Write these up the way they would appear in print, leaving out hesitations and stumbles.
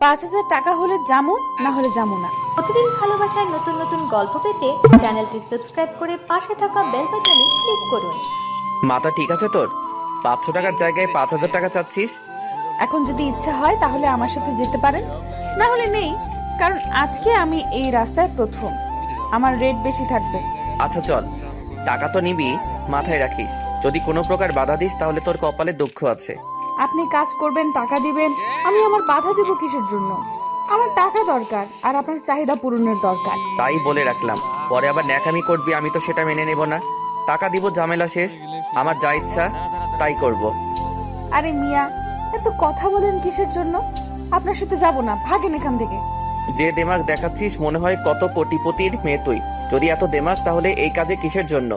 5,000 টাকা হলে যামু, না হলে যামু না। প্রতিদিন ভালোবাসার নতুন নতুন গল্প পেতে চ্যানেলটি সাবস্ক্রাইব করে পাশে থাকা বেল বাটনে ক্লিক করুন। মাথা ঠিক আছে তোর? 500 টাকার জায়গায় 5,000 টাকা চাচ্ছিস? এখন যদি ইচ্ছা হয় তাহলে আমার সাথে যেতে পারেন, না হলে নেই। কারণ আজকে আমি এই রাস্তায় প্রথম, আমার রেট বেশি থাকবে। আচ্ছা চল, টাকা তো নিবি, মাথায় রাখিস যদি কোনো প্রকার বাধা দিস তাহলে তোর কপালে দুঃখ আছে। আপনি কাজ করবেন, টাকা দিবেন, আমি আমার বাধা দিব কিসের জন্য? আমার টাকা দরকার আর আপনার চাহিদা পূরণের দরকার। তাই বলে রাখলাম, পরে আবার ন্যাকামি করবি, আমি তো সেটা মেনে নেব না। টাকা দিব, ঝামেলা শেষ, আমার যা ইচ্ছা তাই করব। আরে মিয়া, এত কথা বলেন কিসের জন্য? আপনার সাথে যাব না, ভাগেন এখান থেকে। যে দেমাগ দেখাচ্ছিস মনে হয় কত কোটিপতির মেয়ে তুই। যদি এত দেমাগ তাহলে এই কাজে কিসের জন্য?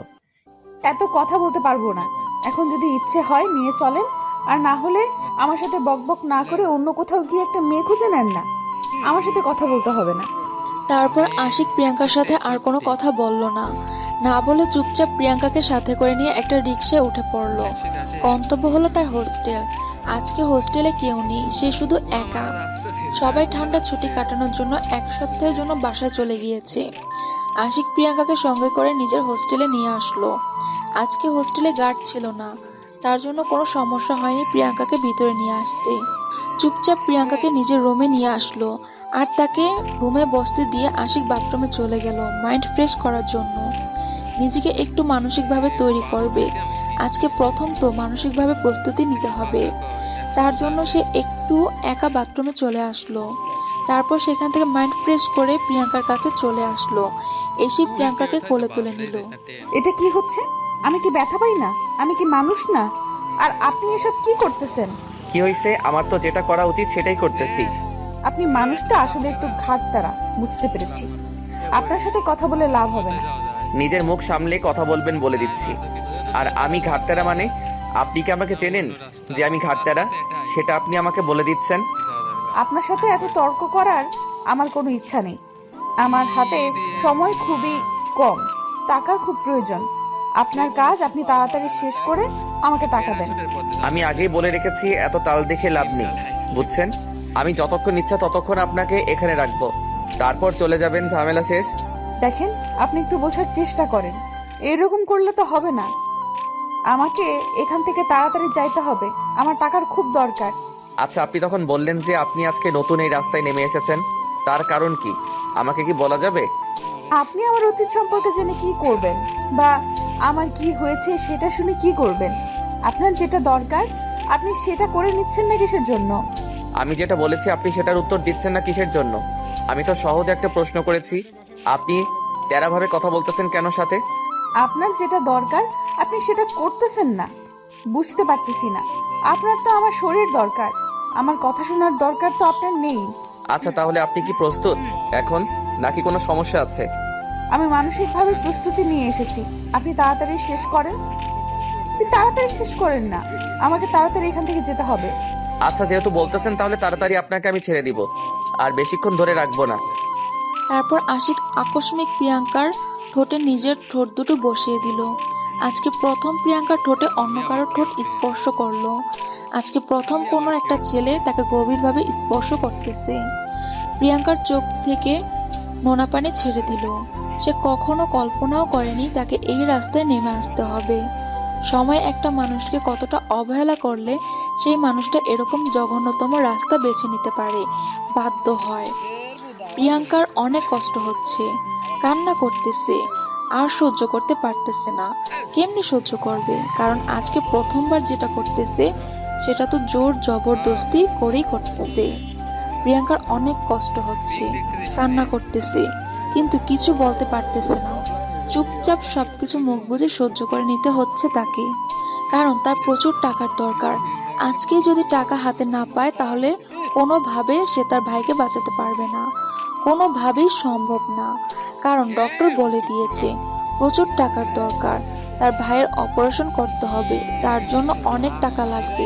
এত কথা বলতে পারবো না। এখন যদি ইচ্ছে হয় নিয়ে চলেন, আর না হলে আমার সাথে বকবক না করে অন্য কোথাও গিয়ে একটা মেয়ে খুঁজে নেন না। আমার সাথে কথা বলতে হবে না। তারপর আশিক প্রিয়াঙ্কার সাথে আর কোনো কথা বলল না, না বলে চুপচাপ প্রিয়াঙ্কাকে সাথে করে নিয়ে একটা রিকশায় উঠে পড়লো। গন্তব্য হলো তার হোস্টেল। আজকে হোস্টেলে কেউ নেই, সে শুধু একা। সবাই ঠান্ডা ছুটি কাটানোর জন্য 1 সপ্তাহের জন্য বাসায় চলে গিয়েছে। আশিক প্রিয়াঙ্কাকে সঙ্গে করে নিজের হোস্টেলে নিয়ে আসলো। আজকে হোস্টেলে গার্ড ছিল না, তার জন্য কোনো সমস্যা হয়নি প্রিয়াঙ্কাকে ভিতরে নিয়ে আসতে। চুপচাপ প্রিয়াঙ্কাকে নিজের রুমে নিয়ে আসলো, আর তাকে রুমে বসতে দিয়ে আশিক বাথরুমে চলে গেল মাইন্ড ফ্রেশ করার জন্য। নিজেকে একটু মানসিকভাবে তৈরি করবে। আজকে প্রথম তো মানসিকভাবে প্রস্তুতি নিতে হবে। তার জন্য সে একটু একা বাথরুমে চলে আসলো। তারপর সেখান থেকে মাইন্ড ফ্রেশ করে প্রিয়াঙ্কার কাছে চলে আসলো। এসে প্রিয়াঙ্কাকে কোলে তুলে নিল। এটা কি হচ্ছে? আমি কি ব্যথা পাই না? আমি কি মানুষ না? আর আপনি এসব কি করতেছেন? কি হয়েছে? আমার তো যেটা করা উচিত সেটাই করতেছি। আপনি মানুষটা আসলে একটু ঘাটতারা, বুঝতে পেরেছি। আপনার সাথে কথা বলে লাভ হবে না। নিজের মুখ সামলে কথা বলবেন বলে দিচ্ছি। আর আমি ঘাটতারা মানে? আপনি কি আমাকে চেনেন যে আমি ঘাটতারা? সেটা আপনি আমাকে বলে দিচ্ছেন। আপনার সাথে এত তর্ক করার আমার কোনো ইচ্ছা নেই। আমার হাতে সময় খুবই কম, টাকার খুব প্রয়োজন। আপনার কাজ আপনি তাড়াতাড়ি শেষ করে আমাকে টাকা দেন। আমি আগেই বলে রেখেছি, এত তাল দেখে লাভ নেই, বুঝছেন? আমি যতক্ষণ ইচ্ছা ততক্ষণ আপনাকে এখানে রাখবো, তারপর চলে যাবেন, ঝামেলা শেষ। দেখেন, আপনি একটু বোঝার চেষ্টা করেন। এরকম করলে তো হবে না। আমাকে এখান থেকে তাড়াতাড়ি যাইতে হবে, আমার টাকার খুব দরকার। আচ্ছা, আপনি তখন বললেন যে আপনি আজকে নতুন এই রাস্তায় নেমে এসেছেন, তার কারণ কি আমাকে কি বলা যাবে? আপনি আমার অতীত সম্পর্কে জেনে কি করবেন, বা আমার কি হয়েছে সেটা শুনে কি করবেন? আপনার যেটা দরকার আপনি সেটা করে নিচ্ছেন না কিসের জন্য? আমি যেটা বলেছি আপনি সেটার উত্তর দিচ্ছেন না কিসের জন্য? আমি তো সহজ একটা প্রশ্ন করেছি, আপনি তেরাভাবে কথা বলতেছেন কেন সাথে? আপনার যেটা দরকার আপনি সেটা করতেছেন না, বুঝতে পারতেছি না। আপনার তো আমার শরীর দরকার, আমার কথা শোনার দরকার তো আপনার নেই। আচ্ছা, তাহলে আপনি কি প্রস্তুত এখন, নাকি কোনো সমস্যা আছে? আমি মানসিকভাবে প্রস্তুতি নিয়ে এসেছি। আপনি তাড়াতাড়ি শেষ করেন। আপনি তাড়াতাড়ি শেষ করেন না, আমাকে তাড়াতাড়ি এখান থেকে যেতে হবে। আচ্ছা, যেহেতু বলতেছেন তাহলে তাড়াতাড়ি আপনাকে আমি ছেড়ে দিব, আর বেশিক্ষণ ধরে রাখবো না। তারপর আশিক আকস্মিক প্রিয়াঙ্কার ঠোঁটে নিজের ঠোঁট দুটো বসিয়ে দিল। আজকে প্রথম প্রিয়াঙ্কার ঠোঁটে অন্য কারো ঠোঁট স্পর্শ করলো। আজকে প্রথম কোনো একটা ছেলে তাকে গভীরভাবে স্পর্শ করতেছে। প্রিয়াঙ্কার চোখ থেকে নোনা পানি ছেড়ে দিল। সে কখনো কল্পনাও করেনি তাকে এই রাস্তায় নেমে আসতে হবে। সময় একটা মানুষকে কতটা অবহেলা করলে সেই মানুষটা এরকম জঘন্যতম রাস্তা বেছে নিতে পারে, বাধ্য হয়। প্রিয়াঙ্কার অনেক কষ্ট হচ্ছে, কান্না করতেছে, আর সহ্য করতে পারতেছে না। কেমনি সহ্য করবে? কারণ আজকে প্রথমবার যেটা করতেছে সেটা তো জোর জবরদস্তি করেই করতেছে। প্রিয়াঙ্কার অনেক কষ্ট হচ্ছে, কান্না করতেছে, কিন্তু কিছু বলতে পারতেছে না। চুপচাপ সবকিছু মুখ বুজে সহ্য করে নিতে হচ্ছে তাকে, কারণ তার প্রচুর টাকার দরকার। আজকে যদি টাকা হাতে না পায় তাহলে কোনোভাবে সে তার ভাইকে বাঁচাতে পারবে না, কোনোভাবেই সম্ভব না। কারণ ডক্টর বলে দিয়েছে প্রচুর টাকার দরকার, তার ভাইয়ের অপারেশন করতে হবে, তার জন্য অনেক টাকা লাগবে।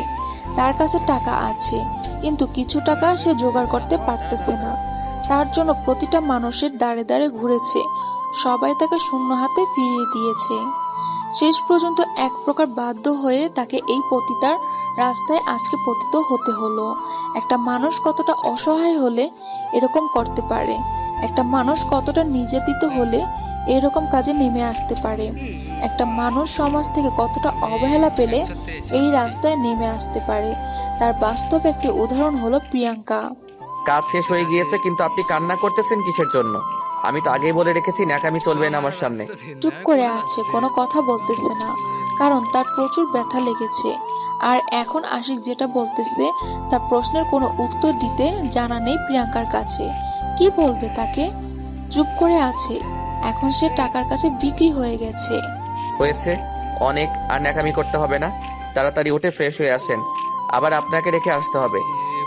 তার কাছে টাকা আছে, কিন্তু কিছু টাকা সে জোগাড় করতে পারতেছে না। তার জন্য প্রতিটা মানুষের দাঁড়ে দাঁড়ে ঘুরেছে, সবাই তাকে শূন্য হাতে ফিরিয়ে দিয়েছে। শেষ পর্যন্ত এক প্রকার বাধ্য হয়ে তাকে এই পতিতার রাস্তায় আজকে পতিত হতে হলো। একটা মানুষ কতটা অসহায় হলে এরকম করতে পারে, একটা মানুষ কতটা নির্যাতিত হলে এরকম কাজে নেমে আসতে পারে, একটা মানুষ সমাজ থেকে কতটা অবহেলা পেলে এই রাস্তায় নেমে আসতে পারে, তার বাস্তব একটি উদাহরণ হলো প্রিয়াঙ্কা। কাজ শেষ হয়ে গিয়েছে, কিন্তু আপনি কান্না করতেছেন কিসের জন্য? আমি তো আগেই বলে রেখেছি ন্যাকামি চলবে না আমার সামনে। চুপ করে আছে, কোনো কথা বলতেছে না, কারণ তার প্রচুর ব্যথা লেগেছে। আর এখন আশিক যেটা বলতেছে তার প্রশ্নের কোনো উত্তর দিতে জানা নেই প্রিয়াঙ্কার কাছে। কি বলবে তাকে? চুপ করে আছে। এখন সে টাকার কাছে বিক্রি হয়ে গেছে। হয়েছে অনেক, আর ন্যাকামি করতে হবে না। তাড়াতাড়ি উঠে ফ্রেশ হয়ে আসেন, আবার আপনাকে রেখে আসতে হবে।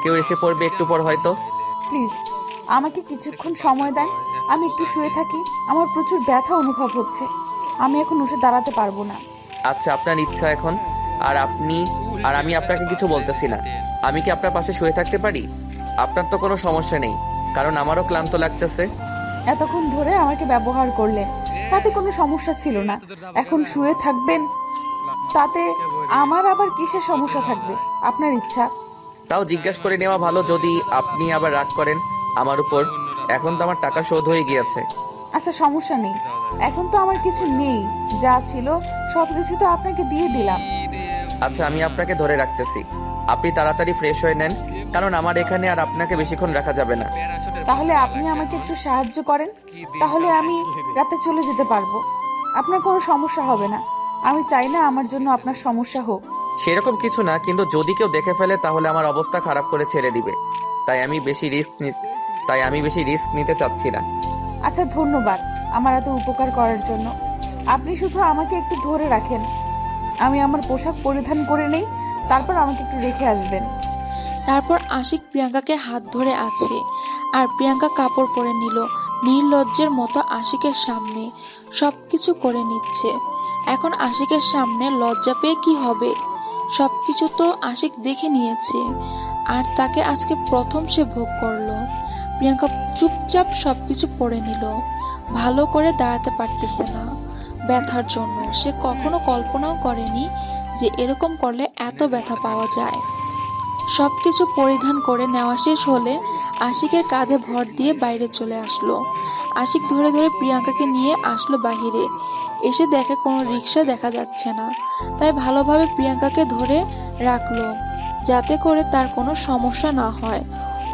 কেউ এসে পড়বে একটু পর হয়তো। প্লিজ আমাকে কিছুক্ষণ সময় দেন, আমি একটু শুয়ে থাকি। আমার প্রচুর ব্যথা অনুভব হচ্ছে, আমি এখন উঠে দাঁড়াতে পারবো না। আচ্ছা, আপনার ইচ্ছা এখন। আর আমি আপনাকে কিছু বলতেছি না। আমি কি আপনার পাশে শুয়ে থাকতে পারি? আপনার তো কোনো সমস্যা নেই, কারণ আমারও ক্লান্ত লাগতেছে। এতক্ষণ ধরে আমাকে ব্যবহার করলেন, তাতে কোনো সমস্যা ছিল না। এখন শুয়ে থাকবেন, তাতে আমার আবার কিসের সমস্যা থাকবে? আপনার ইচ্ছা। তাও জিজ্ঞাসা করে নেওয়া ভালো, যদি আপনি আবার রাগ করেন আমার উপর। এখন তো আমার টাকা শোধ হয়ে গিয়েছে। আচ্ছা সমস্যা নেই, এখন তো আমার কিছু নেই, যা ছিল সবকিছু তো আপনাকে দিয়ে দিলাম। আচ্ছা, আমি আপনাকে ধরে রাখতেছি। আপনি তাড়াতাড়ি ফ্রেশ হয়ে নেন, কারণ আমার এখানে আর আপনাকে বেশিক্ষণ রাখা যাবে না। তাহলে আপনি আমাকে একটু সাহায্য করেন, তাহলে আমি রাতে চলে যেতে পারবো। আপনার কোনো সমস্যা হবে না। আমি চাই না আমার জন্য আপনার সমস্যা হোক। সেরকম কিছু না, কিন্তু যদি কেউ দেখে ফেলে তাহলে আমার অবস্থা খারাপ করে ছেড়ে দিবে। তাই আমি বেশি রিস্ক নিতে চাচ্ছি না। আচ্ছা ধন্যবাদ আমার এত উপকার করার জন্য। আপনি শুধু আমাকে একটু ধরে রাখেন, আমি আমার পোশাক পরিধান করে নেই, তারপর আমাকে একটু রেখে আসবেন। তারপর আশিক প্রিয়াঙ্কাকে হাত ধরে আছে, আর প্রিয়াঙ্কা কাপড় পরে নিল। নির্লজ্জের মতো আশিকের সামনে সবকিছু করে নিচ্ছে। এখন আশিকের সামনে লজ্জা পেয়ে কি হবে? সবকিছু তো আশিক দেখে নিয়েছে, আর তাকে আজকে প্রথম সে ভোগ করলো। প্রিয়াঙ্কা চুপচাপ সবকিছু পরে নিল। ভালো করে দাঁড়াতে পারতেছে না ব্যথার জন্য। সে কখনো কল্পনাও করেনি যে এরকম করলে এত ব্যথা পাওয়া যায়। সবকিছু পরিধান করে নেওয়া শেষ হলে আশিকের কাঁধে ভর দিয়ে বাইরে চলে আসলো। আশিক ধরে ধরে প্রিয়াঙ্কাকে নিয়ে আসলো বাহিরে। এসে দেখে কোনো রিক্সা দেখা যাচ্ছে না, তাই ভালোভাবে প্রিয়াঙ্কাকে ধরে রাখলো যাতে করে তার কোনো সমস্যা না হয়।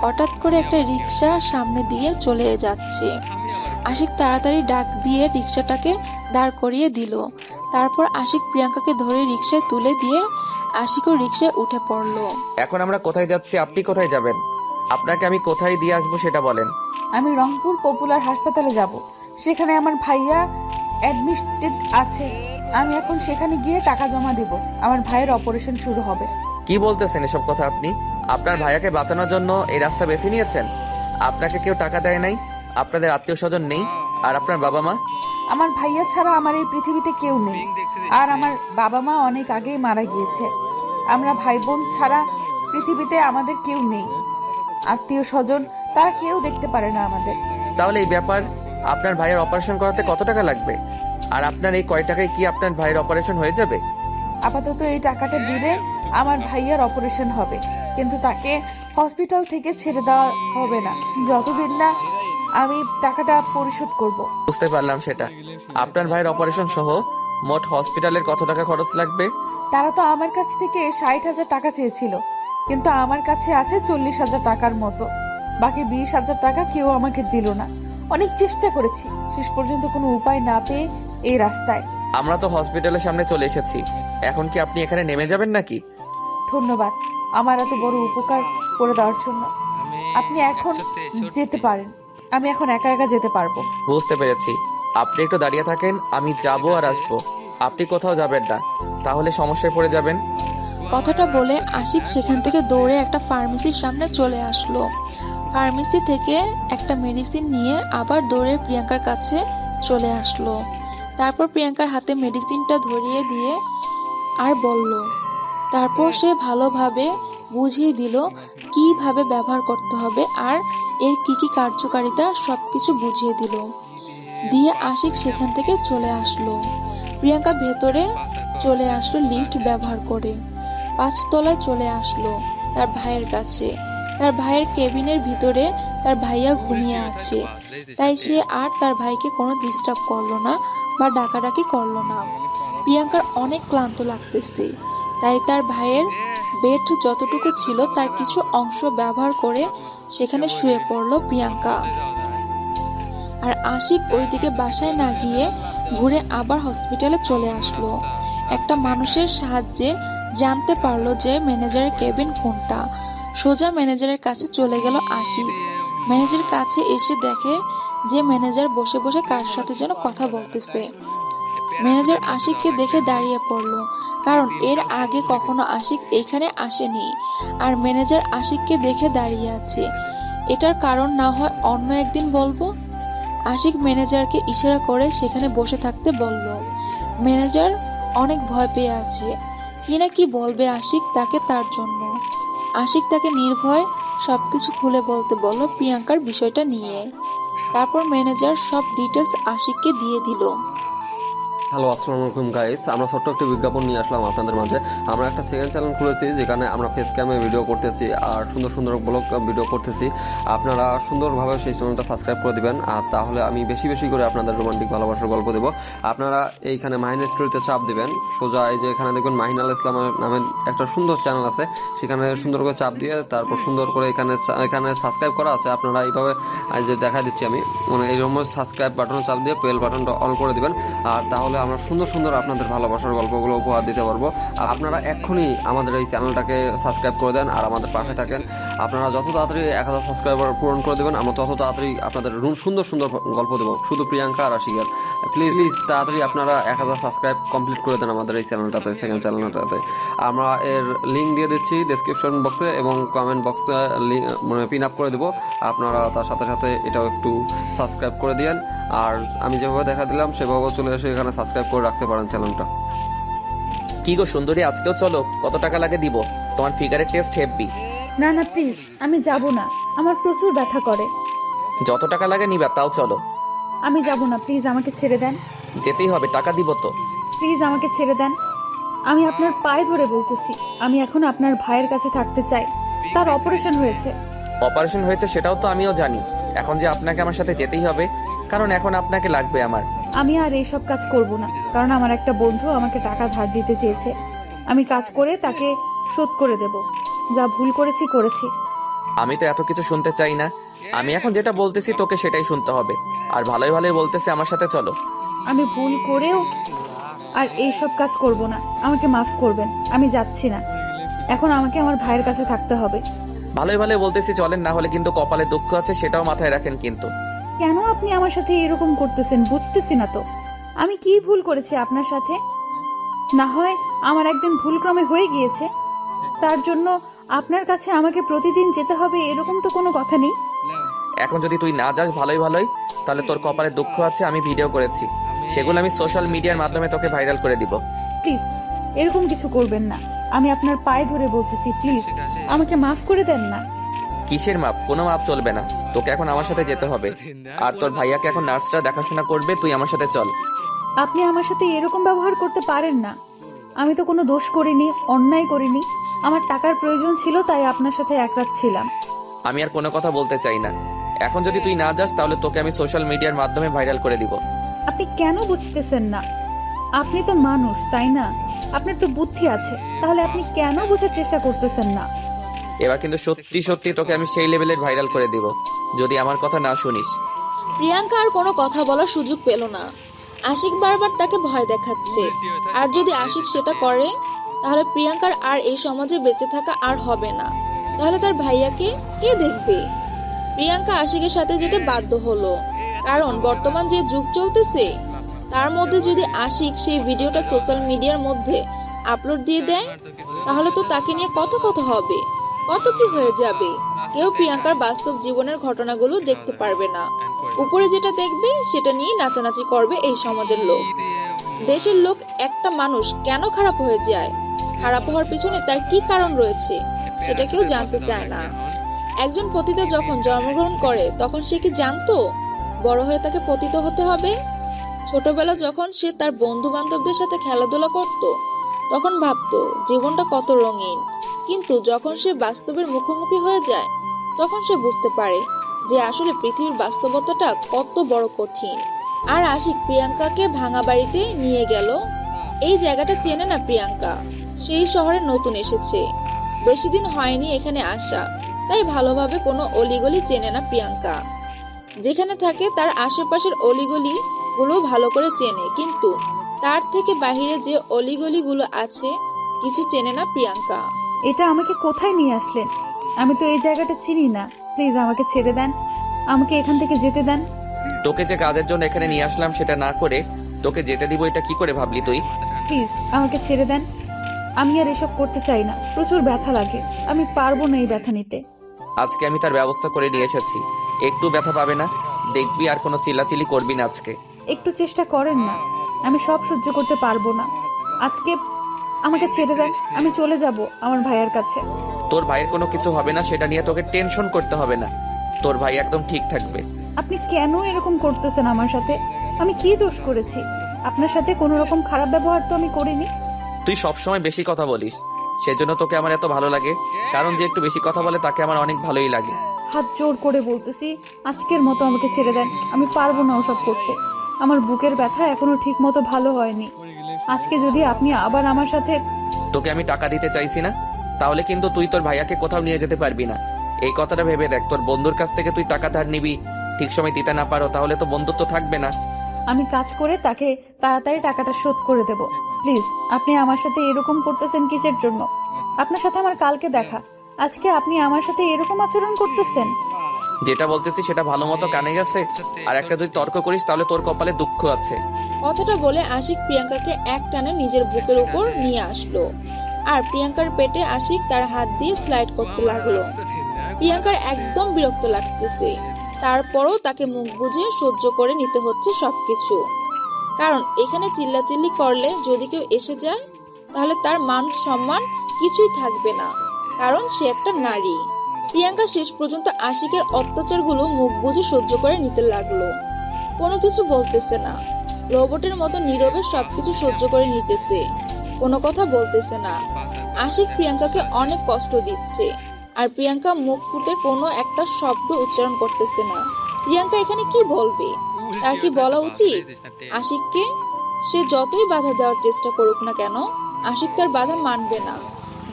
হঠাৎ করে একটা রিক্সা সামনে দিয়ে চলে যাচ্ছে। আশিক তাড়াতাড়ি ডাক দিয়ে রিক্সাটাকে দাঁড় করিয়ে দিল। তারপর আশিক প্রিয়াঙ্কাকে ধরে রিক্সায় তুলে দিয়ে আশিকও রিক্সায় উঠে পড়লো। এখন আমরা কোথায় যাচ্ছি, আপনি কোথায় যাবেন? আপনাকে আমি কোথায় দিয়ে আসবো সেটা বলেন। আমি রংপুর পপুলার হাসপাতালে যাব, সেখানে আমার ভাইয়া অ্যাডমিটেড আছে। আমি এখন সেখানে গিয়ে টাকা জমা দেব, আমার ভাইয়ের অপারেশন শুরু হবে। কি বলতেছেন এসব কথা আপনি? আপনার ভাইয়াকে বাঁচানোর জন্য এই রাস্তা বেছে নিয়েছেন? আপনাকে কেউ টাকা দেয় নাই? আপনাদের আত্মীয় স্বজন নেই? আর আপনার বাবা মা? আমার ভাইয়া ছাড়া আমার এই পৃথিবীতে কেউ নেই, আর আমার বাবা মা অনেক আগেই মারা গিয়েছে। আমরা ভাই বোন ছাড়া পৃথিবীতে আমাদের কেউ নেই। আত্মীয় স্বজন তারা কেউ দেখতে পারে না আমাদের। তাহলে এই ব্যাপার, আপনার ভাইয়ের অপারেশন করাতে কত টাকা লাগবে? আর আপনার এই কয় টাকায় কি আপনার ভাইয়ের অপারেশন হয়ে যাবে? আপাতত এই টাকাটা দিলে আমার ভাইয়ার অপারেশন হবে, কিন্তু তাকে হসপিটাল থেকে ছেড়ে দেওয়া হবে না যতদিন না আমি টাকাটা পরিশোধ করব। বুঝতে পারলাম সেটা। আপনার ভাইয়ের অপারেশন সহ মোট হসপিটালের কত টাকা খরচ লাগবে? তারা তো আমার কাছ থেকে 60,000 টাকা চেয়েছিল, কিন্তু আমার কাছে আছে 40,000 টাকার মতো। বাকি 20,000 টাকা কেউ আমাকে দিল না। অনেক চেষ্টা করেছি, শেষ পর্যন্ত কোনো উপায় না পেয়ে এই রাস্তায়। আমরা তো হসপিটালের সামনে চলে এসেছি, এখন কি আপনি এখানে নেমে যাবেন নাকি? ধন্যবাদ আমার এত বড় উপকার করে দেওয়ার জন্য। আপনি এখন যেতে পারেন, আমি এখন একা একা যেতে পারবো। বুঝতে পেরেছি। আপনি একটু দাঁড়িয়ে থাকেন, আমি যাবো আর আসবো। আপনি কোথাও যাবেন না, তাহলে সমস্যায় পড়ে যাবেন। কথাটা বলে আশিক সেখান থেকে দৌড়ে একটা ফার্মেসির সামনে চলে আসলো। ফার্মেসি থেকে একটা মেডিসিন নিয়ে আবার দৌড়ে প্রিয়াঙ্কার কাছে চলে আসলো। তারপর প্রিয়াঙ্কার হাতে মেডিসিনটা ধরিয়ে দিয়ে আর বলল, তারপর সে ভালোভাবে বুঝিয়ে দিল কিভাবে ব্যবহার করতে হবে আর এর কি কি কার্যকারিতা সবকিছু বুঝিয়ে দিল। দিয়ে আশিক সেখান থেকে চলে আসলো। প্রিয়াঙ্কা ভেতরে চলে আসলো লিফট ব্যবহার করে। 5 তলায় চলে আসলো তার ভাইয়ের কাছে। তার ভাইয়ের কেবিনের ভিতরে তার ভাইয়া ঘুমিয়ে আছে, তাই সে আর তার ভাইকে কোনো ডিস্টার্ব করলো না বা ডাকাডাকি করলো না। প্রিয়াঙ্কার অনেক ক্লান্ত লাগতেছে, তাই তার ভাইয়ের বেড যতটুকু ছিল তার কিছু অংশ ব্যবহার করে সেখানে শুয়ে পড়লো প্রিয়াঙ্কা। আর আশিক ওইদিকে বাসায় না গিয়ে ঘুরে আবার হসপিটালে চলে আসলো। একটা মানুষের সাহায্যে জানতে পারলো যে ম্যানেজারের কেবিন কোনটা। সোজা ম্যানেজারের কাছে চলে গেল আশিক। ম্যানেজারের কাছে এসে দেখে যে ম্যানেজার বসে বসে কার সাথে যেন কথা বলতেছে। ম্যানেজার আশিককে দেখে দাঁড়িয়ে পড়লো, কারণ এর আগে কখনো আশিক এখানে আসেনি। আর ম্যানেজার আশিককে দেখে দাঁড়িয়ে আছে, এটার কারণ না হয় অন্য একদিন বলবো। আশিক ম্যানেজারকে ইশারা করে সেখানে বসে থাকতে বলল। ম্যানেজার অনেক ভয় পেয়ে আছে, কি না কি বলবে আশিক তাকে তার জন্য। আশিক তাকে নির্ভয় সবকিছু খুলে বলতে বলল প্রিয়াঙ্কার বিষয়টা নিয়ে। তারপর ম্যানেজার সব ডিটেলস আশিককে দিয়ে দিল। হ্যালো, আসসালামু আলাইকুম গাইস। আমরা ছোট্ট একটি বিজ্ঞাপন নিয়ে আসলাম আপনাদের মাঝে। আমরা একটা সেকেন্ড চ্যানেল খুলেছি যেখানে আমরা ফেস ক্যামে ভিডিও করতেছি আর সুন্দর সুন্দর ব্লগ ভিডিও করতেছি। আপনারা সুন্দরভাবে সেই চ্যানেলটা সাবস্ক্রাইব করে দিবেন, আর তাহলে আমি বেশি বেশি করে আপনাদের রোমান্টিক ভালোবাসার গল্প দেবো। আপনারা এইখানে মাহিনা স্টোরিতে চাপ দিবেন, সোজা এই যে এখানে দেখবেন মাহিন আল ইসলাম নামের একটা সুন্দর চ্যানেল আছে, সেখানে সুন্দর করে চাপ দিয়ে তারপর সুন্দর করে এখানে সাবস্ক্রাইব করা আছে। আপনারা এইভাবে যে দেখা দিচ্ছি আমি, মানে এই রকম সাবস্ক্রাইব বাটনে চাপ দিয়ে বেল বাটনটা অন করে দিবেন, আর তাহলে আমরা সুন্দর সুন্দর আপনাদের ভালোবাসার গল্পগুলো উপহার দিতে পারবো। আর আপনারা এক্ষুনি আমাদের এই চ্যানেলটাকে সাবস্ক্রাইব করে দেন আর আমাদের পাশে থাকেন। আপনারা যত তাড়াতাড়ি 1000 সাবস্ক্রাইবার পূরণ করে দেবেন, আমরা তত তাড়াতাড়ি আপনাদের সুন্দর সুন্দর গল্প দেবো, শুধু প্রিয়াঙ্কা আর আশিকের। প্লিজ তাড়াতাড়ি আপনারা 1000 সাবস্ক্রাইব কমপ্লিট করে দেন আমাদের এই চ্যানেলটাতে, সেকেন্ড চ্যানেলটাতে। আমরা এর লিঙ্ক দিয়ে দিচ্ছি ডেসক্রিপশন বক্সে এবং কমেন্ট বক্সে, মানে পিন আপ করে দেবো। আপনারা তার সাথে সাথে এটাও একটু সাবস্ক্রাইব করে দিয়েন, আর আমি যেভাবে দেখা দিলাম সেভাবে চলে এসে এখানে সাবস্ক্রাইব করে রাখতে পারেন চ্যানেলটা। কি গো সুন্দরী, আজকেও চলো? কত টাকা লাগে দিব? তোমার ফিগারের টেস্ট হেভি। না না প্লিজ, আমি যাব না, আমার প্রচুর ব্যথা করে। যত টাকা লাগে নিবা, তাও চলো। আমি যাব না, প্লিজ আমাকে ছেড়ে দেন। যেতেই হবে, টাকা দিব তো। প্লিজ আমাকে ছেড়ে দেন, আমি আপনার পায়ে ধরে বলতেছি। আমি এখন আপনার ভাইয়ের কাছে থাকতে চাই, তার অপারেশন হয়েছে। অপারেশন হয়েছে সেটাও তো আমিও জানি। এখন যে আপনাকে আমার সাথে যেতেই হবে, কারণ এখন আপনাকে লাগবে আমার। আমি আর এইসব কাজ করব না, কারণ আমার একটা বন্ধু আমাকে টাকা ধার দিতে চেয়েছে। আমি কাজ করে তাকে শোধ করে দেব। যা ভুল করেছি করেছি। আমি তো এত কিছু শুনতে চাই না। আমি এখন যেটা বলতেছি তোকে সেটাই শুনতে হবে। আর ভালোই ভালোই বলতেছি, আমার সাথে চলো। আমি ভুল করেও আর এইসব কাজ করব না, আমাকে মাফ করবেন। আমি যাচ্ছি না, এখন আমাকে আমার ভাইয়ের কাছে থাকতে হবে। ভালোই ভালোই বলতেছি চলেন, না হলে কিন্তু কপালে দুঃখ আছে, সেটাও মাথায় রাখেন কিন্তু। কেন আপনি আমার সাথে এরকম করতেছেন বুঝতেছি না তো। আমি কি ভুল করেছি আপনার সাথে? না হয় আমার একদিন ভুলক্রমে হয়ে গিয়েছে, তার জন্য আপনার কাছে আমাকে প্রতিদিন যেতে হবে এরকম তো কোনো কথা নেই। এখন যদি তুই না যাস ভালোই ভালোই, তাহলে তোর কপালে দুঃখ আছে। আমি ভিডিও করেছি, সেগুলো আমি সোশ্যাল মিডিয়ার মাধ্যমে তোকে ভাইরাল করে দিব। প্লিজ এরকম কিছু করবেন না, আমি আপনার পায়ে ধরে বলতেছি, প্লিজ আমাকে মাফ করে দেন না। কিসের মাপ? কোনো মাপ চলবে না, তোকে এখন আমার সাথে যেতে হবে। আর তোর ভাইয়াকে এখন নার্সরা দেখাশোনা করবে, তুই আমার সাথে চল। আপনি আমার সাথে এরকম ব্যবহার করতে পারেন না। আমি তো কোনো দোষ করিনি, অন্যায় করিনি। আমার টাকার প্রয়োজন ছিল, তাই আপনার সাথে এক রাত ছিলাম। আমি আর কোনো কথা বলতে চাই না। এখন যদি তুই না যাস তাহলে তোকে আমি সোশ্যাল মিডিয়ার মাধ্যমে ভাইরাল করে দিব। আপনি কেন বুঝতেছেন না? আপনি তো মানুষ, তাই না? আপনার তো বুদ্ধি আছে, তাহলে আপনি কেন বোঝার চেষ্টা করতেছেন না? এবার কিন্তু সত্যি সত্যি তোকে আমি সেই লেভেলের ভাইরাল করে দিব, যদি আমার কথা না শুনিস। প্রিয়াঙ্কা আর কোনো কথা বলার সুযোগ পেল না। আশিক বারবার তাকে ভয় দেখাচ্ছে, আর যদি আশিক সেটা করে তাহলে প্রিয়াঙ্কার আর এই সমাজে বেঁচে থাকা আর হবে না। তাহলে তার ভাইয়াকে কে দেখবে? প্রিয়াঙ্কা আশিকের সাথে যেতে বাধ্য হলো, কারণ বর্তমান যে যুগ চলতেছে তার মধ্যে যদি আশিক সেই ভিডিওটা সোশ্যাল মিডিয়ার মধ্যে আপলোড দিয়ে দেয় তাহলে তো তাকে নিয়ে কত কথা হবে, কত কি হয়ে যাবে। কেউ প্রিয়াঙ্কার বাস্তব জীবনের ঘটনাগুলো দেখতে পারবে না। উপরে যেটা দেখবে সেটা নিয়ে নাচানাচি করবে এই সমাজের লোক। দেশের লোক একটা মানুষ কেন খারাপ হয়ে যায়, খারাপ হওয়ার পিছনে তার কি কারণ রয়েছে সেটা কেউ জানতে চায় না। একজন পতিতা যখন জন্মগ্রহণ করে তখন সে কি জানতো বড় হয়ে তাকে পতিত হতে হবে? ছোটবেলা যখন সে তার বন্ধু বান্ধবদের সাথে খেলাধুলা করত তখন ভাবতো জীবনটা কত রঙিন, কিন্তু যখন সে বাস্তবের মুখোমুখি হয়ে যায় তখন সে বুঝতে পারে যে আসলে পৃথিবীর বাস্তবতাটা কত বড় কঠিন। আর আশিক প্রিয়াঙ্কাকে ভাঙা বাড়িতে নিয়ে গেল। এই জায়গাটা চেনে না প্রিয়াঙ্কা, সেই শহরে নতুন এসেছে, বেশি দিন হয়নি এখানে আসা, তাই ভালোভাবে কোনো অলিগলি চেনে না প্রিয়াঙ্কা। যেখানে থাকে তার আশেপাশের অলিগলি গুলো ভালো করে চেনে, কিন্তু তার থেকে বাহিরে যে অলিগলি গুলো আছে কিছু চেনে না প্রিয়াঙ্কা। এটা আমাকে কোথায় নিয়ে আসলেন? আমি তো এই জায়গাটা চিনি না। প্লিজ আমাকে ছেড়ে দেন, আমাকে এখান থেকে যেতে দেন। তোকে যে কাজের জন্য এখানে নিয়ে আসলাম সেটা না করে তোকে যেতে দিব, এটা কি করে ভাবলি তুই? প্লিজ আমাকে ছেড়ে দেন, আমি আর এসব করতে চাই না। প্রচুর ব্যথা লাগে, আমি পারবো না এই ব্যথা নিতে। আজকে আমি তার ব্যবস্থা করে নিয়ে এসেছি, একটু ব্যথা পাবে না, দেখবি। আর কোনো চিল্লাচিল্লি করবি না আজকে। একটু চেষ্টা করেন না, আমি সব সহ্য করতে পারবো না। আজকে আমাকে ছেড়ে দেন, আমি চলে যাব আমার ভাইয়ের কাছে। তোর ভাইয়ের কোনো কিছু হবে না, সেটা নিয়ে তোকে টেনশন করতে হবে না। তোর ভাই একদম ঠিক থাকবে। আপনি কেন এরকম করতেছেন আমার সাথে? আমি কি দোষ করেছি? আপনার সাথে কোনো রকম খারাপ ব্যবহার তো আমি করিনি। তুই সবসময় বেশি কথা বলিস, সেজন্য তোকে আমার এত ভালো লাগে। কারণ যে একটু বেশি কথা বলে তাকে আমার অনেক ভালোই লাগে। হাত জোর করে বলতেছি, আজকের মতো আমাকে ছেড়ে দেন, আমি পারবো না ওসব করতে। আমার বুকের ব্যথা এখনো ঠিক মতো ভালো হয়নি। আজকে যদি আপনি আবার আমার সাথে... তোকে আমি টাকা দিতে চাইছি না, তাহলে কিন্তু তুই তোর ভাইয়াকে কোথাও নিয়ে যেতে পারবি না। এই কথাটা ভেবে দেখ, তোর বন্ধুর কাছ থেকে তুই টাকা ধার নিবি, ঠিক সময় দিতে না পারো, তাহলে তো বন্ধুত্ব থাকবে না। আমি কাজ করে তাকে তাড়াতাড়ি টাকাটা শোধ করে দেব। প্লিজ আপনি আমার সাথে এরকম করতেছেন কিসের জন্য? আপনার সাথে আমার কালকে দেখা, আজকে আপনি আমার সাথে এরকম আচরণ করতেছেন? যেটা বলতেছি সেটা ভালো মতো কানে গেছে? আর একটা যদি তর্ক করিস তাহলে তোর কপালে দুঃখ আছে। কথাটা বলে আশিক প্রিয়াঙ্কাকে এক টানে নিজের বুকের উপর নিয়ে আসলো, আর প্রিয়াঙ্কার পেটে আশিক তার হাত দিয়ে স্লাইড করতে লাগলো। প্রিয়াঙ্কার একদম বিরক্ত লাগতেছে, তারপরও তাকে মুখ বুজে সহ্য করে নিতে হচ্ছে সবকিছু। কারণ এখানে চিল্লাচিল্লি করলে যদি কেউ এসে যায় তাহলে তার মান সম্মান কিছুই থাকবে না, কারণ সে একটা নারী। প্রিয়াঙ্কা শেষ পর্যন্ত আশিকের অত্যাচারগুলো মুখ বুজে সহ্য করে নিতে লাগলো, কোনো কিছু বলতেছে না, রোবটের মতো নীরবে সবকিছু সহ্য করে নিতেছে, কোনো কথা বলতেছে না। আশিক প্রিয়াঙ্কাকে অনেক কষ্ট দিচ্ছে, আর প্রিয়াঙ্কা মুখ ফুটে কোনো একটা শব্দ উচ্চারণ করতেছে না। প্রিয়াঙ্কা এখানে কি বলবে? তার কি বলা উচিত আশিককে? সে যতই বাধা দেওয়ার চেষ্টা করুক না কেন, আশিক তার বাধা মানবে না,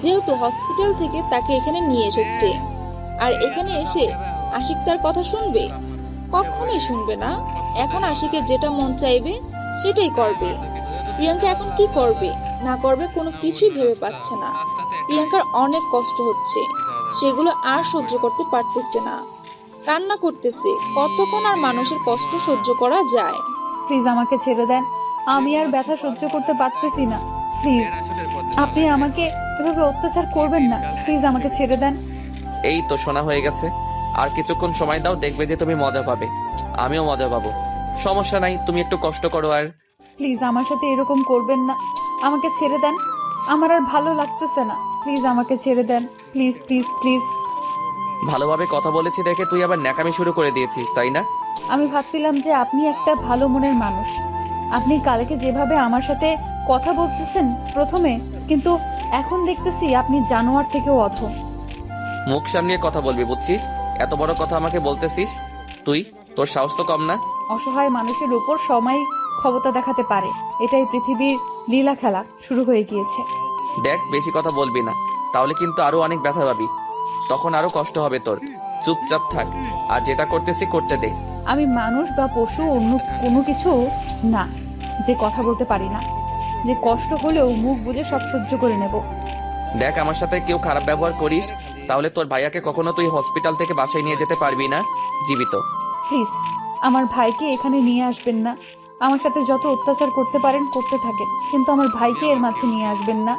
যেহেতু হসপিটাল থেকে তাকে এখানে নিয়ে এসেছে। আর এখানে এসে আশিক তার কথা শুনবে? কখনোই শুনবে না। এখন আশিকের যেটা মন চাইবে সেটাই করবে। প্রিয়াঙ্কা এখন কি করবে না করবে কোনো কিছুই ভেবে পাচ্ছে না। প্রিয়াঙ্কার অনেক কষ্ট হচ্ছে, সেগুলো আর সহ্য করতে পারতেছে না, কান্না করতেছে। কতক্ষণ আর মানুষের কষ্ট সহ্য করা যায়? প্লিজ আমাকে ছেড়ে দেন, আমি আর ব্যথা সহ্য করতে পারতেছি না। প্লিজ আপনি আমাকে এভাবে অত্যাচার করবেন না, প্লিজ আমাকে ছেড়ে দেন। এই তো শোনা হয়ে গেছে, আর কিছুক্ষণ সময় দাও, দেখবে যে তুমি মজা পাবে, আমিও মজা পাবো। সমস্যা নাই, তুমি একটু কষ্ট করো। আর প্লিজ আমার সাথে এরকম করবেন না, আমাকে ছেড়ে দেন, আমার আর ভালো লাগতেছে না। প্লিজ আমাকে ছেড়ে দেন, প্লিজ প্লিজ প্লিজ। ভালোভাবে কথা বলেছি দেখে তুই আবার ন্যাকামি শুরু করে দিয়েছিস, তাই না? আমি ভাবছিলাম যে আপনি একটা ভালো মনের মানুষ। আপনি কালকে যেভাবে আমার সাথে কথা বলতেছেন প্রথমে, কিন্তু এখন দেখতেছি আপনি জানোয়ার থেকেও অধম। মুখ সামলিয়ে কথা বলবি, বুঝছিস? এত বড় কথা আমাকে বলতেছিস তুই, তোর সাহস তো কম না। অসহায় মানুষের উপর সময় ক্ষমতা দেখাতে পারে, এটাই পৃথিবীর লীলা খেলা শুরু হয়ে গিয়েছে। দেখ, বেশি কথা বলবি না, তাহলে কিন্তু আরো অনেক ব্যথা পাবি, তখন আরো কষ্ট হবে তোর। চুপচাপ থাক, আর যেটা করতেছি করতে দে। আমি মানুষ বা পশু অন্য কোনো কিছু না যে কথা বলতে পারি না, যে কষ্ট হলেও মুখ বুজে সব সহ্য করে নেব। দেখ, আমার সাথে কেউ খারাপ ব্যবহার করিস তাহলে তোর ভাইয়াকে কখনো তুই হসপিটাল থেকে বাসায় নিয়ে যেতে পারবি না জীবিত। প্লিজ আমার ভাইকে এখানে নিয়ে আসবেন না। আমার সাথে যত অত্যাচার করতে পারেন করতে থাকেন, কিন্তু আমার ভাইকে এর মাঝে নিয়ে আসবেন না।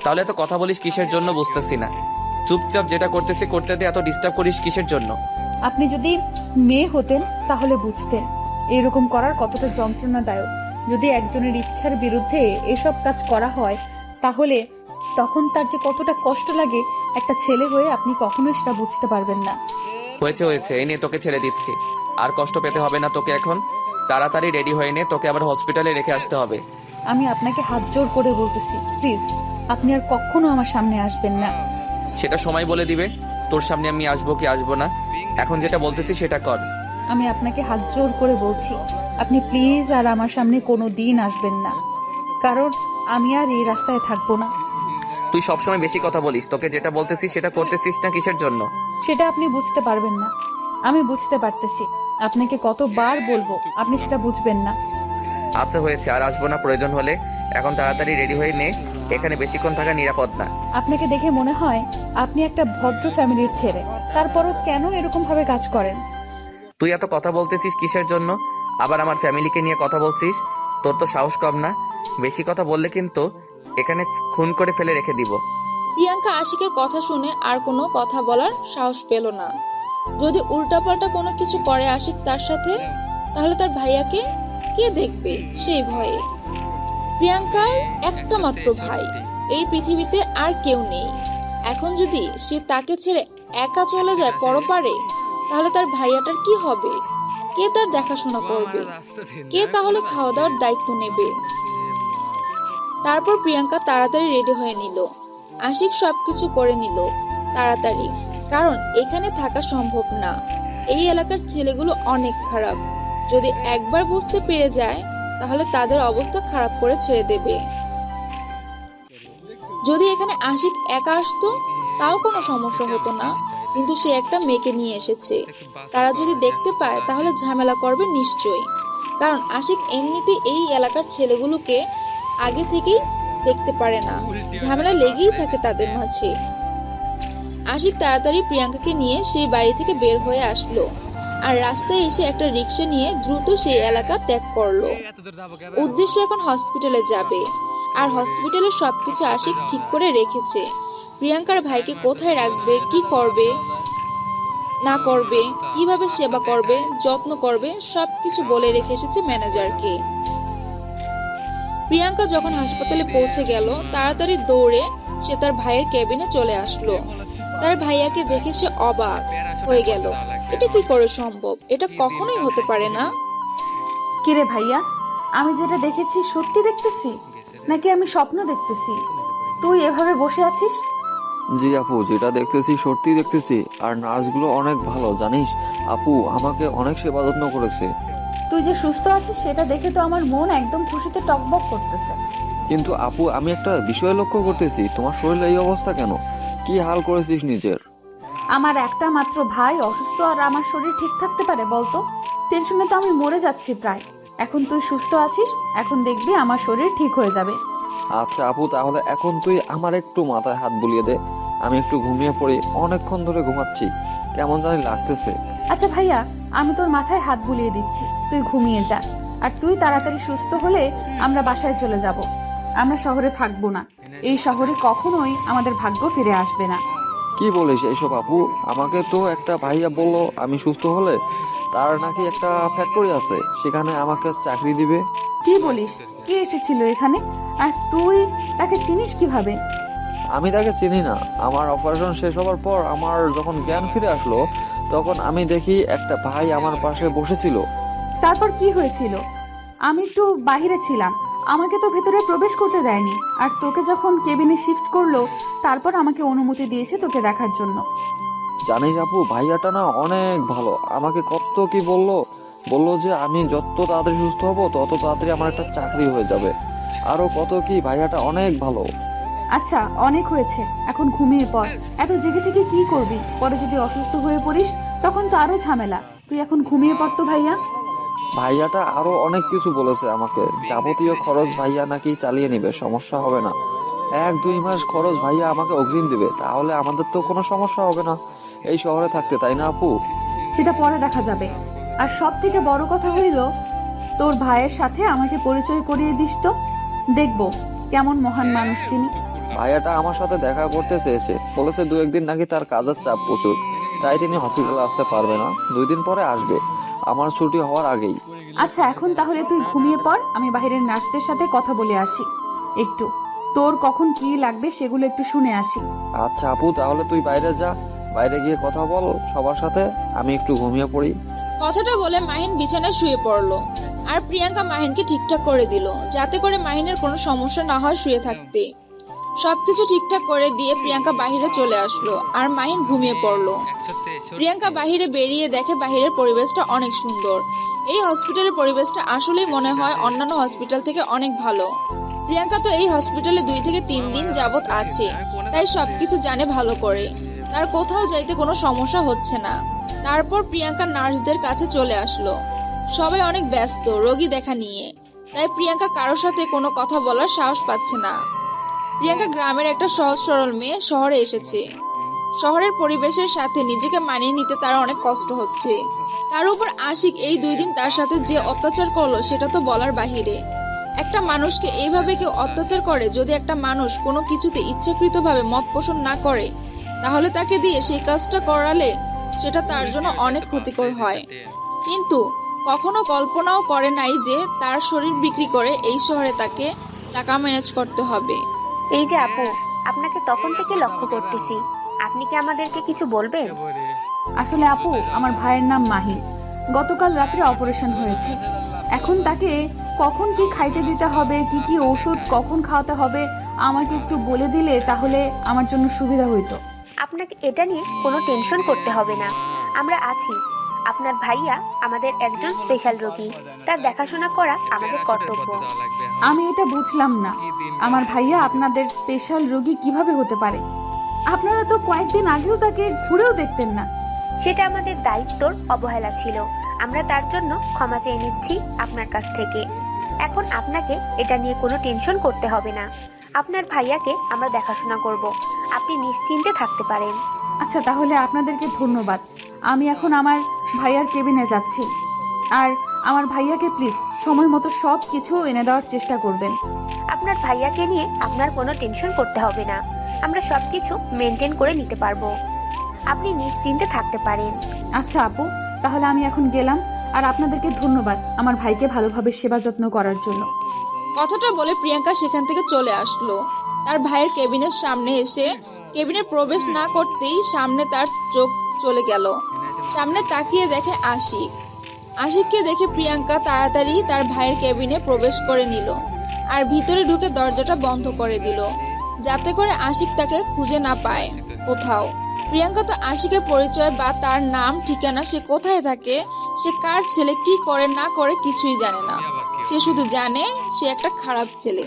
তাহলে এত কথা বলিস কিসের জন্য বুঝতেছি না। চুপচাপ যেটা করতেছি করতে দে, এত ডিস্টার্ব করিস কিসের জন্য? আপনি যদি মেয়ে হতেন তাহলে বুঝতেন এরকম করার কতটা যন্ত্রণাদায়ক। যদি একজনের ইচ্ছার বিরুদ্ধে এসব কাজ করা হয় তাহলে তখন তার যে কতটা কষ্ট লাগে, একটা ছেলে হয়ে আপনি কখনোই সেটা বুঝতে পারবেন না। হয়েছে হয়েছে, এই নিয়ে তোকে ছেড়ে দিচ্ছি, আর কষ্ট পেতে হবে না তোকে। এখন তাড়াতাড়ি রেডি হয়ে নে, তোকে আবার হসপিটালে রেখে আসতে হবে। আমি আপনাকে হাত জোর করে বলতেছি, প্লিজ আপনি আর কখনো আমার সামনে আসবেন না। সেটা সময় বলে দিবে তোর সামনে আমি আসবো কি আসবো না। এখন যেটা বলতেছি সেটা কর। আমি আপনাকে হাত জোর করে বলছি, আপনি প্লিজ আর আমার সামনে কোনো দিন আসবেন না, কারণ আমি আর এই রাস্তায় থাকবো না। তুই সবসময় বেশি কথা বলিস, তোকে যেটা বলতেছিস সেটা করতেছিস না কিসের জন্য? সেটা আপনি বুঝতে পারবেন না, আমি বুঝতে পারতেছি। আপনাকে কতবার বলবো, আপনি সেটা বুঝবেন না। আচ্ছা হয়েছে, আর আসবো না। প্রয়োজন হলে এখন তাড়াতাড়ি রেডি হয়ে নে, এখানে বেশিক্ষণ থাকা নিরাপদ না। আপনাকে দেখে মনে হয় আপনি একটা ভদ্র ফ্যামিলির ছেলে, তারপরও কেন এরকম ভাবে কাজ করেন? তুই এত কথা বলতেছিস কিসের জন্য? আবার আমার ফ্যামিলিকে নিয়ে কথা বলছিস? তোর তো সাহস কম না। বেশি কথা বললে কিন্তু এখানে খুন করে ফেলে রেখে দিব। প্রিয়াঙ্কা আশিকের কথা শুনে আর কোনো কথা বলার সাহস পেল না। যদি উল্টাপাল্টা কোনো কিছু করে আশিক তার সাথে, তাহলে তার ভাইয়াকে কে দেখবে সেই ভয়ে। প্রিয়াঙ্কার একটা মাত্র ভাই, এই পৃথিবীতে আর কেউ নেই। এখন যদি সে তাকে ছেড়ে একা চলে যায় পরপারে, তাহলে তার ভাইয়াটার কি হবে? কে তার দেখাশোনা করবে? কে তাহলে খাওয়া দাওয়ার দায়িত্ব নেবে? তারপর প্রিয়াঙ্কা তাড়াতাড়ি রেডি হয়ে নিল। আশিক সবকিছু করে নিল তাড়াতাড়ি, কারণ এখানে থাকা সম্ভব না। এই এলাকার ছেলেগুলো অনেক খারাপ। যদি একবার বুঝতে পেরে যায়, তাহলে তাদের অবস্থা খারাপ করে ছেড়ে দেবে। যদি এখানে আশিক একা আসতো তাও কোনো সমস্যা হতো না, কিন্তু সে একটা মেয়েকে নিয়ে এসেছে। তারা যদি দেখতে পায় তাহলে ঝামেলা করবে নিশ্চয়ই, কারণ আশিক এমনিতেই এই এলাকার ছেলেগুলোকে আগে থেকেই দেখতে পারে না। ঝামেলা লেগেই থাকে তাদের মাঝে। আশিক তাড়াতাড়ি প্রিয়াঙ্কাকে নিয়ে সেই বাড়ি থেকে বের হয়ে আসলো, আর রাস্তায় এসে একটা রিক্সা নিয়ে দ্রুত সেই এলাকা ত্যাগ করলো। উদ্দেশ্য এখন হসপিটালে যাবে, আর হসপিটালে সবকিছু আশিক ঠিক করে রেখেছে। প্রিয়াঙ্কার ভাইকে কোথায় রাখবে, কি করবে না করবে, কিভাবে সেবা করবে, যত্ন করবে, সবকিছু বলে রেখে এসেছে ম্যানেজারকে। প্রিয়াঙ্কা যখন হাসপাতালে পৌঁছে গেল, তাড়াতাড়ি দৌড়ে সে তার ভাইয়ের কেবিনে চলে আসলো। তার ভাইয়াকে দেখে সে অবাক হয়ে গেল। এটা কি করে সম্ভব? এটা কখনোই হতে পারে না। কিরে ভাইয়া, আমি যেটা দেখেছি সত্যি দেখতেছি নাকি আমি স্বপ্ন দেখতেছি? তুই এভাবে বসে আছিস? জি আপু, যেটা দেখতেছি সত্যি দেখতেছি। আর নার্সগুলো অনেক ভালো জানিস আপু, আমাকে অনেক সেবা যত্ন করেছে। তুই যে সুস্থ আছিস সেটা দেখে তো আমার মন একদম খুশিতে টকবক করতেছে। কিন্তু আপু, আমি একটা বিষয় লক্ষ্য করতেছি, তোমার শরীরে এই অবস্থা কেন? কি হাল করেছিস নিজের? আমার একটা মাত্র ভাই অসুস্থ আর আমার শরীর ঠিক থাকতে পারে বলতো? টেনশনে তো আমি মরে যাচ্ছি প্রায়। এখন তুই সুস্থ আছিস, এখন দেখবি আমার শরীর ঠিক হয়ে যাবে। আচ্ছা আপু, তাহলে এখন তুই আমার একটু মাথায় হাত বুলিয়ে দে, আমি একটু ঘুমিয়ে পড়ি। অনেকক্ষণ ধরে ঘুমাচ্ছি, কেমন জানি লাগতেছে। আচ্ছা ভাইয়া, আমি তোর মাথায় হাত বুলিয়ে দিচ্ছি, তুই ঘুমিয়ে যা। আর তুই তাড়াতাড়ি সুস্থ হলে আমরা বাসায় চলে যাব। আমরা শহরে থাকবো না, এই শহরে কখনোই আমাদের ভাগ্য ফিরে আসবে না। কি বলিস এইসব আপু? আমাকে তো একটা ভাইয়া বললো আমি সুস্থ হলে তার নাকি একটা ফ্যাক্টরি আছে, সেখানে আমাকে চাকরি দিবে। কি বলিস? কে এসেছিল এখানে? আর তুই তাকে চিনিস কিভাবে? আমি তাকে চিনি না। আমার অপারেশন শেষ হওয়ার পর আমার যখন জ্ঞান ফিরে আসলো, তখন আমি দেখি একটা ভাই আমার পাশে বসেছিল। তারপর কি হয়েছিল? আমি একটু বাইরে ছিলাম, আমাকে তো ভেতরে প্রবেশ করতে দেয়নি। আর তোকে যখন কেবিনে শিফট করলো, তারপর আমাকে অনুমতি দিয়েছে তোকে দেখার জন্য। জানিস আপু, ভাইয়াটা না অনেক ভালো। আমাকে কত কি বললো, বললো যে আমি যত তাড়াতাড়ি সুস্থ হব তত তাড়াতাড়ি আমার একটা চাকরি হয়ে যাবে। আরো কত কি, ভাইয়াটা অনেক ভালো। আচ্ছা অনেক হয়েছে, এখন ঘুমিয়ে পড়। এত জেগে থেকে কি করবি? পরে যদি অসুস্থ হয়ে পড়িস তখন তো আরো ঝামেলা। তুই এখন ঘুমিয়ে পড় তো ভাইয়া। ভাইয়াটা আরো অনেক কিছু বলেছে আমাকে। যাবতীয় খরচ ভাইয়া নাকি চালিয়ে নিবে, সমস্যা হবে না। 1-2 মাস খরচ ভাইয়া আমাকে অগ্রিম দিবে, তাহলে আমাদের তো কোনো সমস্যা হবে না এই শহরে থাকতে, তাই না আপু? সেটা পরে দেখা যাবে। আর সব থেকে বড় কথা হইল, তোর ভাইয়ের সাথে আমাকে পরিচয় করিয়ে দিস তো, দেখবো কেমন মহান মানুষ তিনি। ভাইয়াটা আমার সাথে দেখা করতে চেয়েছে, বলেছে 2-1 দিন নাকি তার কাজের চাপ প্রচুর, তাই তিনি হসপিটালে আসতে পারবে না। 2 দিন পরে আসবে, আমার ছুটি হওয়ার আগেই। আচ্ছা এখন তাহলে তুই ঘুমিয়ে পড়, আমি বাইরের নার্সদের সাথে কথা বলে আসি একটু। তোর কখন কি লাগবে সেগুলো একটু শুনে আসি। আচ্ছা আপু, তাহলে তুই বাইরে যা, বাইরে গিয়ে কথা বল সবার সাথে, আমি একটু ঘুমিয়ে পড়ি। কথাটা বলে মাহিন বিছানায় শুয়ে পড়লো। আর প্রিয়াঙ্কা মাহিনকে ঠিকঠাক করে দিল, যাতে করে মাহিনের কোনো সমস্যা না হয় শুয়ে থাকতে। সবকিছু ঠিকঠাক করে দিয়ে প্রিয়াঙ্কা বাহিরে চলে আসলো, আর মাহিন ঘুমিয়ে পড়লো। প্রিয়াঙ্কা বাহিরে বেরিয়ে দেখে বাহিরের পরিবেশটা অনেক সুন্দর। এই হসপিটালের পরিবেশটা আসলেই মনে হয় অন্যান্য হসপিটাল থেকে অনেক ভালো। প্রিয়াঙ্কা তো এই হসপিটালে 2 থেকে 3 দিন যাবত আছে, তাই সবকিছু জানে ভালো করে। তার কোথাও যাইতে কোনো সমস্যা হচ্ছে না। তারপর প্রিয়াঙ্কা নার্সদের কাছে চলে আসলো। সবাই অনেক ব্যস্ত রোগী দেখা নিয়ে, তাই প্রিয়াঙ্কা কারোর সাথে কোনো কথা বলার সাহস পাচ্ছে না। প্রিয়াঙ্কা গ্রামের একটা সহজ সরল মেয়ে, শহরে এসেছে। শহরের পরিবেশের সাথে নিজেকে মানিয়ে নিতে তার অনেক কষ্ট হচ্ছে। তার উপর আশিক এই 2 দিন তার সাথে যে অত্যাচার করলো সেটা তো বলার বাহিরে। একটা মানুষকে এইভাবে কেউ অত্যাচার করে, যদি একটা মানুষ কোনো কিছুতে ইচ্ছাকৃতভাবে মত পোষণ না করে, তাহলে তাকে দিয়ে সেই কাজটা করালে সেটা তার জন্য অনেক ক্ষতিকর হয়। কিন্তু কখনো কল্পনাও করে নাই যে তার শরীর বিক্রি করে এই শহরে তাকে টাকা ম্যানেজ করতে হবে। এই যে আপু, আপনাকে তখন থেকে লক্ষ্য করতেছি, আপনি কি আমাদেরকে কিছু বলবেন? আসলে আপু, আমার ভাইয়ের নাম মাহিন। গতকাল রাত্রে অপারেশন হয়েছে। এখন তাকে কখন কি খাইতে দিতে হবে, কি কি ওষুধ কখন খাওয়াতে হবে, আমাকে একটু বলে দিলে তাহলে আমার জন্য সুবিধা হইতো। আপনাকে এটা নিয়ে কোনো টেনশন করতে হবে না, আমরা আছি। আপনার ভাইয়া আমাদের একজন স্পেশাল রোগী, তার দেখাশোনা করা আমাদের কর্তব্য। আমি এটা বুঝলাম না, আমার ভাইয়া আপনাদের স্পেশাল রোগী কিভাবে হতে পারে? আপনারা তো কয়েকদিন আগেও তাকে ঘুরেও দেখতেন না। সেটা আমাদের দায়িত্বর অবহেলা ছিল, আমরা তার জন্য ক্ষমা চেয়ে নিচ্ছি আপনার কাছ থেকে। এখন আপনাকে এটা নিয়ে কোনো টেনশন করতে হবে না, আপনার ভাইয়াকে আমরা দেখাশোনা করব, আপনি নিশ্চিন্তে থাকতে পারেন। আচ্ছা, তাহলে আপনাদেরকে ধন্যবাদ। আমি এখন আমার ভাইয়ার কেবিনে যাচ্ছি। আর আমার ভাইয়াকে প্লিজ সময় মতো সব কিছু এনে দেওয়ার চেষ্টা করবেন। আপনার ভাইয়াকে নিয়ে আপনার কোনো টেনশন করতে হবে না, আমরা সব কিছু মেনটেন করে নিতে পারবো, আপনি নিশ্চিন্তে থাকতে পারেন। আচ্ছা আপু, তাহলে আমি এখন গেলাম। আর আপনাদেরকে ধন্যবাদ আমার ভাইকে ভালোভাবে সেবা যত্ন করার জন্য। কথাটা বলে প্রিয়াঙ্কা সেখান থেকে চলে আসলো। তার ভাইয়ের কেবিনের সামনে এসে কেবিনে প্রবেশ না করতেই সামনে তার চোখ চলে গেল। সামনে তাকিয়ে দেখে আশিক। আশিককে দেখে প্রিয়াঙ্কা তাড়াতাড়ি তার ভাইয়ের কেবিনে প্রবেশ করে নিল, আর ভিতরে ঢুকে দরজাটা বন্ধ করে দিল, যাতে করে আশিক তাকে খুঁজে না পায় কোথাও। প্রিয়াঙ্কা তো আশিকের পরিচয় বা তার নাম ঠিকানা, সে কোথায় থাকে, সে কার ছেলে, কি করে না করে কিছুই জানে না। সে শুধু জানে সে একটা খারাপ ছেলে,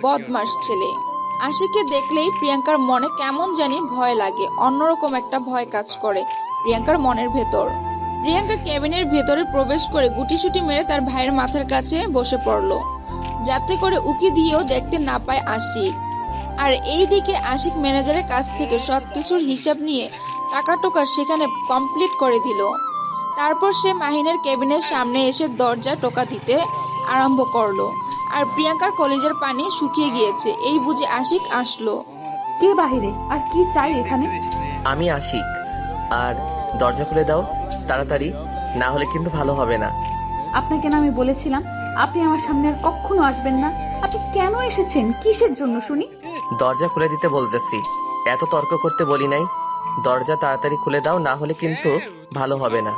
বদমাশ ছেলে। আশিককে দেখলেই প্রিয়াঙ্কার মনে কেমন জানি ভয় লাগে, অন্যরকম একটা ভয় কাজ করে প্রিয়াঙ্কার মনের ভেতর। প্রিয়াঙ্কা কেবিনের ভেতরে প্রবেশ করে গুটিসুটি মেরে তার ভাইয়ের মাথার কাছে বসে পড়লো, যাতে করে উকি দিয়েও দেখতে না পায় আশিক। আর এইদিকে আশিক ম্যানেজারের কাছ থেকে সবকিছুর হিসাব নিয়ে টাকা টোকা সেখানে কমপ্লিট করে দিল। তারপর সে মাহিনের কেবিনের সামনে এসে দরজা টোকা দিতে আরম্ভ করলো। আর প্রিয়াঙ্কার কলেজের পানি শুকিয়ে গিয়েছে, এই বুঝে আশিক আসলো। কে বাহিরে আর কি চাই এখানে? আমি আশিক, আর দরজা খুলে দাও তাড়াতাড়ি, না হলে কিন্তু ভালো হবে না। আপনাকে না আমি বলেছিলাম আপনি আমার সামনে আর কখনো আসবেন না। আপনি কেন এসেছেন, কিসের জন্য শুনি? দরজা খুলে দিতে বলতেছি, এত তর্ক করতে বলি নাই। দরজা তাড়াতাড়ি খুলে দাও, না হলে কিন্তু ভালো হবে না।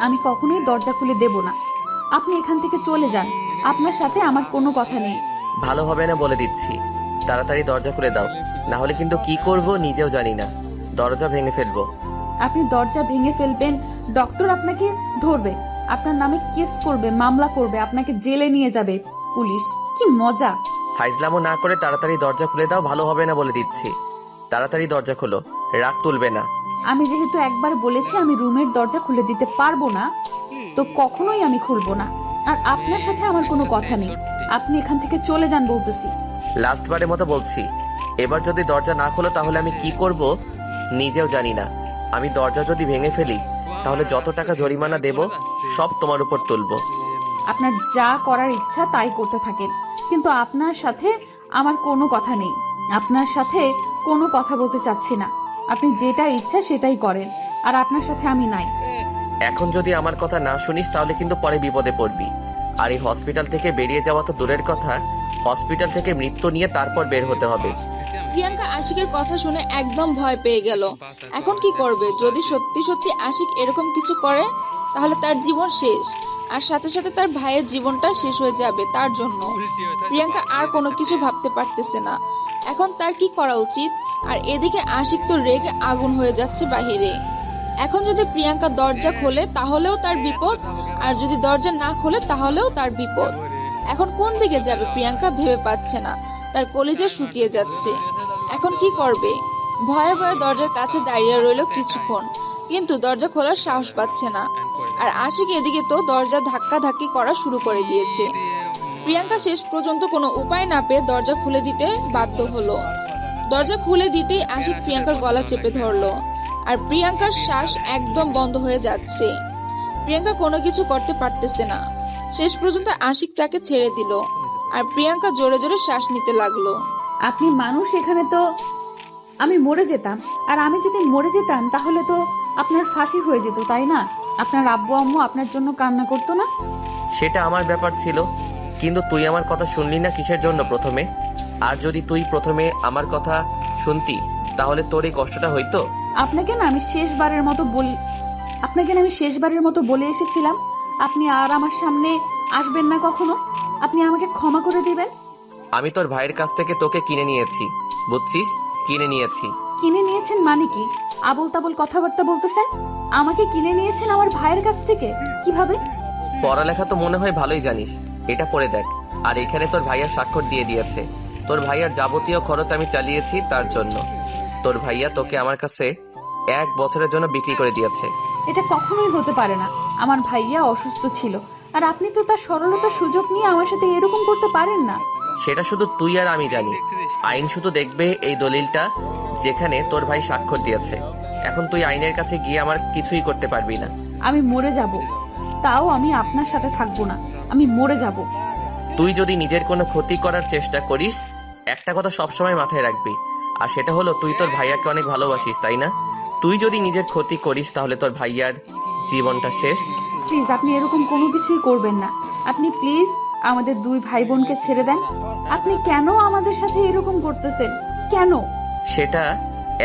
আমি কখনোই দরজা খুলে দেব না। আপনি এখান থেকে চলে যান, আপনার সাথে আমার কোনো কথা নেই। ভালো হবে না বলে দিচ্ছি, তাড়াতাড়ি দরজা খুলে দাও, না হলে কিন্তু কি করব নিজেও জানি না। দরজা ভেঙে ফেলবো। আপনি দরজা ভেঙে ফেলবেন, ডক্টর আপনাকে ধরবে, আপনার নামে কেস করবে, মামলা করবে, আপনাকে জেলে নিয়ে যাবে পুলিশ। কি মজা! ফাইজলামো না করে তাড়াতাড়ি দরজা খুলে দাও, ভালো হবে না বলে দিচ্ছি। তাড়াতাড়ি দরজা খোলো, রাগ তুলবে না। আমি যেহেতু একবার বলেছি আমি রুমের দরজা খুলে দিতে পারবো না, তো কখনোই আমি খুলবো না। আর আপনার সাথে আমার কোনো কথা নেই, আপনি এখান থেকে চলে যান বলতেছি। লাস্টবারের মতো বলছি, এবার যদি দরজা না খোলো তাহলে আমি কি করব নিজেও জানি না। আমি দরজা যদি ভেঙে ফেলি তাহলে যত টাকা জরিমানা দেব সব তোমার উপর তুলবো। আপনার যা করার ইচ্ছা তাই করতে থাকেন, কিন্তু আপনার সাথে আমার কোনো কথা নেই। আপনার সাথে কোনো কথা বলতে চাচ্ছি না। আপনি যেটা ইচ্ছা সেটাই করেন, আর আপনার সাথে আমি নাই। এখন যদি আমার কথা না শুনিস তাহলে কিন্তু পরে বিপদে পড়বি। আর এই হসপিটাল থেকে বেরিয়ে যাওয়া তো দূরের কথা, হসপিটাল থেকে মৃত্যু নিয়ে তারপর বের হতে হবে। প্রিয়াঙ্কা আশিকের কথা শুনে একদম ভয় পেয়ে গেল। এখন কি করবে? যদি সত্যি সত্যি আশিক এরকম কিছু করে তাহলে তার জীবন শেষ। আর সাথে সাথে তার ভাইয়ের জীবনটা শেষ হয়ে যাবে তার জন্য। প্রিয়াঙ্কা আর কোনো কিছু ভাবতে পারতেছে না এখন তার কি করা উচিত। আর এদিকে আশিক তো রেগে আগুন হয়ে যাচ্ছে বাহিরে। এখন যদি প্রিয়াঙ্কা দরজা খোলে তাহলেও তার বিপদ, আর যদি দরজা না খোলে তাহলেও তার বিপদ। এখন কোন দিকে যাবে প্রিয়াঙ্কা ভেবে পাচ্ছে না, তার কলিজা শুকিয়ে যাচ্ছে। এখন কি করবে? ভয়ে ভয়ে দরজার কাছে দাঁড়িয়ে রইল কিছুক্ষণ, কিন্তু দরজা খোলার সাহস পাচ্ছে না। আর আশিক এদিকে তো দরজা ধাক্কা ধাক্কি করা শুরু করে দিয়েছে। প্রিয়াঙ্কা শেষ পর্যন্ত কোনো উপায় না পেয়ে দরজা খুলে দিতে বাধ্য হলো। দরজা খুলে দিতেই আশিক প্রিয়াঙ্কার গলা চেপে ধরলো, আর প্রিয়াঙ্কার শ্বাস একদম বন্ধ হয়ে যাচ্ছে। প্রিয়াঙ্কা কোনো কিছু করতে পারতেছে না। শেষ পর্যন্ত আশিক তাকে ছেড়ে দিল, আর প্রিয়াঙ্কা জোরে জোরে শ্বাস নিতে লাগলো। আপনি মানুষ, এখানে তো আমি মরে যেতাম। আর আমি যদি মরে যেতাম তাহলে তো আপনার ফাঁসি হয়ে যেত, তাই না? আপনার আব্বু আম্মু আপনার জন্য কান্না করতো না? সেটা আমার ব্যাপার ছিল, কিন্তু তুই আমার কথা শুনলি না কিসের জন্য প্রথমে? আর যদি তুই প্রথমে আমার কথা শুনতি তাহলে তোর এই কষ্টটা হইতো? আপনাকে না আমি শেষবারের মতো বলে এসেছিলাম আপনি আর আমার সামনে আসবেন না কখনো। আপনি আমাকে ক্ষমা করে দিবেন। আমি তোর ভাইয়ের কাছ থেকে তোকে কিনে নিয়েছি, বুঝছিস? কিনে নিয়েছি। কিনে নিয়েছেন মানে কি? আবল তাবল কথাবার্তা বলতেছেন। আমাকে কিনে নিয়েছেন আমার ভাইয়ের কাছ থেকে? কিভাবে? পড়ালেখা তো মনে হয় ভালোই জানিস, এটা পড়ে দেখ। আর এখানে তোর ভাইয়ার স্বাক্ষর দিয়ে দিয়েছে। তোর ভাইয়ার যাবতীয় খরচ আমি চালিয়েছি তার জন্য। তোর ভাইয়া তোকে আমার কাছে 1 বছরের জন্য বিক্রি করে দিয়েছে। এটা কখনোই হতে পারে না। আমার ভাইয়া অসুস্থ ছিল, আর আপনি তো তার সরলতার সুযোগ নিয়ে আমার সাথে এরকম করতে পারেন না। সেটা শুধু তুই আর আমি জানি। আইন শুধু দেখবে এই দলিলটা যেখানে তোর ভাই স্বাক্ষর দিয়েছে। এখন তুই আইনের কাছে গিয়ে আমার কিছুই করতে পারবি না। আমি মরে যাব, তাও আমি আপনার সাথে থাকবো না। আমি মরে যাব। তুই যদি নিজের কোনো ক্ষতি করার চেষ্টা করিস, একটা কথা সবসময় মাথায় রাখবি, আর সেটা হলো তুই তোর ভাইয়াকে অনেক ভালোবাসিস, তাই না? তুই যদি নিজের ক্ষতি করিস তাহলে তোর ভাইয়ার জীবনটা শেষ। প্লিজ আপনি এরকম কোনো কিছুই করবেন না। আপনি প্লিজ আমাদের 2 ভাই বোনকে ছেড়ে দেন। আপনি কেন আমাদের সাথে এরকম করতেছেন? কেন? সেটা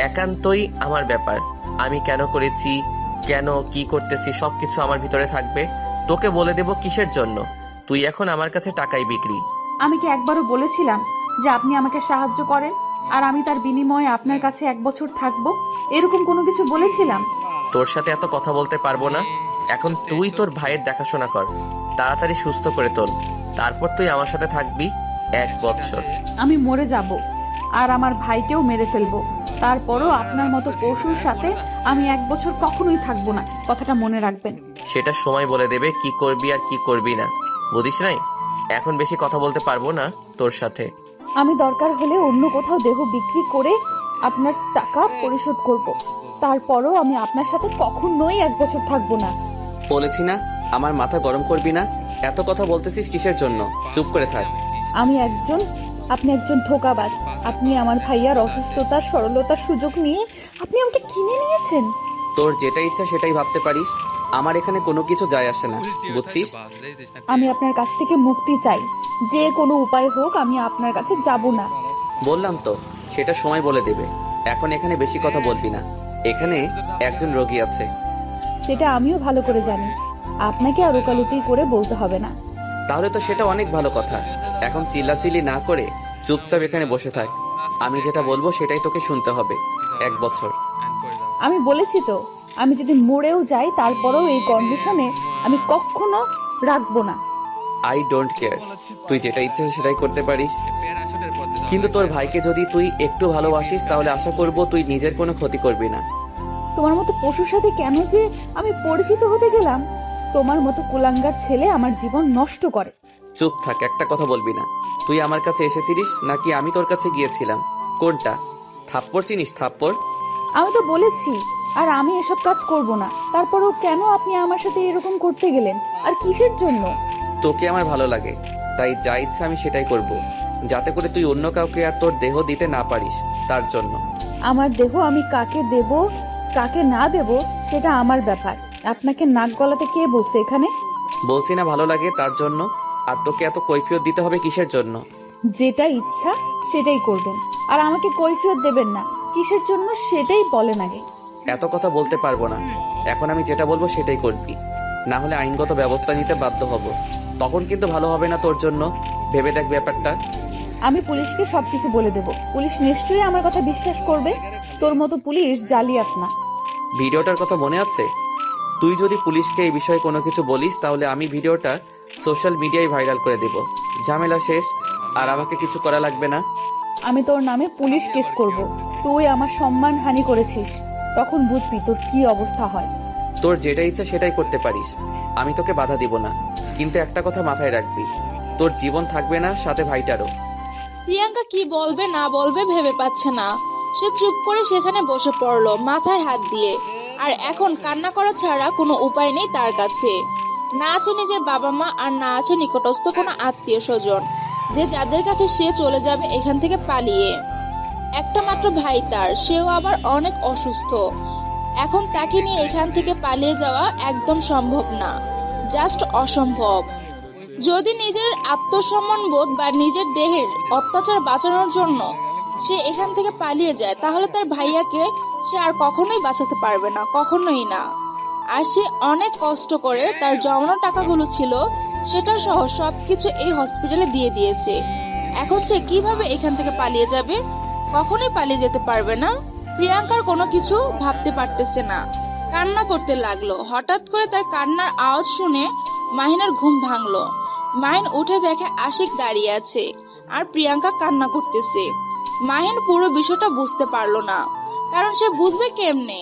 একান্তই আমার ব্যাপার। আমি কেন করেছি, কেন কি করতেছি সবকিছু আমার ভিতরে থাকবে। তোকে বলে দেব কিসের জন্য? তুই এখন আমার কাছে টাকাই বিক্রি। আমি কি একবারও বলেছিলাম যে আপনি আমাকে সাহায্য করেন আর আমি তার বিনিময়ে আপনার কাছে 1 বছর থাকবো? এরকম কোনো কিছু বলেছিলাম? তোর সাথে এত কথা বলতে পারবো না। এখন তুই তোর ভাইয়ের দেখাশোনা কর, তাড়াতাড়ি সুস্থ করে তোল, তারপর তুই আমার সাথে থাকবি 1 বছর। আমি মরে যাব আর আমার ভাইকেও মেরে ফেলবো, তারপরও আপনার মতো পশুর সাথে আমি 1 বছর কখনোই থাকবো না। কথাটা মনে রাখবেন। সেটা সময় বলে দেবে কি করবি আর কি করবি না, বুঝিস নাই? এখন বেশি কথা বলতে পারবো না তোর সাথে। আমি দরকার হলে অন্য কোথাও দেহ বিক্রি করে আপনার টাকা পরিশোধ করব, তারপরও আমি আপনার সাথে কখনোই 1 বছর থাকবো না। বলেছি না আমার মাথা গরম করবি না। এত কথা বলতেছিস কিসের জন্য? চুপ করে থাক। আপনি একজন ধোঁকাবাজ। আপনি আমার ভাইয়ার অসুস্থতার সরলতার সুযোগ নিয়ে আপনি আমাকে কিনে নিয়েছেন। তোর যেটা ইচ্ছা সেটাই ভাবতে পারিস, আমার এখানে কোনো কিছু যায় আসে না, বুঝছিস? আমি আপনার কাছ থেকে মুক্তি চাই। যে কোনো উপায় হোক আমি আপনার কাছে যাব না। বললাম তো সেটা সময় বলে দেবে। এখন এখানে বেশি কথা বলবি না। এখানে একজন রোগী আছে। সেটা আমিও ভালো করে জানি। আপনাকে আর ওকালতি করে বলতে হবে না। তাহলে তো সেটা অনেক ভালো কথা। এখন চিল্লাচিল্লি না করে চুপচাপ এখানে বসে থাক। আমি যেটা বলবো সেটাই তোকে শুনতে হবে। 1 বছর। আমি বলেছি তো, আমি যদি মরেও যাই তারপরেও এই কন্ডিশনে আমি কখনো রাখবো না। I don't care. তুই যেটা ইচ্ছে সেটাই করতে পারিস, কিন্তু তোর ভাইকে যদি তুই একটু ভালোবাসিস তাহলে আশা করব তুই নিজের কোনো ক্ষতি করবি না। তোমার মতো পশুর সাথে কেন যে আমি পরিচিত হতে গেলাম? তোমার মতো কুলাঙ্গার ছেলে আমার জীবন নষ্ট করে। চুপ থাক, একটা কথা বলবি না। তুই আমার কাছে এসেছিলিস নাকি আমি তোর কাছে গিয়েছিলাম? কোনটা? থাপ্পড় চিনিস? থাপ্পড়। আমি তো বলেছি আর আমি এসব কাজ করব না, তারপরেও কেন আপনি আমার সাথে এরকম করতে গেলেন? আর কিসের জন্য? তোকে আমার ভালো লাগে, তাই যা ইচ্ছা আমি সেটাই করব, যাতে করে তুই অন্য কাউকে আর তোর দেহ দিতে না পারিস, তার জন্য। আমার দেহ আমি কাকে দেব কাকে না দেব সেটা আমার ব্যাপার। আপনাকে নাক গলাতে কে বলছে এখানে? বলছি না ভালো লাগে তার জন্য। আর তোকে এত কৈফিয়ত দিতে হবে কিসের জন্য? যেটা ইচ্ছা সেটাই করবেন, আর আমাকে কৈফিয়ত দেবেন না কিসের জন্য সেটাই বলেন আগে। এত কথা বলতে পারবো না। এখন আমি যেটা বলবো সেটাই করবি। না হলে আইনগত ব্যবস্থা নিতে বাধ্য হব। তখন কিন্তু ভালো হবে না তোর জন্য। ভেবে দেখ ব্যাপারটা। আমি পুলিশকে সবকিছু বলে দেব। পুলিশ নিশ্চয়ই আমার কথা বিশ্বাস করবে। তোর মতো পুলিশ জালিয়াত না। ভিডিওটার কথা মনে আছে? তুই যদি পুলিশকে এই বিষয়ে কোনো কিছু বলিস তাহলে আমি ভিডিওটা সোশ্যাল মিডিয়ায় ভাইরাল করে দেব। ঝামেলা শেষ, আর আমাকে কিছু করা লাগবে না। আমি তোর নামে পুলিশ কেস করব। তুই আমার সম্মান হানি করেছিস, তখন বুঝবি তোর কি অবস্থা হয়। তোর যেটা ইচ্ছা সেটাই করতে পারিস, আমি তোকে বাধা দিব না। কিন্তু একটা কথা মাথায় রাখবি, তোর জীবন থাকবে না, সাথে ভাইটারও। প্রিয়াঙ্কা কি বলবে না বলবে ভেবে পাচ্ছে না। সে চুপ করে সেখানে বসে পড়লো, মাথায় হাত দিয়ে। আর এখন কান্না করা ছাড়া কোনো উপায় নেই তার কাছে। না আছে নিজের বাবা মা, আর না আছে নিকটস্থ কোনো আত্মীয় স্বজন, যে যাদের কাছে সে চলে যাবে এখান থেকে পালিয়ে। একটা মাত্র ভাই তার, সেও আবার অনেক অসুস্থ। এখন তাকে নিয়ে এখান থেকে পালিয়ে যাওয়া একদম সম্ভব না, জাস্ট অসম্ভব। যদি নিজের আত্মসম্মান বোধ বা নিজের দেহের অত্যাচার বাঁচানোর জন্য সে এখান থেকে পালিয়ে যায়, তাহলে তার ভাইয়াকে সে আর কখনোই বাঁচাতে পারবে না, কখনোই না। আর সে অনেক কষ্ট করে তার জমানো টাকাগুলো ছিল সেটা সহ সবকিছু এই হসপিটালে দিয়ে দিয়েছে। এখন সে কিভাবে এখান থেকে পালিয়ে যাবে? কখনোই পালিয়ে যেতে পারবে না। প্রিয়াঙ্কার কোনো কিছু ভাবতে পারতেছে না, কান্না করতে লাগলো। হঠাৎ করে তার কান্নার আওয়াজ শুনে মাহিনার ঘুম ভাঙলো। মাহিন উঠে দেখে আশিক দাঁড়িয়ে আছে আর প্রিয়াঙ্কা কান্না করতেছে। মাহিন পুরো বিষয়টা বুঝতে পারলো না, কারণ সে বুঝবে কেমনে?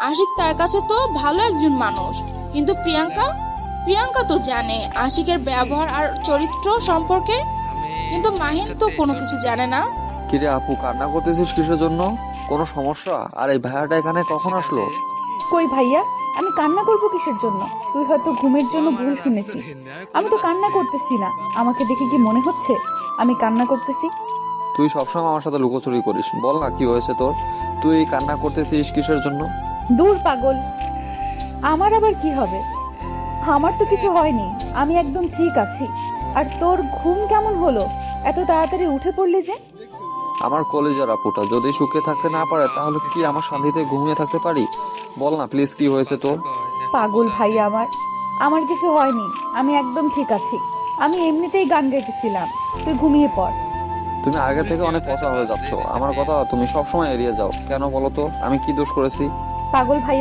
আশিক তার কাছে তো ভালো একজন মানুষ, কিন্তু প্রিয়াঙ্কা তো জানে আশিকের ব্যবহার আর চরিত্র সম্পর্কে, কিন্তু মাহিন তো কোনো কিছু জানে না। কিরে আপু, কান্না করতেছিস কিসের জন্য? কোনো সমস্যা? আর এই ভাইয়াটা এখানে কখন আসলো? কই ভাইয়া, আমি কান্না করব কিসের জন্য? তুই হয়তো ঘুমের জন্য ভুল শুনেছিস। আমি তো কান্না করতেছি না। আমাকে দেখে কি মনে হচ্ছে আমি কান্না করতেছি? তুই সবসময় আমার সাথে লুকোচুরি করিস, বল না কি হয়েছে তোর? তুই কান্না করতেছিস কিসের জন্য? দূর পাগল, আমার আবার কি হবে? আমার তো কিছু হয়নি, আমি একদম ঠিক আছি। আর তোর ঘুম কেমন হলো? এত তাড়াতাড়ি উঠে পড়লি যে? আমার কলেজের আপুটা যদি সুখে থাকতে না পারে তাহলে কি আমার শান্তিতে ঘুমিয়ে থাকতে পারি? বল না প্লিজ, কি হয়েছে তোর? পাগল ভাই, আমার কিছু হয়নি। আমি একদম ঠিক আছি। আমি এমনিতেই গান গাইতেছিলাম। তুই ঘুমিয়ে পড়। তুমি আগে থেকে অনেক পচা হয়ে যাচ্ছ। আমার কথা তুমি সবসময় এড়িয়ে যাও কেন বলো তো? আমি কি দোষ করেছি? পাগল ভাই,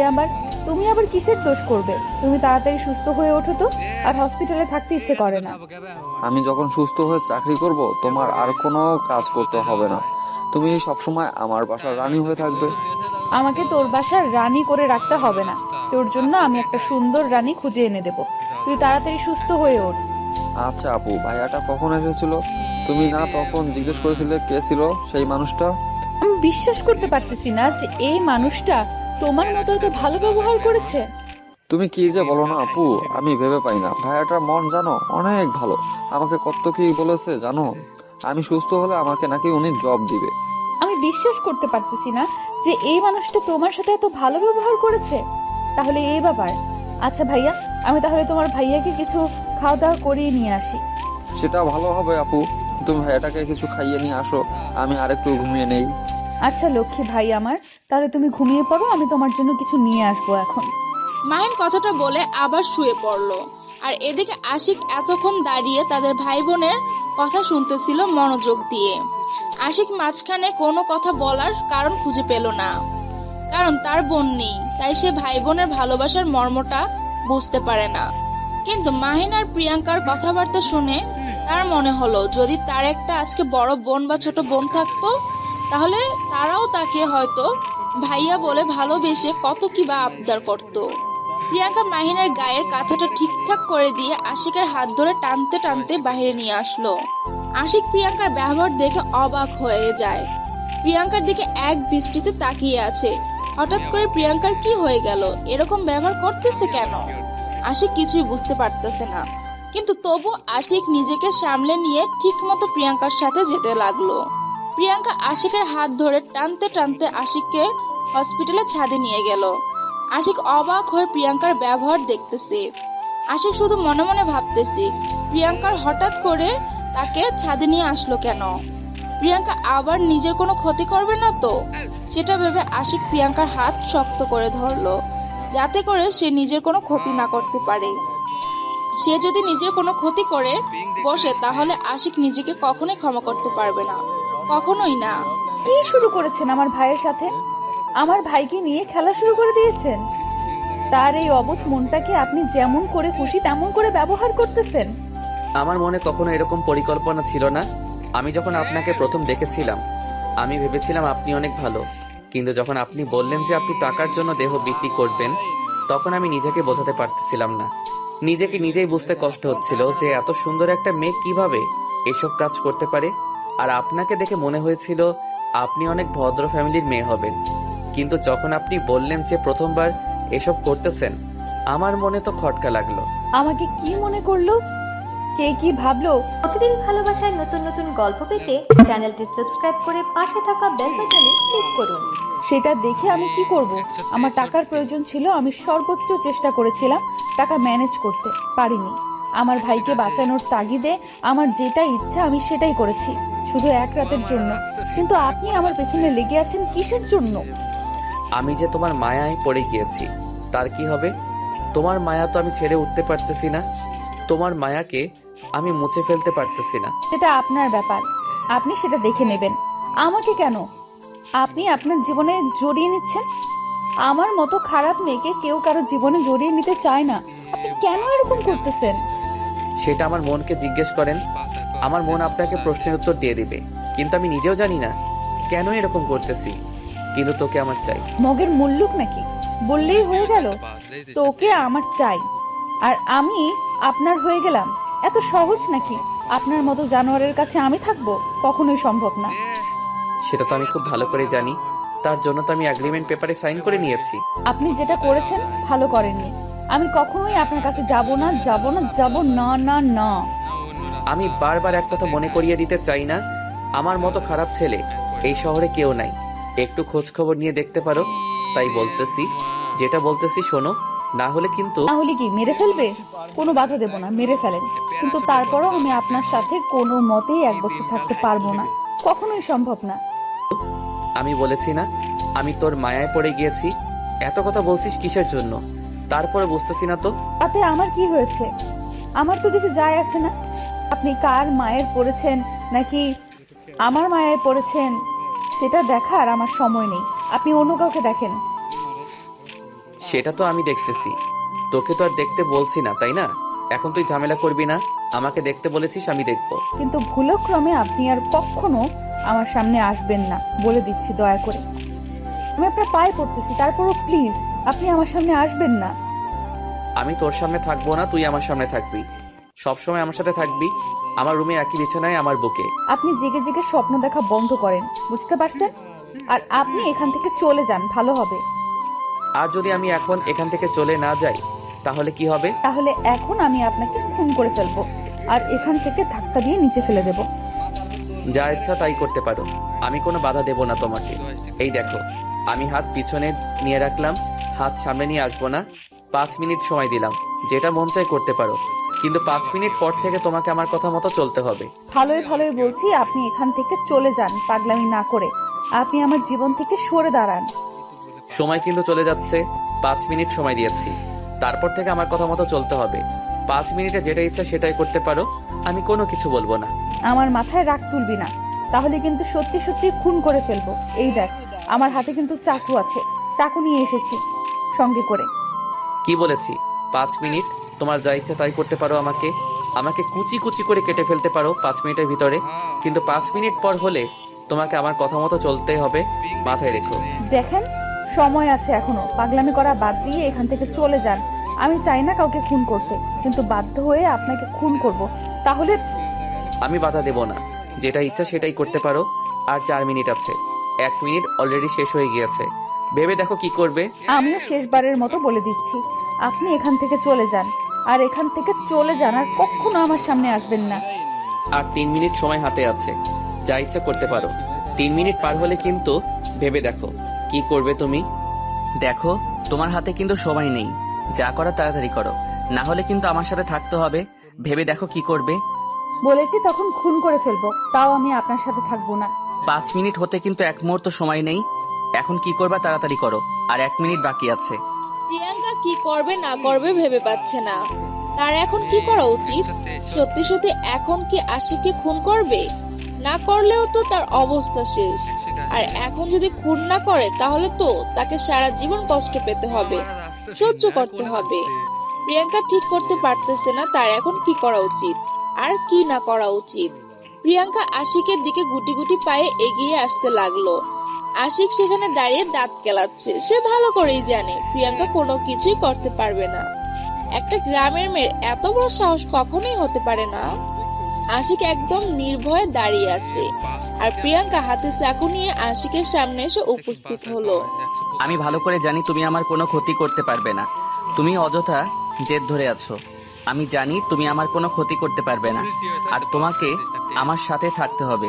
তুমি আবার কিসের দোষ করবে? তুমি তাড়াতাড়ি সুস্থ হয়ে ওঠো তো, আর হসপিটালে থাকতে ইচ্ছে করে না। আমি যখন সুস্থ হয়ে চাকরি করব তোমার আর কোনো কাজ করতে হবে না। তুমি সবসময় আমার বাসার রানী হয়ে থাকবে। আমাকে তোর বাসার রানী করে রাখতে হবে না। তোর জন্য আমি একটা সুন্দর রানী খুঁজে এনে দেব। তুই তাড়াতাড়ি সুস্থ হয়ে ওঠ। আচ্ছা আপু, ভাইয়াটা কখন এসেছিল? তুমি না তখন জিজ্ঞেস করেছিলে কে ছিল সেই মানুষটা? আমি বিশ্বাস করতে পারতেছি না যে এই মানুষটা তোমার মতো এত ভালো ব্যবহার করেছে। তুমি কি যে বলো না আপু, আমি ভেবে পাই না। ভাইয়াটার মন জানো অনেক ভালো। আমাকে কত কি বলেছে জানো? আমি সুস্থ হলে আমাকে নাকি উনি জব দিবে। আমি বিশ্বাস করতে পারতেছি না যে এই মানুষটা তোমার সাথে এত ভালো ব্যবহার করেছে। তাহলে এই ব্যাপার। আচ্ছা ভাইয়া, আমি তাহলে তোমার ভাইয়াকে কিছু খাওয়া দাওয়া করিয়ে নিয়ে আসি। সেটা ভালো হবে আপু। তুমি ভাইয়াটাকে কিছু খাইয়ে নিয়ে আসো, আমি আরেকটু ঘুমিয়ে নেই। আচ্ছা লক্ষ্মী ভাই আমার, তাহলে তুমি ঘুমিয়ে পড়ো, আমি তোমার জন্য কিছু নিয়ে আসবো এখন। মাহিন কথাটা বলে আবার শুয়ে পড়লো। আর এদিকে আশিক এতক্ষণ দাঁড়িয়ে তাদের ভাই বোনের কথা শুনতেছিল মনোযোগ দিয়ে। আশিক মাঝখানে কোনো কথা বলার কারণ খুঁজে পেল না, কারণ তার বোন নেই, তাই সে ভাই বোনের ভালোবাসার মর্মটা বুঝতে পারে না। কিন্তু মাহিন আর প্রিয়াঙ্কার কথাবার্তা শুনে তার মনে হলো যদি তার একটা আজকে বড় বোন বা ছোট বোন থাকতো, তাহলে তারাও তাকে হয়তো ভাইয়া বলে ভালোবেসে কত কি বা আবদার করত। প্রিয়াঙ্কা মাহিনের গায়ের কাঁথাটা ঠিকঠাক করে দিয়ে আশিকের হাত ধরে টানতে টানতে বাইরে নিয়ে আসলো। আশিক প্রিয়াঙ্কার ব্যবহার দেখে অবাক হয়ে যায়। প্রিয়াঙ্কার দিকে এক দৃষ্টিতে তাকিয়ে আছে। হঠাৎ করে প্রিয়াঙ্কার কি হয়ে গেল? এরকম ব্যবহার করতেছে কেন? আশিক কিছুই বুঝতে পারতেছে না, কিন্তু তবু আশিক নিজেকে সামলে নিয়ে ঠিক মতো প্রিয়াঙ্কার সাথে যেতে লাগলো। প্রিয়াঙ্কা আশিকের হাত ধরে টানতে টানতে আশিককে হসপিটালে ছাদে নিয়ে গেল। আশিক অবাক হয়ে প্রিয়াঙ্কার ব্যবহার দেখতেছে। আশিক শুধু মনে মনে ভাবতেছে প্রিয়াঙ্কার হঠাৎ করে তাকে ছাদে নিয়ে আসলো কেন? প্রিয়াঙ্কা আবার নিজের কোনো ক্ষতি করবে না তো? সেটা ভেবে আশিক প্রিয়াঙ্কার হাত শক্ত করে ধরলো। যাতে করে সে নিজের কোনো ক্ষতি না করতে পারে। সে যদি নিজের কোনো ক্ষতি করে বসে তাহলে আশিক নিজেকে কখনোই ক্ষমা করতে পারবে না, কখনোই না। কি শুরু করেছেন আমার ভাইয়ের সাথে? আমার ভাইকে নিয়ে খেলা শুরু করে দিয়েছেন। তার এই অবুঝ মনটাকে আপনি যেমন করে খুশি তেমন করে ব্যবহার করতেছেন। আমার মনে কখনো এরকম পরিকল্পনা ছিল না। আমি যখন আপনাকে প্রথম দেখেছিলাম আমি ভেবেছিলাম আপনি অনেক ভালো, কিন্তু যখন আপনি বললেন যে আপনি টাকার জন্য দেহ বিক্রি করবেন, তখন আমি নিজেকে বোঝাতে পারতেছিলাম না। নিজেকে নিজেই বুঝতে কষ্ট হচ্ছিল যে এত সুন্দর একটা মেয়ে কিভাবে এসব কাজ করতে পারে। আর আপনাকে দেখে মনে হয়েছিল আপনি অনেক ভদ্র ফ্যামিলির মেয়ে হবেন, কিন্তু যখন আপনি বললেন যে প্রথমবার এসব করতেছেন, আমার মনে তো খটকা লাগলো। আমাকে কি মনে করলো, কে কি ভাবলো? প্রতিদিন ভালোবাসার নতুন নতুন গল্প পেতে চ্যানেলটি সাবস্ক্রাইব করে পাশে থাকা বেল বাটনে ক্লিক করুন। সেটা দেখে আমি কি করব? আমার টাকার প্রয়োজন ছিল, আমি সর্বোচ্চ চেষ্টা করেছিলাম টাকা ম্যানেজ করতে, পারিনি। আমার ভাইকে বাঁচানোর তাগিদে আমার যেটা ইচ্ছা আমি সেটাই করেছি, শুধু এক রাতের জন্য। কিন্তু আপনি আমার পেছনে লেগে আছেন কিসের জন্য? আমি যে তোমার মায়ায় পড়ে গিয়েছি, তার কি হবে? তোমার মায়া তো আমি ছেড়ে উঠতে পারতেছি না, তোমার মায়াকে আমি মুছে ফেলতে পারতেছি না। সেটা আপনার ব্যাপার, আপনি সেটা দেখে নেবেন। আমাকে কেন আপনি আপনার জীবনে জড়িয়ে নিচ্ছেন? আমার মতো খারাপ মেয়েকে কেউ কারো জীবনে জড়িয়ে নিতে চায় না। আপনি কেন এরকম করতেছেন? সেটা আমার মনকে জিজ্ঞেস করেন, আমার মন আপনাকে প্রশ্নের উত্তর দিয়ে দিবে। কিন্তু আমি নিজেও জানি না কেন এরকম করতেছি, কিন্তু তোকে আমার চাই। মগের মুল্লুক নাকি? বললেই হয়ে গেল তোকে আমার চাই আর আমি আপনার হয়ে গেলাম? এত সহজ নাকি? আপনার মতো জানোয়ারের কাছে আমি থাকবো? কখনোই সম্ভব না। সেটা তো আমি খুব ভালো করে জানি, তার জন্য তো আমি এগ্রিমেন্ট পেপারে সাইন করে নিয়েছি। আপনি যেটা করেছেন ভালো করেননি। আমি কখনোই আপনার কাছে যাব না, যাব না, যাব না, না, না। আমি বারবার এক কথা মনে করিয়ে দিতে চাই না, আমার মতো খারাপ ছেলে এই শহরে কেউ নাই। একটু খোঁজ খবর নিয়ে দেখতে পারো। তাই বলতেছি, যেটা বলতেছি শোনো, না হলে কিন্তু। না হলে কি মেরে ফেলবে? কোনো বাধা দেব না, মেরে ফেলেন। কিন্তু তারপরও আমি আপনার সাথে কোনো মতেই এক বছর থাকতে পারবো না, কখনোই সম্ভব না। আমি বলেছি না আমি তোর মায়ায় পড়ে গিয়েছি? এত কথা বলছিস কিসের জন্য? তারপরে বুঝতেছি না তো। তাতে আমার কি হয়েছে? আমার তো কিছু যায় আসে না। আপনি কার মায়ের পড়েছেন নাকি আমার মায়ের পড়েছেন সেটা দেখার আমার সময় নেই। আপনি অন্য কাউকে দেখেন। সেটা তো আমি দেখতেছি, তোকে তো আর দেখতে বলছি না, তাই না? এখন তুই ঝামেলা করবি না, আমাকে দেখতে বলেছিস, আমি দেখবো। কিন্তু ভুলক্রমে আপনি আর কখনো আমার সামনে আসবেন না, বলে দিচ্ছি দয়া করে। আমি আপনার পায়ে পড়তেছি, তারপরও প্লিজ আপনি আমার সামনে আসবেন না। আমি তোর সামনে থাকবো না, তুই আমার সামনে থাকবি, সবসময় আমার সাথে থাকবি, আমার রুমে একই বিছানায়, আমার বুকে। আপনি জেগে জেগে স্বপ্ন দেখা বন্ধ করেন, বুঝতে পারছেন? আর আপনি এখান থেকে চলে যান, ভালো হবে। আর যদি আমি এখন এখান থেকে চলে না যাই তাহলে কি হবে? তাহলে এখন আমি আপনাকে খুন করে ফেলবো আর এখান থেকে ধাক্কা দিয়ে নিচে ফেলে দেব। যা ইচ্ছা তাই করতে পারো, আমি কোনো বাধা দেব না তোমাকে। এই দেখো, আমি হাত পিছনে নিয়ে রাখলাম, হাত সামনে নিয়ে আসবো না। 5 মিনিট সময় দিলাম, যেটা মন চাই করতে পারো, কিন্তু 5 মিনিট পর থেকে তোমাকে আমার কথা মতো চলতে হবে। ভালোই ভালোই বলছি, আপনি এখান থেকে চলে যান, পাগলামি না করে। আপনি আমার জীবন থেকে সরে দাঁড়ান। সময় কিন্তু চলে যাচ্ছে, 5 মিনিট সময় দিয়েছি, তারপর থেকে আমার কথা মতো চলতে হবে। 5 মিনিটে যেটা ইচ্ছা সেটাই করতে পারো, আমি কোনো কিছু বলবো না। আমার মাথায় রাগ তুলবি না, তাহলে কিন্তু সত্যি সত্যি খুন করে ফেলবো। এই দেখ, আমার হাতে কিন্তু চাকু আছে, চাকু নিয়ে এসেছি সঙ্গে করে। কি বলেছি? 5 মিনিট, তোমার যা ইচ্ছা তাই করতে পারো, আমাকে আমাকে কুচি কুচি করে কেটে ফেলতে পারো 5 মিনিটের ভিতরে, কিন্তু 5 মিনিট পর হলে তোমাকে আমার কথা মতো চলতে হবে, মাথায় রেখো। দেখেন, সময় আছে এখনো, পাগলামি করা বাদ দিয়ে এখান থেকে চলে যান। আমি চাই না কাউকে খুন করতে, কিন্তু বাধ্য হয়ে আপনাকে খুন করব। তাহলে আমি বাধা দেব না, যেটা ইচ্ছা সেটাই করতে পারো। আর 4 মিনিট আছে, 1 মিনিট অলরেডি শেষ হয়ে গিয়েছে, ভেবে দেখো কি করবে। আমিও শেষবারের মতো বলে দিচ্ছি, আপনি এখান থেকে চলে যান, আর এখান থেকে চলে যান, আর কখনো আমার সামনে আসবেন না। আর 3 মিনিট সময় হাতে আছে, যা ইচ্ছা করতে পারো। 3 মিনিট পার হলে কিন্তু ভেবে দেখো কি করবে তুমি। দেখো, তোমার হাতে কিন্তু সময় নেই, যা করার তাড়াতাড়ি করো, না হলে কিন্তু আমার সাথে থাকতে হবে। ভেবে দেখো কি করবে। বলেছি তখন খুন করে ফেলবো, তাও আমি আপনার সাথে থাকবো না। 5 মিনিট হতে কিন্তু 1 মুহূর্ত সময় নেই, এখন কি করবা তাড়াতাড়ি করো, আর 1 মিনিট বাকি আছে। প্রিয়াঙ্কা কি করবে না করবে ভেবে পাচ্ছে না। তার এখন কি করা উচিত? সত্যি সত্যি এখন কি আশিককে খুন করবে? না করলেও তো তার অবস্থা শেষ। আর এখন যদি খুন না করে তাহলে তো তাকে সারা জীবন কষ্ট পেতে হবে, সহ্য করতে হবে। প্রিয়াঙ্কা ঠিক করতে পারতেছে না তার এখন কি করা উচিত আর কি না করা উচিত। প্রিয়াঙ্কা আশিকের দিকে গুটি গুটি পায়ে এগিয়ে আসতে লাগলো। আশিক সেখানে দাঁড়িয়ে দাঁত কেলাচ্ছে। সে ভালো করেই জানে প্রিয়াঙ্কা কোনো কিছুই করতে পারবে না। একটা গ্রামের মেয়ের এত বড় সাহস কখনোই হতে পারে না। আশিক একদম নির্ভয়ে দাঁড়িয়ে আছে আর প্রিয়াঙ্কা হাতে চাকু নিয়ে আশিকের সামনে এসে উপস্থিত হলো। আমি ভালো করে জানি তুমি আমার কোনো ক্ষতি করতে পারবে না। তুমি অযথা জেদ ধরে আছো। আমি জানি তুমি আমার কোনো ক্ষতি করতে পারবে না, আর তোমাকে আমার সাথে থাকতে হবে।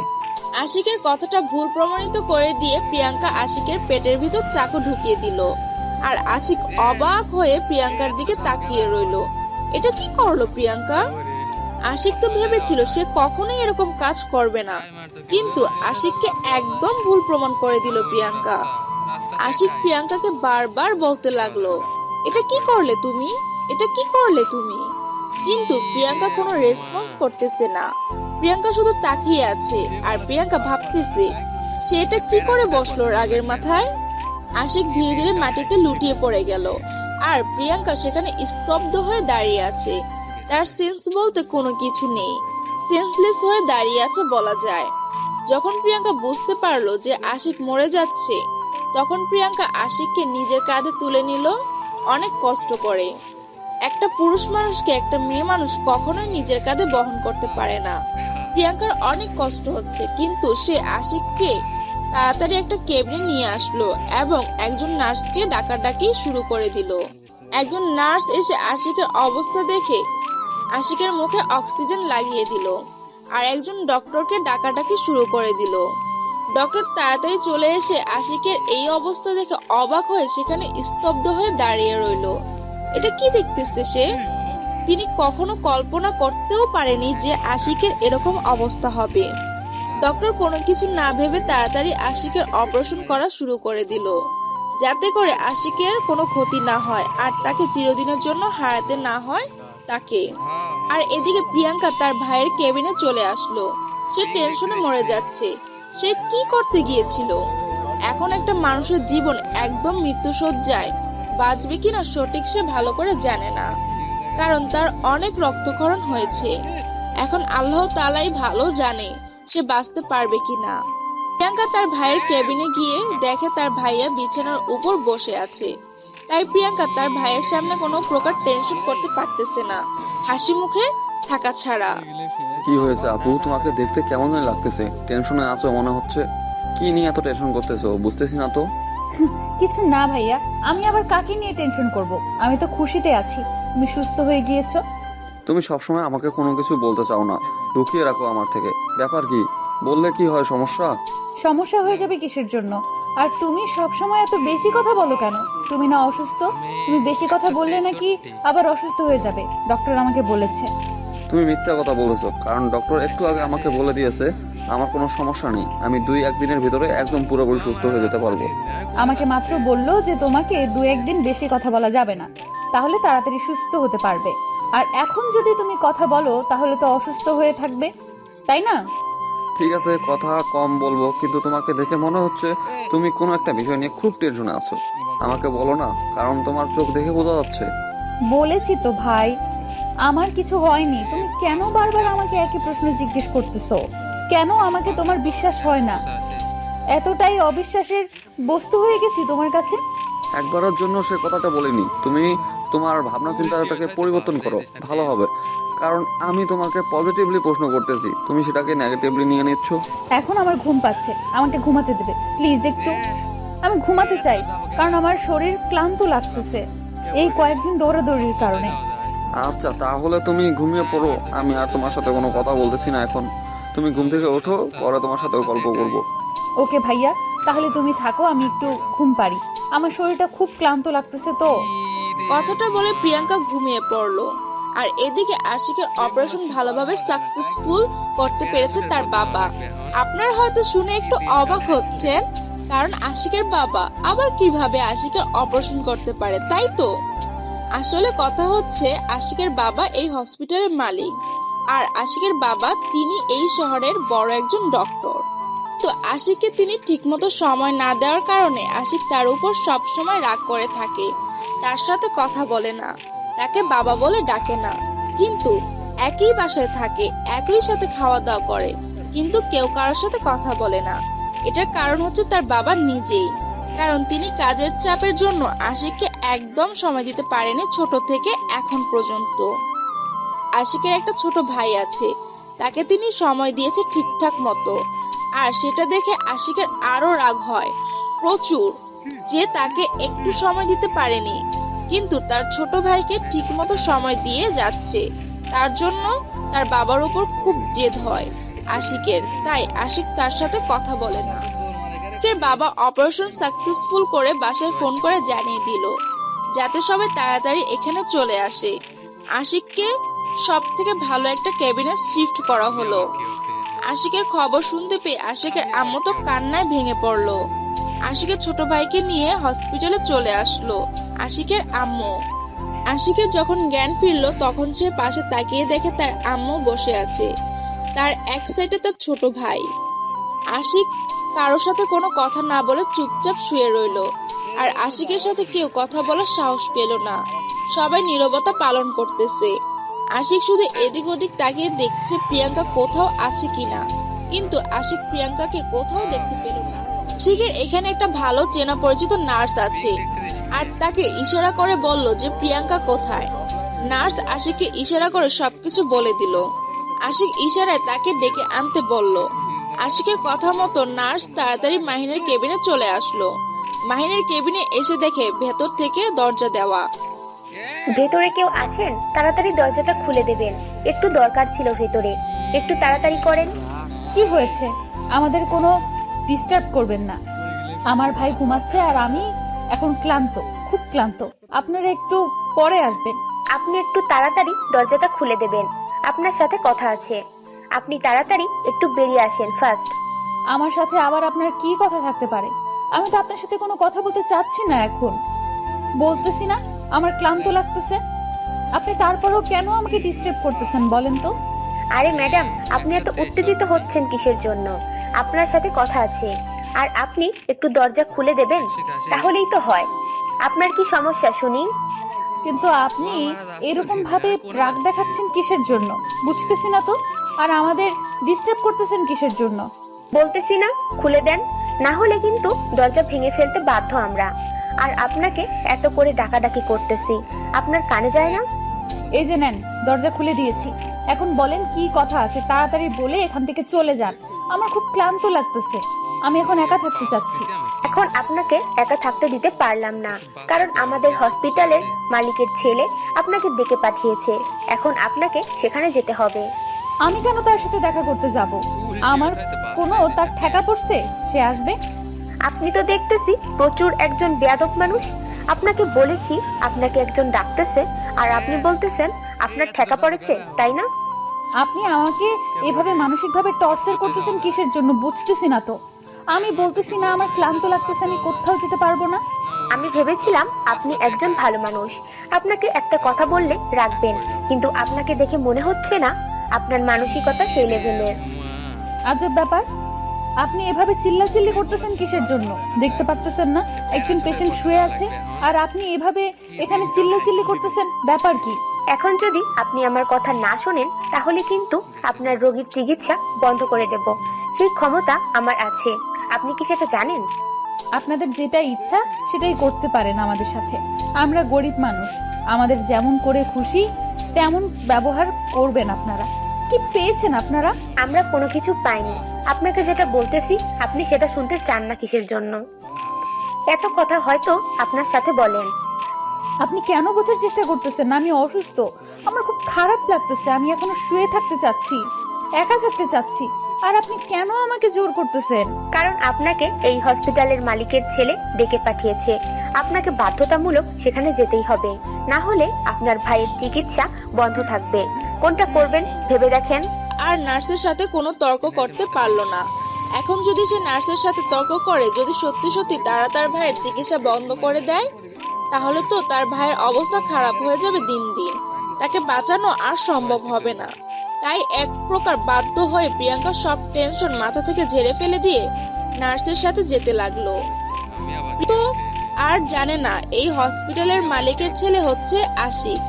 আশিকের কথাটা ভুল প্রমাণিত করে দিয়ে প্রিয়াঙ্কা আশিকের পেটের ভিতর চাকু ঢুকিয়ে দিল। আর আশিক অবাক হয়ে প্রিয়াঙ্কার দিকে তাকিয়ে রইল। এটা কি করলো প্রিয়াঙ্কা? আশিক তো ভেবেছিল সে কখনোই এরকম কাজ করবে না, কিন্তু আশিককে একদম ভুল প্রমাণ করে দিল প্রিয়াঙ্কা। আশিক প্রিয়াঙ্কাকে বারবার বলতে লাগলো, এটা কি করলে তুমি, এটা কি করলে তুমি? কিন্তু প্রিয়াঙ্কা কোনো রেসপন্স করতেছে না। প্রিয়াঙ্কা শুধু তাকিয়ে আছে আর প্রিয়াঙ্কা ভাবতেছে সে এটা কি করে বসলো রাগের মাথায়। আশিক ধীরে ধীরে মাটিতে লুটিয়ে পড়ে গেল আর প্রিয়াঙ্কা সেখানে স্তব্ধ হয়ে দাঁড়িয়ে আছে। তার সেন্স বলতে কোনো কিছু নেই, সেন্সলেস হয়ে দাঁড়িয়ে আছে বলা যায়। যখন প্রিয়াঙ্কা বুঝতে পারলো যে আশিক মরে যাচ্ছে, তখন প্রিয়াঙ্কা আশিককে নিজের কাঁধে তুলে নিল অনেক কষ্ট করে। একটা পুরুষ মানুষকে একটা মেয়ে মানুষ কখনোই নিজের কাঁধে বহন করতে পারে না। প্রিয়াঙ্কার অনেক কষ্ট হচ্ছে, কিন্তু সে আশিককে তাড়াতাড়ি একটা কেবিনে নিয়ে আসলো এবং একজন নার্সকে ডাকাডাকি শুরু করে দিল। একজন নার্স এসে আশিকের অবস্থা দেখে আশিকের মুখে অক্সিজেন লাগিয়ে দিল আর একজন ডক্টরকে ডাকাডাকি শুরু করে দিল। ডক্টর তাড়াতাড়ি চলে এসে আশিকের এই অবস্থা দেখে অবাক হয়ে সেখানে স্তব্ধ হয়ে দাঁড়িয়ে রইল। এটা কি দেখতেছে সে? তিনি কখনো কল্পনা করতেও পারেনি যে আশিকের এরকম অবস্থা হবে। ডক্টর কোনো কিছু না ভেবে তাড়াতাড়ি আশিকের অপারেশন করা শুরু করে দিল, যাতে করে আশিকের কোনো ক্ষতি না হয় আর তাকে চিরদিনের জন্য হারাতে না হয় তাকে। আর এদিকে প্রিয়াঙ্কা তার ভাইয়ের কেবিনে চলে আসলো। সে টেনশনে মরে যাচ্ছে। সে কি করতে গিয়েছিল? এখন একটা মানুষের জীবন একদম মৃত্যুশয্যায়, বাঁচবে কিনা সঠিক সে ভালো করে জানে না, কারণ তার অনেক রক্তক্ষরণ হয়েছে। এখন আল্লাহ তাআলাই ভালো জানে সে বাঁচতে পারবে কিনা। প্রিয়াঙ্কা তার ভাইয়ের কেবিনে গিয়ে দেখে তার ভাইয়া বিছানার উপর বসে আছে। তাই প্রিয়াঙ্কা তার ভাইয়ের সামনে কোনো প্রকার টেনশন করতে পারতেছে না, হাসি মুখে থাকা ছাড়া। কি হয়েছে আপু? তোমাকে দেখতে কেমন যেন লাগতেছে, টেনশনে আছো মনে হচ্ছে। কি নিয়ে এত টেনশন করতেছো বুঝতেছি না তো। কিছু না ভাইয়া, আমি আবার কাকে নিয়ে টেনশন করব? আমি তো খুশিতে আছি তুমি সুস্থ হয়ে গিয়েছো। তুমি সবসময় আমাকে কোনো কিছু বলতে চাও না, লুকিয়ে রাখো আমার থেকে। ব্যাপার কি? বললে কি হয় সমস্যা? সমস্যা হয়ে যাবে কিসের জন্য? আর তুমি সব সময় এত বেশি কথা বলো কেন? তুমি না অসুস্থ? তুমি বেশি কথা বললে নাকি আবার অসুস্থ হয়ে যাবে, ডক্টর আমাকে বলেছে। তুমি মিথ্যা কথা বলেছো, কারণ ডক্টর একটু আগে আমাকে বলে দিয়েছে আমার কোনো সমস্যা নেই, আমি 2-1 দিনের ভিতরে একদম পুরোপুরি সুস্থ হয়ে যেতে পারবো। আমাকে মাত্র বললো যে তোমাকে 2-1 দিন বেশি কথা বলা যাবে না, তাহলে তাড়াতাড়ি সুস্থ হতে পারবে। আর এখন যদি তুমি কথা বলো তাহলে তো অসুস্থ হয়ে থাকবে, তাই না? ঠিক আছে, কথা কম বলবো, কিন্তু তোমাকে দেখে মনে হচ্ছে তুমি কোনো একটা বিষয় নিয়ে খুব টেনশনে আছো। আমাকে বলো না, কারণ তোমার চোখ দেখে বোঝা যাচ্ছে। বলেছি তো ভাই, আমার কিছু হয়নি। তুমি কেন বারবার আমাকে একই প্রশ্ন জিজ্ঞেস করতেছো? কেন আমাকে তোমার বিশ্বাস হয় না? এতটাই অবিশ্বাসের বস্তু হয়ে গেছি তোমার কাছে? একবারের জন্য সে কথাটা বলিনি। তুমি তোমার ভাবনা চিন্তাটাকে পরিবর্তন করো, ভালো হবে। কারণ আমি তোমাকে পজিটিভলি প্রশ্ন করতেছি, তুমি সেটাকে নেগেটিভলি নিয়ে নিচ্ছ। এখন আমার ঘুম পাচ্ছে, আমাকে ঘুমাতে দেবে প্লিজ একটু। আমি ঘুমাতে চাই, কারণ আমার শরীর ক্লান্ত লাগতেছে এই কয়েকদিন দৌড়াদৌড়ির কারণে। আচ্ছা, তাহলে তুমি ঘুমিয়ে পড়ো, আমি আর তোমার সাথে কোনো কথা বলতেছি না এখন। তুমি ঘুম থেকে ওঠো, পরে তোমার সাথে গল্প করবো। ওকে ভাইয়া, তাহলে তুমি থাকো, আমি একটু ঘুম পারি, আমার শরীরটা খুব ক্লান্ত লাগতেছে তো। কথাটা বলে প্রিয়াঙ্কা ঘুমিয়ে পড়লো। আর এদিকে আশিকের অপারেশন ভালোভাবে সাকসেসফুল করতে পেরেছে তার বাবা। আপনার হয়তো শুনে একটু অবাক হচ্ছেন, কারণ আশিকের বাবা আবার কিভাবে আশিকের অপারেশন করতে পারে, তাই তো? আসলে কথা হচ্ছে আশিকের বাবা এই হসপিটালের মালিক, আর আশিকের বাবা তিনি এই শহরের বড় একজন ডক্টর। তো আশিককে তিনি ঠিকমতো সময় না দেওয়ার কারণে আশিক তার উপর সবসময় রাগ করে থাকে, তার সাথে কথা বলে না, তাকে বাবা বলে ডাকে না। কিন্তু একই বাসায় থাকে, একই সাথে খাওয়া দাওয়া করে, কিন্তু কেউ কারোর সাথে কথা বলে না। এটার কারণ হচ্ছে তার বাবা নিজেই, কারণ তিনি কাজের চাপের জন্য আশিককে একদম সময় দিতে পারেনি ছোট থেকে এখন পর্যন্ত। আশিকের একটা ছোট ভাই আছে, তাকে তিনি সময় দিয়েছে ঠিকঠাক মতো, আর সেটা দেখে আশিকের আরো রাগ হয় প্রচুর, যে তাকে একটু সময় দিতে পারেনি, কিন্তু তার ছোট ভাইকে ঠিকমতো সময় দিয়ে যাচ্ছে। তার জন্য তার বাবার উপর খুব জেদ হয় আশিকের, তাই আশিক তার সাথে কথা বলে না। আশিকের বাবা অপারেশন সাকসেসফুল করে বাসায় ফোন করে জানিয়ে দিল যাতে সবাই তাড়াতাড়ি এখানে চলে আসে। আশিককে সব থেকে ভালো একটা ক্যাবিনে শিফট করা হলো। আশিকের খবর শুনতে পেয়ে আশিকের আম্মু তো কান্নায় ভেঙে পড়লো। আশিকের ছোট ভাইকে নিয়ে হসপিটালে চলে আসলো আশিকের আম্মু। আশিকের যখন জ্ঞান ফিরলো তখন সে পাশে তাকিয়ে দেখে তার আম্মু বসে আছে, তার এক সাইডে তার ছোট ভাই। আশিক কারোর সাথে কোনো কথা না বলে চুপচাপ শুয়ে রইলো, আর আশিকের সাথে কেউ কথা বলার সাহস পেল না। সবাই নীরবতা পালন করতেছে। আশিক শুধু এদিক ওদিক তাকিয়ে দেখছে প্রিয়াঙ্কা কোথাও আছে কিনা, কিন্তু আশিক প্রিয়াঙ্কাকে কোথাও দেখতে পেল না। আশিকের এখানে একটা ভালো চেনা পরিচিত নার্স আছে, আর তাকে ইশারা করে বলল যে প্রিয়াঙ্কা কোথায়। নার্স আশিককে ইশারা করে সবকিছু বলে দিল। আশিক ইশারায় তাকে ডেকে আনতে বলল। আশিকের কথা মতো নার্স তাড়াতাড়ি মাহিনের কেবিনে চলে আসলো। মাহিনের কেবিনে এসে দেখে ভেতর থেকে দরজা দেওয়া। ভেতরে কেউ আছেন? তাড়াতাড়ি দরজাটা খুলে দেবেন, একটু দরকার ছিল ভেতরে, একটু তাড়াতাড়ি করেন। কি হয়েছে? আমাদের কোনো ডিস্টার্ব করবেন না। আমার ভাই ঘুমাচ্ছে আর আমি এখন ক্লান্ত, খুব ক্লান্ত। আপনারা একটু পরে আসবেন। আপনি একটু তাড়াতাড়ি দরজাটা খুলে দেবেন, আপনার সাথে কথা আছে। আপনি তাড়াতাড়ি একটু বেরিয়ে আসেন ফার্স্ট। আমার সাথে আবার আপনার কি কথা থাকতে পারে? আমি তো আপনার সাথে কোনো কথা বলতে চাচ্ছি না এখন। বলতেছি না আমার ক্লান্ত লাগতেছে। আপনি তারপরেও কেন আমাকে ডিস্টার্ব করতেছেন বলেন তো? আরে ম্যাডাম, আপনি এত উত্তেজিত হচ্ছেন কিসের জন্য? আপনার সাথে কথা আছে, আর আপনি একটু দরজা খুলে দেবেন, তাহলেই তো হয়। আপনার কি সমস্যা শুনি? কিন্তু আপনি এরকম ভাবে রাগ দেখাচ্ছেন কিসের জন্য বুঝতেছি না তো। আর আমাদের ডিস্টার্ব করতেছেন কিসের জন্য? বলতেছি না খুলে দেন, না হলে কিন্তু দরজা ভেঙে ফেলতে বাধ্য আমরা। আর আপনাকে এত করে ডাকাডাকি করতেছি, আপনার কানে যায় না? এই যে নেন, দরজা খুলে দিয়েছি। এখন বলেন কি কথা আছে, তাড়াতাড়ি বলে এখান থেকে চলে যান। আমার খুব ক্লান্ত লাগতেছে, আমি এখন একা থাকতে চাচ্ছি। এখন আপনাকে একা থাকতে দিতে পারলাম না, কারণ আমাদের হসপিটালের মালিকের ছেলে আপনাকে ডেকে পাঠিয়েছে। এখন আপনাকে সেখানে যেতে হবে। আমি কেন তার সাথে দেখা করতে যাব? আমার কোনো তার ঠেকা পড়ছে সে আসবে? আপনি তো দেখতেছি প্রচুর একজন বেয়াদব মানুষ। আপনাকে বলেছি আপনাকে একজন ডাকতেছে, আর আপনি বলতেছেন আপনার ঠেকা পড়েছে, তাই না? আপনি আমাকে এভাবে মানসিকভাবে টর্চার করতেছেন কিসের জন্য বুঝতেছি না তো। আমি বলতেছি না আমার ক্লান্ত লাগতেছে, আমি কোথাও যেতে পারবো না। আমি ভেবেছিলাম আপনি একজন ভালো মানুষ, আপনাকে একটা কথা বললে রাখবেন, কিন্তু আপনাকে দেখে মনে হচ্ছে না আপনার মানসিকতা সেই লেভেলের। আজব ব্যাপার, আপনি এভাবে চিল্লাচিল্লি করতেছেন কিসের জন্য? দেখতে পারতেছেন না একজন পেশেন্ট শুয়ে আছে, আর আপনি এভাবে এখানে চিল্লাচিল্লি করতেছেন? ব্যাপার কি? এখন যদি আপনি আমার কথা না শোনেন, তাহলে কিন্তু আপনার রোগীর চিকিৎসা বন্ধ করে দেব। সেই ক্ষমতা আমার আছে, আপনি কি সেটা জানেন? আপনাদের যেটা ইচ্ছা সেটাই করতে পারেন আমাদের সাথে। আমরা গরিব মানুষ, আমাদের যেমন করে খুশি তেমন ব্যবহার করবেন আপনারা। কি পেয়েছেন আপনারা? আমরা কোনো কিছু পাইনি। আপনাকে যেটা বলতেছি আপনি সেটা শুনতে চান না কিসের জন্য? এত কথা হয়তো আপনার সাথে বলেন। আপনি কেন বোঝার চেষ্টা করতেছেন না আমি অসুস্থ? আমার খুব খারাপ লাগতেছে, আমি এখনো শুয়ে থাকতে চাচ্ছি, একা থাকতে চাচ্ছি। আর আপনি কেন আমাকে জোর করতেছেন? কারণ আপনাকে এই হসপিটালের মালিকের ছেলে ডেকে পাঠিয়েছে। আপনাকে বাধ্যতামূলক সেখানে যেতেই হবে, না হলে আপনার ভাইয়ের চিকিৎসা বন্ধ থাকবে। কোনটা করবেন ভেবে দেখেন। আর নার্সের সাথে কোনো তর্ক করতে পারলো না। এখন যদি সে নার্সের সাথে তর্ক করে, যদি সত্যি সত্যি তারা তার ভাইয়ের চিকিৎসা বন্ধ করে দেয়, তাহলে তো তার ভাইয়ের অবস্থা খারাপ হয়ে যাবে দিন দিন। তাকে বাঁচানো আর সম্ভব হবে না। তাই এক প্রকার বাধ্য হয়ে প্রিয়াঙ্কা সব টেনশন মাথা থেকে ঝেড়ে ফেলে দিয়ে নার্সের সাথে যেতে লাগলো। তো আর জানে না এই হসপিটালের মালিকের ছেলে হচ্ছে আশিক,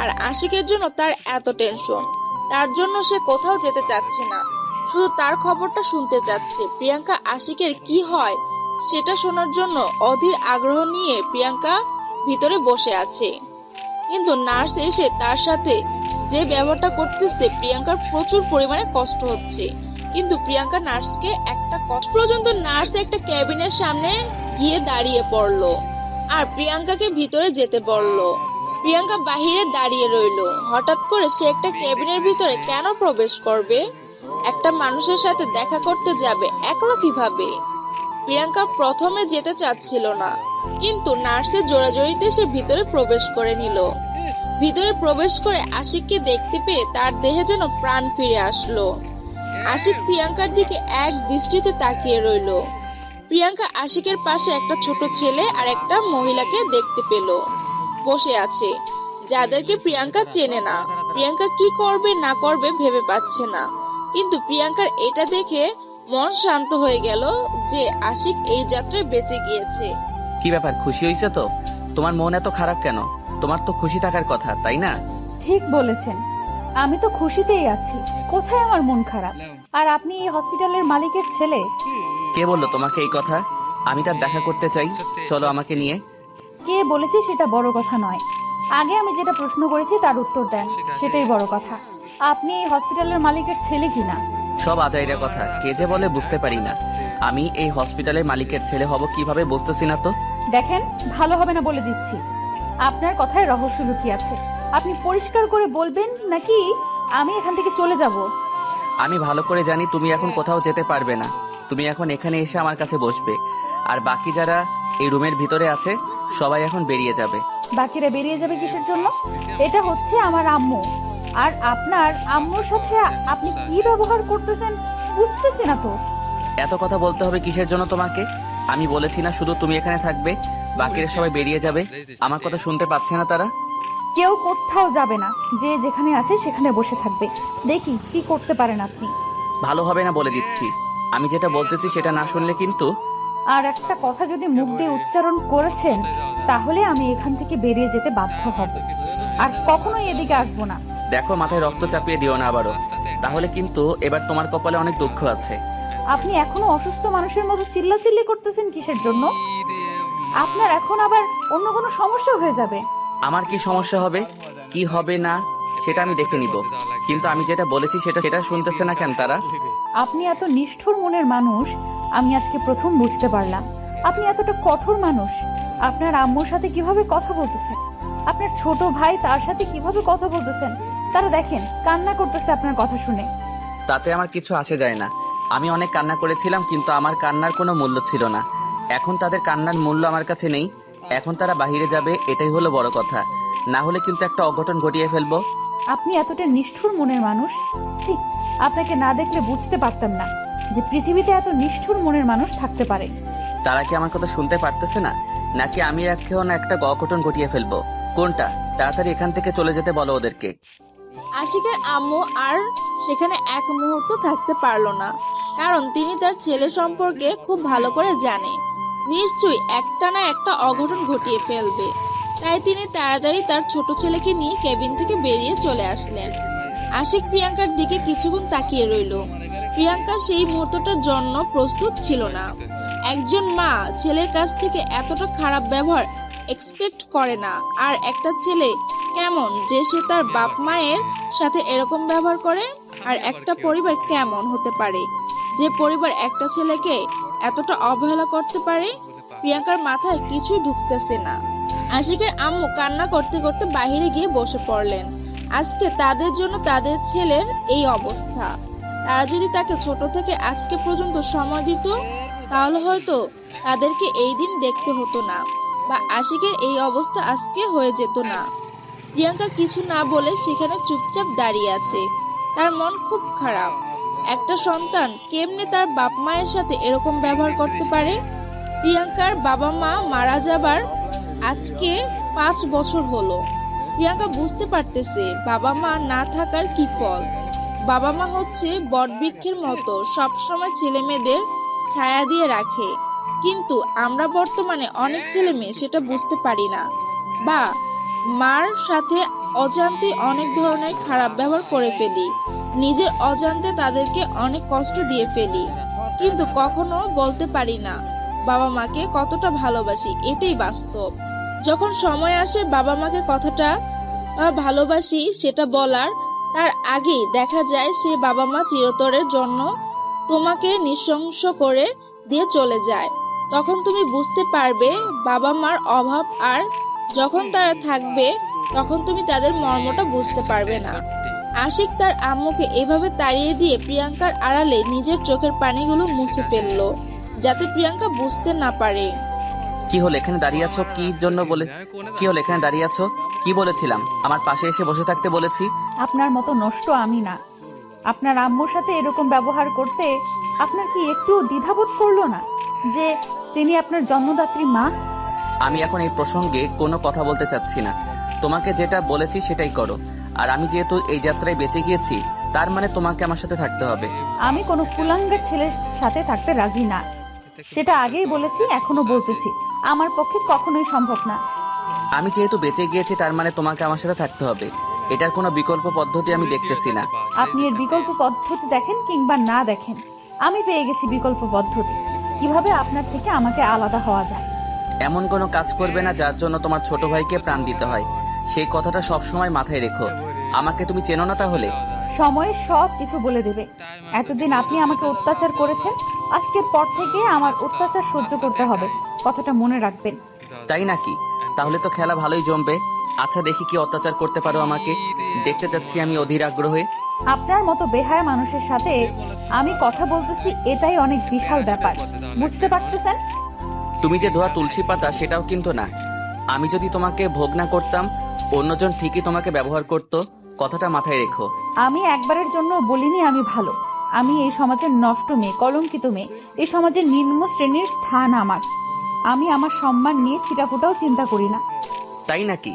আর আশিকের জন্য তার এত টেনশন। তার জন্য সে কোথাও যেতে চাচ্ছে না, শুধু তার খবরটা শুনতে চাচ্ছে। প্রিয়াঙ্কা আশিকের কি হয় সেটা শোনার জন্য অধীর আগ্রহ নিয়ে প্রিয়াঙ্কা ভিতরে বসে আছে। কিন্তু নার্স এসে তার সাথে যে ব্যবহারটা করতেছে প্রিয়াঙ্কার প্রচুর পরিমাণে কষ্ট হচ্ছে। কিন্তু প্রিয়াঙ্কা নার্সকে একটা কষ্ট পর্যন্ত নার্স একটা ক্যাবিনের সামনে গিয়ে দাঁড়িয়ে পড়লো আর প্রিয়াঙ্কাকে ভিতরে যেতে বললো। প্রিয়াঙ্কা বাহিরে দাঁড়িয়ে রইলো। হঠাৎ করে সে একটা ক্যাবিনের ভিতরে কেন প্রবেশ করবে? একটা মানুষের সাথে দেখা করতে যাবে, একলা কিভাবে? প্রিয়াঙ্কা প্রথমে যেতে চাচ্ছিল না, কিন্তু নার্সের জোরাজোরিতে সে ভিতরে প্রবেশ করে নিল। ভিতরে প্রবেশ করে আশিককে দেখতে পেয়ে তার দেহে যেন প্রাণ ফিরে আসলো। আশিক প্রিয়াঙ্কার দিকে এক দৃষ্টিতে তাকিয়ে রইল। প্রিয়াঙ্কা আশিকের পাশে একটা ছোট ছেলে আর একটা মহিলাকে দেখতে পেল বসে আছে, যাদেরকে প্রিয়াঙ্কা চেনে না। প্রিয়াঙ্কা কি করবে না করবে ভেবে পাচ্ছে না, কিন্তু প্রিয়াঙ্কার এটা দেখে মন শান্ত হয়ে গেল যে আশিক এই যাত্রায় বেঁচে গিয়েছে। কি ব্যাপার, খুশি হয়েছে তো? তোমার মন এত খারাপ কেন? তোমার তো খুশি থাকার কথা, তাই না? ঠিক বলেছেন, আমি তো খুশিতেই আছি। কোথায় আমার মন খারাপ? আর আপনি এই হসপিটালের মালিকের ছেলে। কে বললো তোমাকে এই কথা? আমি তার দেখা করতে চাই, চলো আমাকে নিয়ে। কে বলেছে সেটা বড় কথা নয়, আগে আমি যেটা প্রশ্ন করেছি তার উত্তর দেন, সেটাই বড় কথা। আপনি এই হসপিটালের মালিকের ছেলে কিনা? সব আজাইরা কথা, কে যে বলে বুঝতে পারি না। আমি এই হসপিটালের মালিকের ছেলে হব কিভাবে বুঝতেছি না তো। দেখেন, ভালো হবে না বলে দিচ্ছি। আপনার কথায় রহস্য লুকিয়ে আছে। আপনি পরিষ্কার করে বলবেন নাকি আমি এখান থেকে চলে যাব? আমি ভালো করে জানি তুমি এখন কোথাও যেতে পারবে না। তুমি এখন এখানে এসে আমার কাছে বসবে, আর বাকি যারা এই রুমের ভিতরে আছে সবাই এখন বেরিয়ে যাবে। বাকিরা বেরিয়ে যাবে কিসের জন্য? এটা হচ্ছে আমার আম্মু, আর আপনার আম্মুর সাথে আপনি কি ব্যবহার করতেছেন বুঝতেছি না তো। এত কথা বলতে হবে কিসের জন্য তোমাকে? আমি বলেছি না শুধু তুমি এখানে থাকবে, বাকিরা সবাই বেরিয়ে যাবে। আমার কথা শুনতে পাচ্ছে না তারা? কেউ কোথাও যাবে না, যে যেখানে আছে সেখানে বসে থাকবে। দেখি কি করতে পারেন আপনি। ভালো হবে না বলে দিচ্ছি। আমি যেটা বলতেছি সেটা না শুনলে কিন্তু। আর একটা কথা যদি মুখ দিয়ে উচ্চারণ করেছেন তাহলে আমি এখান থেকে বেরিয়ে যেতে বাধ্য হব, আর কখনোই এদিকে আসবো না। দেখো, মাথায় রক্ত চাপিয়ে দিও না আবারও, তাহলে কিন্তু এবার তোমার কপালে অনেক দুঃখ আছে। আপনি এখনো অসুস্থ মানুষের মতো চিল্লাচিল্লি করতেছেন কিসের জন্য? আপনার এখন আবার অন্য কোনো সমস্যা হয়ে যাবে। আমার কি সমস্যা হবে কি হবে না সেটা আমি দেখে নিব, কিন্তু আমি যেটা বলেছি সেটা শুনতেছে না কেন তারা? আপনি এত নিষ্ঠুর মনের মানুষ আমি আজকে প্রথম বুঝতে পারলাম। আপনি এতটা কঠোর মানুষ। আপনার আম্মুর সাথে কিভাবে কথা বলতেছেন, আপনার ছোট ভাই তার সাথে কিভাবে কথা বলতেছেন, তারা দেখেন কান্না করতেছে আপনার কথা শুনে। তাতে আমার কিছু আসে যায় না। আমি অনেক কান্না করেছিলাম, কিন্তু আমার কান্নার কোনো মূল্য ছিল না। এখন তাদের কান্নার মূল্য আমার কাছে নেই। এখন তারা বাহিরে যাবে, এটাই হলো বড় কথা। না হলে কিন্তু একটা অঘটন ঘটিয়ে ফেলবো। আপনি এতটা নিষ্ঠুর মনের মানুষ, ছি, আপনাকে না দেখলে বুঝতে পারতাম না যে পৃথিবীতে এত নিষ্ঠুর মনের মানুষ থাকতে পারে। তারা কি আমার কথা শুনতে পারতেছে না, নাকি আমি এখন একটা অঘটন ঘটিয়ে ফেলবো? কোনটা? তাড়াতাড়ি এখান থেকে চলে যেতে বলো ওদেরকে। আশিকের আম্মু আর সেখানে এক মুহূর্ত থাকতে পারলো না, কারণ তিনি তার ছেলে সম্পর্কে খুব ভালো করে জানে নিশ্চয়ই একটা না একটা অঘটন ঘটিয়ে ফেলবে। তাই তিনি তাড়াতাড়ি তার ছোট ছেলেকে নিয়ে কেবিন থেকে বেরিয়ে চলে আসলেন। আশিক প্রিয়াঙ্কার দিকে কিছুক্ষণ তাকিয়ে রইল। প্রিয়াঙ্কা সেই মুহূর্তটার জন্য প্রস্তুত ছিল না। একজন মা ছেলের কাছ থেকে এতটা খারাপ ব্যবহার এক্সপেক্ট করে না। আর একটা ছেলে কেমন যে সে তার বাপ মায়ের সাথে এরকম ব্যবহার করে? আর একটা পরিবার কেমন হতে পারে যে পরিবার একটা ছেলেকে এতটা অবহেলা করতে পারে? প্রিয়াঙ্কার মাথায় কিছুই ঢুকতেছে না। আশিকের আম্মু কান্না করতে করতে বাইরে গিয়ে বসে পড়লেন। আজকে তাদের জন্য তাদের ছেলের এই অবস্থা। তারা যদি তাকে ছোট থেকে আজকে পর্যন্ত সময় দিত তাহলে হয়তো তাদেরকে এই দিন দেখতে হতো না, বা আশিকের এই অবস্থা আজকে হয়ে যেত না। প্রিয়াঙ্কা কিছু না বলে সেখানে চুপচাপ দাঁড়িয়ে আছে। তার মন খুব খারাপ। একটা সন্তান কেমনে তার বাপ মায়ের সাথে এরকম ব্যবহার করতে পারে? প্রিয়াঙ্কার বাবা মা মারা যাবার আজকে 5 বছর হলো। প্রিয়াঙ্কা বুঝতে পারতেছে বাবা মা না থাকার কি ফল। বাবা মা হচ্ছে বটবৃক্ষের মতো, সবসময় ছেলে মেয়েদের ছায়া দিয়ে রাখে, কিন্তু আমরা বর্তমানে অনেক ছেলে মেয়ে সেটা বুঝতে পারি না, বা মার সাথে অজান্তে অনেক ধরনের খারাপ ব্যবহার করে ফেলি, নিজের অজান্তে তাদেরকে অনেক কষ্ট দিয়ে ফেলি, কিন্তু কখনো বলতে পারি না বাবা মাকে কতটা ভালোবাসি। এটাই বাস্তব। যখন সময় আসে বাবা মাকে কথাটা ভালোবাসি সেটা বলার, তার আগেই দেখা যায় সে বাবা মা চিরতরের জন্য তোমাকে নৃশংস করে দিয়ে চলে যায়। তখন তুমি বুঝতে পারবে বাবা মার অভাব, আর যখন তারা থাকবে তখন তুমি তাদের মর্মটা বুঝতে পারবে না। আশিক তার আম্মুকে এভাবে তাড়িয়ে দিয়ে প্রিয়াঙ্কার আড়ালে নিজের চোখের পানিগুলো মুছে ফেললো, যাতে প্রিয়াঙ্কা বুঝতে না পারে। কি হলো এখানে দাঁড়িয়ে আছো? কি হলো এখানে দাঁড়িয়ে আছো? কি বলেছিলাম? আমার পাশে এসে বসে থাকতে বলেছি। আপনার মতো নষ্ট আমি না। আপনার আম্মুর সাথে এরকম ব্যবহার করতে আপনার কি একটু দ্বিধাবোধ করলো না যে তিনি আপনার জন্মদাত্রী মা? আমি এখন এই প্রসঙ্গে কোনো কথা বলতে চাচ্ছি না। তোমাকে যেটা বলেছি সেটাই করো। আর আমি যেহেতু এই যাত্রায় বেঁচে গিয়েছি, তার মানে তোমাকে আমার সাথে থাকতে হবে। আমি কোনো কুলাঙ্গার ছেলের সাথে থাকতে রাজি না, সেটা আগেই বলেছি, এখনো বলতেছি। আমার পক্ষে কখনোই সম্ভব না। আমি যেহেতু বেঁচে গিয়েছি তার মানে তোমাকে আমার সাথে থাকতে হবে। এটার কোনো বিকল্প পদ্ধতি আমি দেখতেছি না। আপনি এর বিকল্প পদ্ধতি দেখেন কিংবা না দেখেন, আমি পেয়ে গেছি বিকল্প পদ্ধতি, কিভাবে আপনার থেকে আমাকে আলাদা হওয়া যায়। এমন কোনো কাজ করবে না যার জন্য তোমার ছোট ভাইকে প্রাণ দিতে হয়। সেই কথাটা সব সময় মাথায় রেখো। আমাকে তুমি চেনো না তাহলে? সময় সব কিছু বলে দেবে। এতদিন আপনি আমাকে অত্যাচার করেছেন, আজকের পর থেকে আমার অত্যাচার সহ্য করতে হবে, কথাটা মনে রাখবেন। তাই নাকি? তাহলে তো খেলা ভালোই জমবে। আচ্ছা, দেখি কি অত্যাচার করতে পারো আমাকে। দেখতে চাচ্ছি আমি অধীর আগ্রহে। আপনার মতো বেহায়া মানুষের সাথে আমি কথা বলতেছি, এটাই অনেক বিশাল ব্যাপার, বুঝতে পারতেছেন? তুমি যে ধোয়া তুলসী পাতা সেটাও কিন্তু না। আমি যদি তোমাকে ভোগ না করতাম, অন্যজন ঠিকই তোমাকে ব্যবহার করত। কথাটা মাথায় রেখো। আমি একবারের জন্য বলিনি আমি ভালো। আমি এই সমাজের নষ্ট মেয়ে, কলঙ্কিত মেয়ে। এই সমাজের নিম্ন শ্রেণীর স্থান আমার। আমি আমার সম্মান নিয়ে ছিটাফোটাও চিন্তা করি না। তাই নাকি?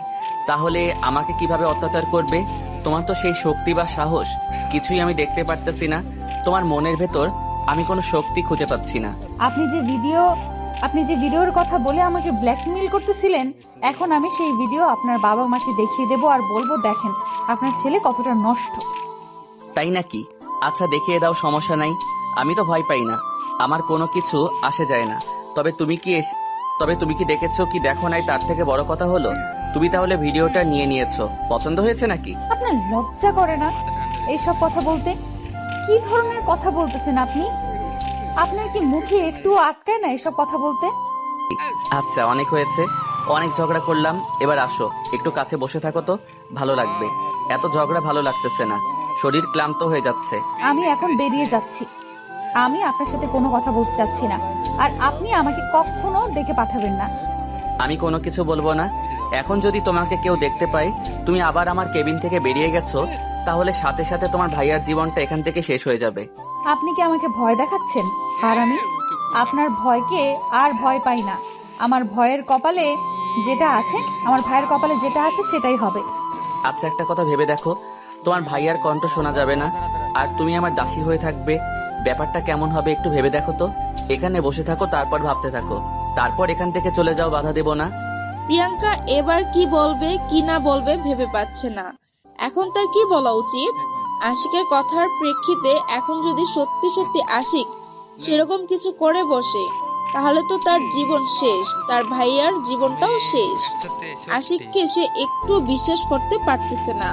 তাহলে আমাকে কিভাবে অত্যাচার করবে? তোমার তো সেই শক্তি বা সাহস কিছুই আমি দেখতে পারতেছি না। তোমার মনের ভেতর আমি কোনো শক্তি খুঁজে পাচ্ছি না। আপনি যে ভিডিওর কথা বলে আমাকে ব্ল্যাকমেইল করতেছিলেন, এখন আমি সেই ভিডিও আপনার বাবা মাকে দেখিয়ে দেব আর বলবো, দেখেন আপনার ছেলে কতটা নষ্ট। তাই নাকি? আচ্ছা, দেখিয়ে দাও, সমস্যা নাই। আমি তো ভয় পাই না, আমার কোনো কিছু আসে যায় না। তবে তুমি কি দেখেছো কি দেখো নাই তার থেকে বড় কথা হলো, তুমি তাহলে ভিডিওটা নিয়ে নিয়েছো। পছন্দ হয়েছে নাকি? আপনার লজ্জা করে না এইসব কথা বলতে? কি ধরনের কথা বলতেছেন আপনি? আপনার কি মুখে একটু আটকায় না এসব কথা বলতে? আচ্ছা, অনেক হয়েছে, অনেক ঝগড়া করলাম। এবার আসো, একটু কাছে বসে থাকো তো, ভালো লাগবে। এত ঝগড়া ভালো লাগতেছে না, শরীর ক্লান্ত হয়ে যাচ্ছে। আমি এখন বেরিয়ে যাচ্ছি। আমি আপনার সাথে কোনো কথা বলতে চাচ্ছি না, আর আপনি আমাকে কখনো ডেকে পাঠাবেন না। আমি কোনো কিছু বলবো না। এখন যদি তোমাকে কেউ দেখতে পায় তুমি আবার আমার কেবিন থেকে বেরিয়ে গেছো, তাহলে সাথে সাথে তোমার ভাইয়ার জীবনটা এখান থেকে শেষ হয়ে যাবে। আপনি কি আমাকে ভয় দেখাচ্ছেন? আর আমি আপনার ভয়কে আর ভয় পাই না। আমার ভাইয়ের কপালে যেটা আছে সেটাই হবে। আচ্ছা, একটা কথা ভেবে দেখো, তোমার ভাইয়ার কণ্ঠ শোনা যাবে না, আর তুমি আমার দাসী হয়ে থাকবে। ব্যাপারটা কেমন হবে একটু ভেবে দেখো তো। এখানে বসে থাকো, তারপর ভাবতে থাকো, তারপর এখান থেকে চলে যাও, বাধা দেব না। প্রিয়াঙ্কা এবার কি বলবে কি না বলবে ভেবে পাচ্ছে না। এখন তার কি বলা উচিত? আশিকের কথার প্রেক্ষিতে এখন যদি সত্যি সত্যি আশিক সেরকম কিছু করে বসে, তাহলে তো তার জীবন শেষ, তার ভাইয়ার জীবনটাও শেষ। আশিককে সে একটু বিশ্বাস করতে পারতেছে না।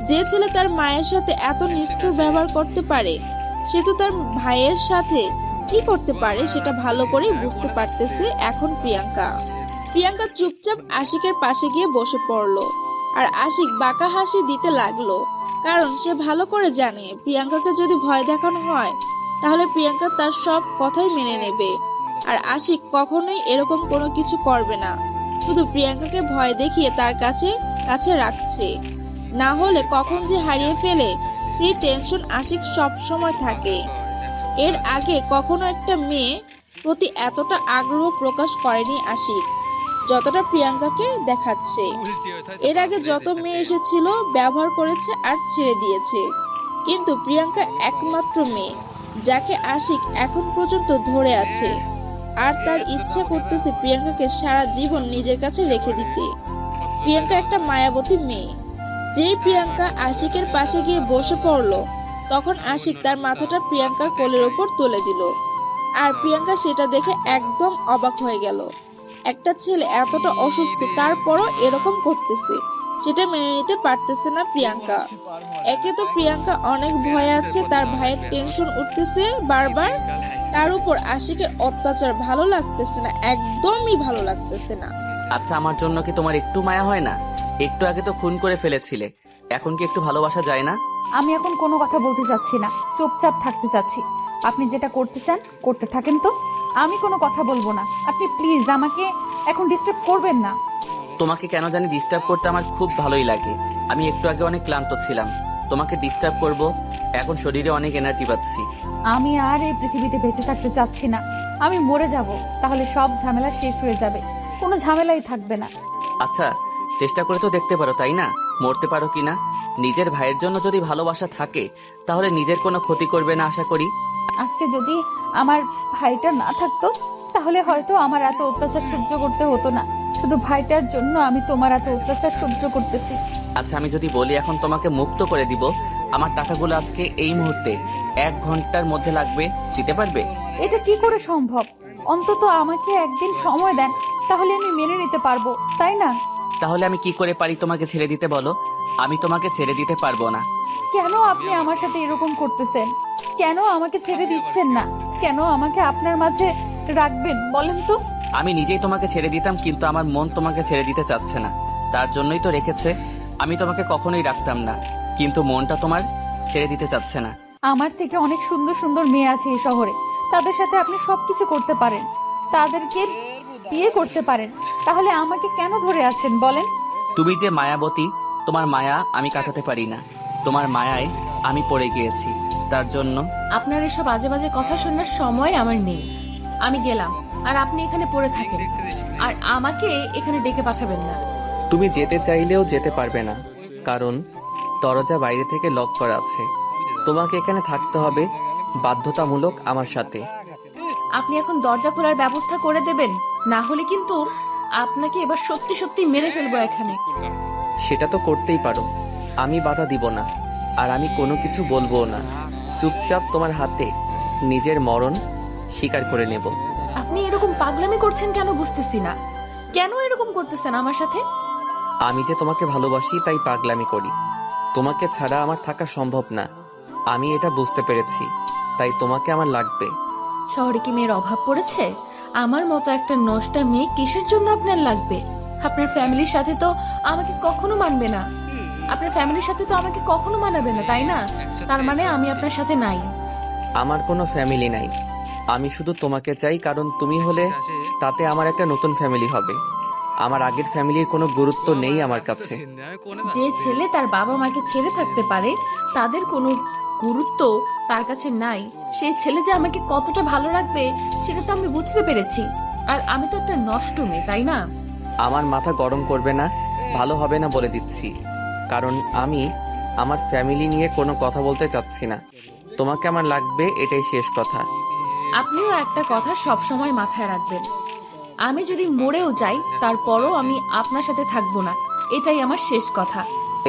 যে ছেলে তার মায়ের সাথে এত নিষ্ঠুর ব্যবহার করতে পারে, সে তো তার ভাইয়ের সাথে কি করতে পারে সেটা ভালো করে বুঝতে পারতেছে এখন প্রিয়াঙ্কা। প্রিয়াঙ্কা চুপচাপ আশিকের পাশে গিয়ে বসে পড়লো, আর আশিক বাঁকা হাসি দিতে লাগলো, কারণ সে ভালো করে জানে প্রিয়াঙ্কাকে যদি ভয় দেখানো হয় তাহলে প্রিয়াঙ্কা তার সব কথাই মেনে নেবে, আর আশিক কখনোই এরকম কোনো কিছু করবে না, শুধু প্রিয়াঙ্কাকে ভয় দেখিয়ে তার কাছে কাছে রাখছে। না হলে কখন যে হারিয়ে ফেলে সেই টেনশন আশিক সব সময় থাকে। এর আগে কখনো একটা মেয়ে প্রতি এতটা আগ্রহ প্রকাশ করেনি আশিক। যতটা প্রিয়াঙ্কাকে দেখাচ্ছে। এর আগে যত মেয়ে এসেছিল ব্যবহার করেছে আর ছেড়ে দিয়েছে, কিন্তু প্রিয়াঙ্কা একমাত্র মেয়ে যাকে আশিক এখন পর্যন্ত ধরে আছে, আর তার ইচ্ছা করতেছে প্রিয়াঙ্কাকে সারা জীবন নিজের কাছে রেখে দিতে। প্রিয়াঙ্কা একটা মায়াবতী মেয়ে। যেই প্রিয়াঙ্কা আশিকের পাশে গিয়ে বসে পড়লো, তখন আশিক তার মাথাটা প্রিয়াঙ্কার কোলের ওপর তুলে দিল। আর প্রিয়াঙ্কা সেটা দেখে একদম অবাক হয়ে গেল। একটা ছেলে এতটা অসুস্থ তারপরও এরকম করতেছে, সেটা মেনে নিতে পারতেছে না প্রিয়াঙ্কা। একে তো প্রিয়াঙ্কা অনেক ভয় আছে, তার ভাইয়ের টেনশন উঠতেছে বারবার, তার উপর আশিকের অত্যাচার ভালো লাগতেছে না, একদমই ভালো লাগতেছে না। আচ্ছা, আমার জন্য কি তোমার একটু মায়া হয় না? একটু আগে তো খুন করে ফেলেছিলে, এখন কি একটু ভালোবাসা যায় না? আমি এখন কোনো কথা বলতে চাচ্ছি না, চুপচাপ থাকতে চাচ্ছি। আপনি যেটা করতে চান করতে থাকেন তো, আমি কোনো কথা বলবো না। আপনি প্লিজ আমাকে এখন ডিস্টার্ব করবেন না। তোমাকে কেন জানি ডিস্টার্ব করতে আমার খুব ভালোই লাগে। আমি একটু আগে অনেক ক্লান্ত ছিলাম, তোমাকে ডিস্টার্ব করব, এখন শরীরে অনেক এনার্জি পাচ্ছি। আমি আর এই পৃথিবীতে বেঁচে থাকতে চাচ্ছি না। আমি মরে যাব, তাহলে সব ঝামেলা শেষ হয়ে যাবে, কোনো ঝামেলাই থাকবে না। আচ্ছা, চেষ্টা করে তো দেখতে পারো, তাই না? মরতে পারো কিনা। নিজের ভাইয়ের জন্য যদি ভালোবাসা থাকে, তাহলে নিজের কোনো ক্ষতি করবে না আশা করি। আজকে যদি আমার ভাইটা না থাকতো, তাহলে হয়তো আমার এত অত্যাচার সহ্য করতে হতো না। শুধু ভাইটার জন্য আমি তোমার এত অত্যাচার সহ্য করতেছি। আচ্ছা, আমি যদি বলি এখন তোমাকে মুক্ত করে দিব, আমার টাকাগুলো আজকে এই মুহূর্তে 1 ঘন্টার মধ্যে লাগবে, দিতে পারবে? এটা কি করে সম্ভব? অন্তত আমাকে একদিন সময় দেন, তাহলে আমি মেনে নিতে পারবো, তাই না? তাহলে আমি কি করে পারি তোমাকে ছেড়ে দিতে বলো? আমি তোমাকে ছেড়ে দিতে পারবো না। কেন আপনি আমার সাথে এরকম করতেছেন? কেন আমাকে ছেড়ে দিচ্ছেন না? কেন আমাকে আপনার মাঝে রাখবেন বলেন তো? আমি নিজেই তোমাকে ছেড়ে দিতাম, কিন্তু আমার মন তোমাকে ছেড়ে দিতে চাচ্ছে না, তার জন্যই তো রেখেছে। আমি তোমাকে কখনোই রাখতাম না, কিন্তু মনটা তোমার ছেড়ে দিতে চাচ্ছে না। আমার থেকে অনেক সুন্দর সুন্দর মেয়ে আছে এই শহরে, তাদের সাথে আপনি সবকিছু করতে পারেন, তাদেরকে বিয়ে করতে পারেন, তাহলে আমাকে কেন ধরে আছেন বলেন? তুমি যে মায়াবতী, তোমার মায়া আমি কাটাতে পারি না, তোমার মায়ায় আমি পড়ে গিয়েছি, তার জন্য। আপনার এসব আজে বাজে কথা শোনার সময় আমার নেই। আমি গেলাম, আর আপনি এখানে পড়ে থাকেন, আর আমাকে এখানে ডেকে পাঠাবেন না। তুমি যেতে চাইলেও যেতে পারবে না, কারণ দরজা বাইরে থেকে লক করা আছে। তোমাকে এখানে থাকতে হবে বাধ্যতামূলক আমার সাথে। আপনি এখন দরজা খোলার ব্যবস্থা করে দেবেন, না হলে কিন্তু আপনাকে এবার সত্যি সত্যি মেরে ফেলবো এখানে। সেটা তো করতেই পারো, আমি বাধা দিব না, আর আমি কোনো কিছু বলবো না। চুপচাপ তোমার হাতে নিজের মরণ স্বীকার করে নেব। আপনি এরকম পাগলামি করছেন কেন বুঝতেছি না। কেন এরকম করতেছেন আমার সাথে? আমি যে তোমাকে ভালোবাসি তাই পাগলামি করি, তোমাকে ছাড়া আমার থাকা সম্ভব না। আমি এটা বুঝতে পেরেছি, তাই তোমাকে আমার লাগবে। শহরে কি মেয়ের অভাব পড়েছে? আমার মতো একটা নষ্টা মেয়ে কিসের জন্য আপনার লাগবে? আপনার ফ্যামিলির সাথে তো আমাকে কখনো মানবে না, আপনার ফ্যামিলির সাথে তো আমাকে কখনো মানাবে না, তাই না? তার মানে আমি আপনার সাথে নাই। আমার কোনো ফ্যামিলি নাই, আমি শুধু তোমাকে চাই, কারণ তুমি হলে তাতে আমার একটা নতুন ফ্যামিলি হবে। আমার আগের ফ্যামিলির কোনো গুরুত্ব নেই আমার কাছে। যে ছেলে তার বাবা মাকে ছেড়ে থাকতে পারে, তাদের কোনো গুরুত্ব তার কাছে নাই, সেই ছেলে যে আমাকে কতটা ভালো রাখবে সেটা তো আমি বুঝতে পেরেছি। আর আমি তো একটা নষ্ট মেয়ে, তাই না? আমার মাথা গরম করবে না, ভালো হবে না বলে দিচ্ছি, কারণ আমি আমার ফ্যামিলি নিয়ে কোনো কথা বলতে চাচ্ছি না। তোমাকে আমার লাগবে, এটাই শেষ কথা। আপনিও একটা কথা সব সময় মাথায় রাখবেন, আমি যদি মরেও যাই তারপরও আমি আপনার সাথে থাকবো না, এটাই আমার শেষ কথা।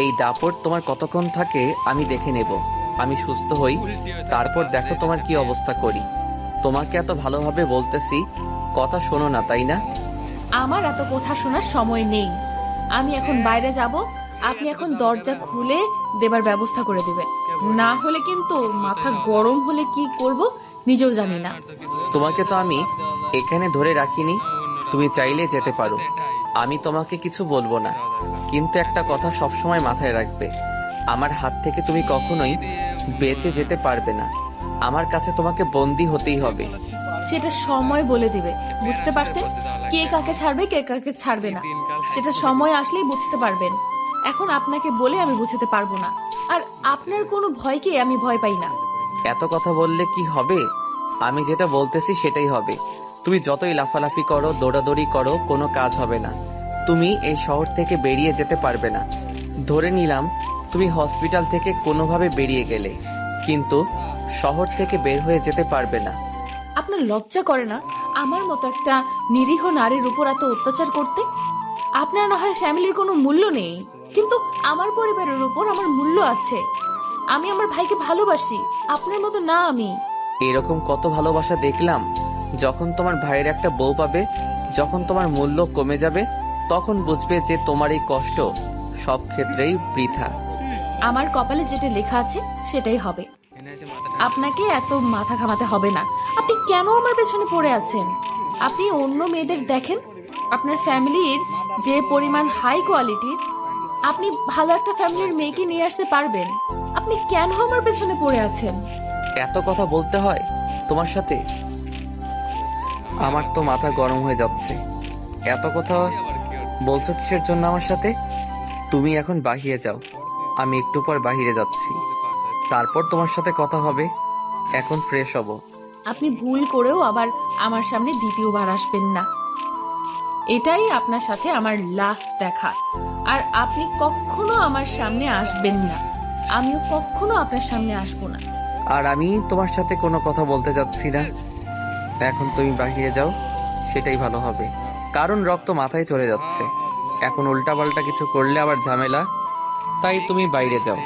এই দাপট তোমার কতক্ষণ থাকে আমি দেখে নেব। আমি সুস্থ হই, তারপর দেখো তোমার কি অবস্থা করি। তোমাকে এত ভালোভাবে বলতেছি, কথা শোনো না, তাই না? আমার এত কথা শোনার সময় নেই। আমি এখন বাইরে যাব, আপনি এখন দরজা খুলে দেবার ব্যবস্থা করে দিবেন, না হলে কিন্তু মাথা গরম হলে কি করব নিজেও জানি না। তোমাকে তো আমি এখানে ধরে রাখিনি, তুমি চাইলে যেতে পারো, আমি তোমাকে কিছু বলবো না। কিন্তু একটা কথা সবসময় মাথায় রাখবে, আমার হাত থেকে তুমি কখনোই বেঁচে যেতে পারবে না। আমার কাছে তোমাকে বন্দি হতেই হবে। সেটা সময় বলে দিবে, বুঝতে পারছেন? কে কাকে ছাড়বে কে কাকে ছাড়বে না, সেটা সময় আসলেই বুঝতে পারবেন। এখন আপনাকে বলে আমি বুঝতে পারবো না, আর আপনার কোনো ভয়কে আমি ভয় পাই না। এত কথা বললে কি হবে? আমি যেটা বলতেছি সেটাই হবে। তুমি যতই লাফালাফি করো, দৌড়াদৌড়ি করো, কোনো কাজ হবে না। তুমি এই শহর থেকে বেরিয়ে যেতে পারবে না। ধরে নিলাম তুমি হসপিটাল থেকে কোনোভাবে বেরিয়ে গেলে, কিন্তু শহর থেকে বের হয়ে যেতে পারবে না। আপনার লজ্জা করে না আমার মতো একটা নিরীহ নারীর উপর এত অত্যাচার করতে? আপনার না হয় ফ্যামিলির কোনো মূল্য নেই, কিন্তু আমার পরিবারের উপর আমার মূল্য আছে। আমি আমার ভাইকে ভালোবাসি, আপনার মতো না আমি। এরকম কত ভালোবাসা দেখলাম। যখন তোমার ভাইয়ের একটা বউ পাবে, যখন তোমার মূল্য কমে যাবে, তখন বুঝবে যে তোমার এই কষ্ট সব ক্ষেত্রেই বৃথা। আমার কপালে যেটা লেখা আছে সেটাই হবে। আপনাকে এত মাথা ঘামাতে হবে না। আপনি কেন আমার পেছনে পড়ে আছেন? আপনি অন্য মেয়েদের দেখেন, আপনার ফ্যামিলির যে পরিমাণ হাই কোয়ালিটির, আপনি ভালো একটা ফ্যামিলির মেয়েকে নিয়ে আসতে পারবেন। আপনি কেন আমার পেছনে পড়ে আছেন? এত কথা বলতে হয় তোমার সাথে? আমার তো মাথা গরম হয়ে যাচ্ছে। এত কথা বলছো কিসের জন্য আমার সাথে? তুমি এখন বাহিরে যাও, আমি একটু পর বাহিরে যাচ্ছি, তারপর তোমার সাথে কথা হবে। এখন ফ্রেশ হব। আপনি ভুল করেও আবার আমার সামনে দ্বিতীয়বার আসবেন না। এটাই আপনার সাথে আমার লাস্ট দেখা। আর আপনি কখনো আমার সামনে আসবেন না, আমিও কখনো আপনার সামনে আসবো না। আর আমি তোমার সাথে কোনো কথা বলতে যাচ্ছি না। এখন তুমি বাহিরে যাও, সেটাই ভালো হবে। কারণ রক্ত মাথায় চলে যাচ্ছে। এখন উল্টাপাল্টা কিছু করলে আবার ঝামেলা। তাই তুমি বাইরে যাও।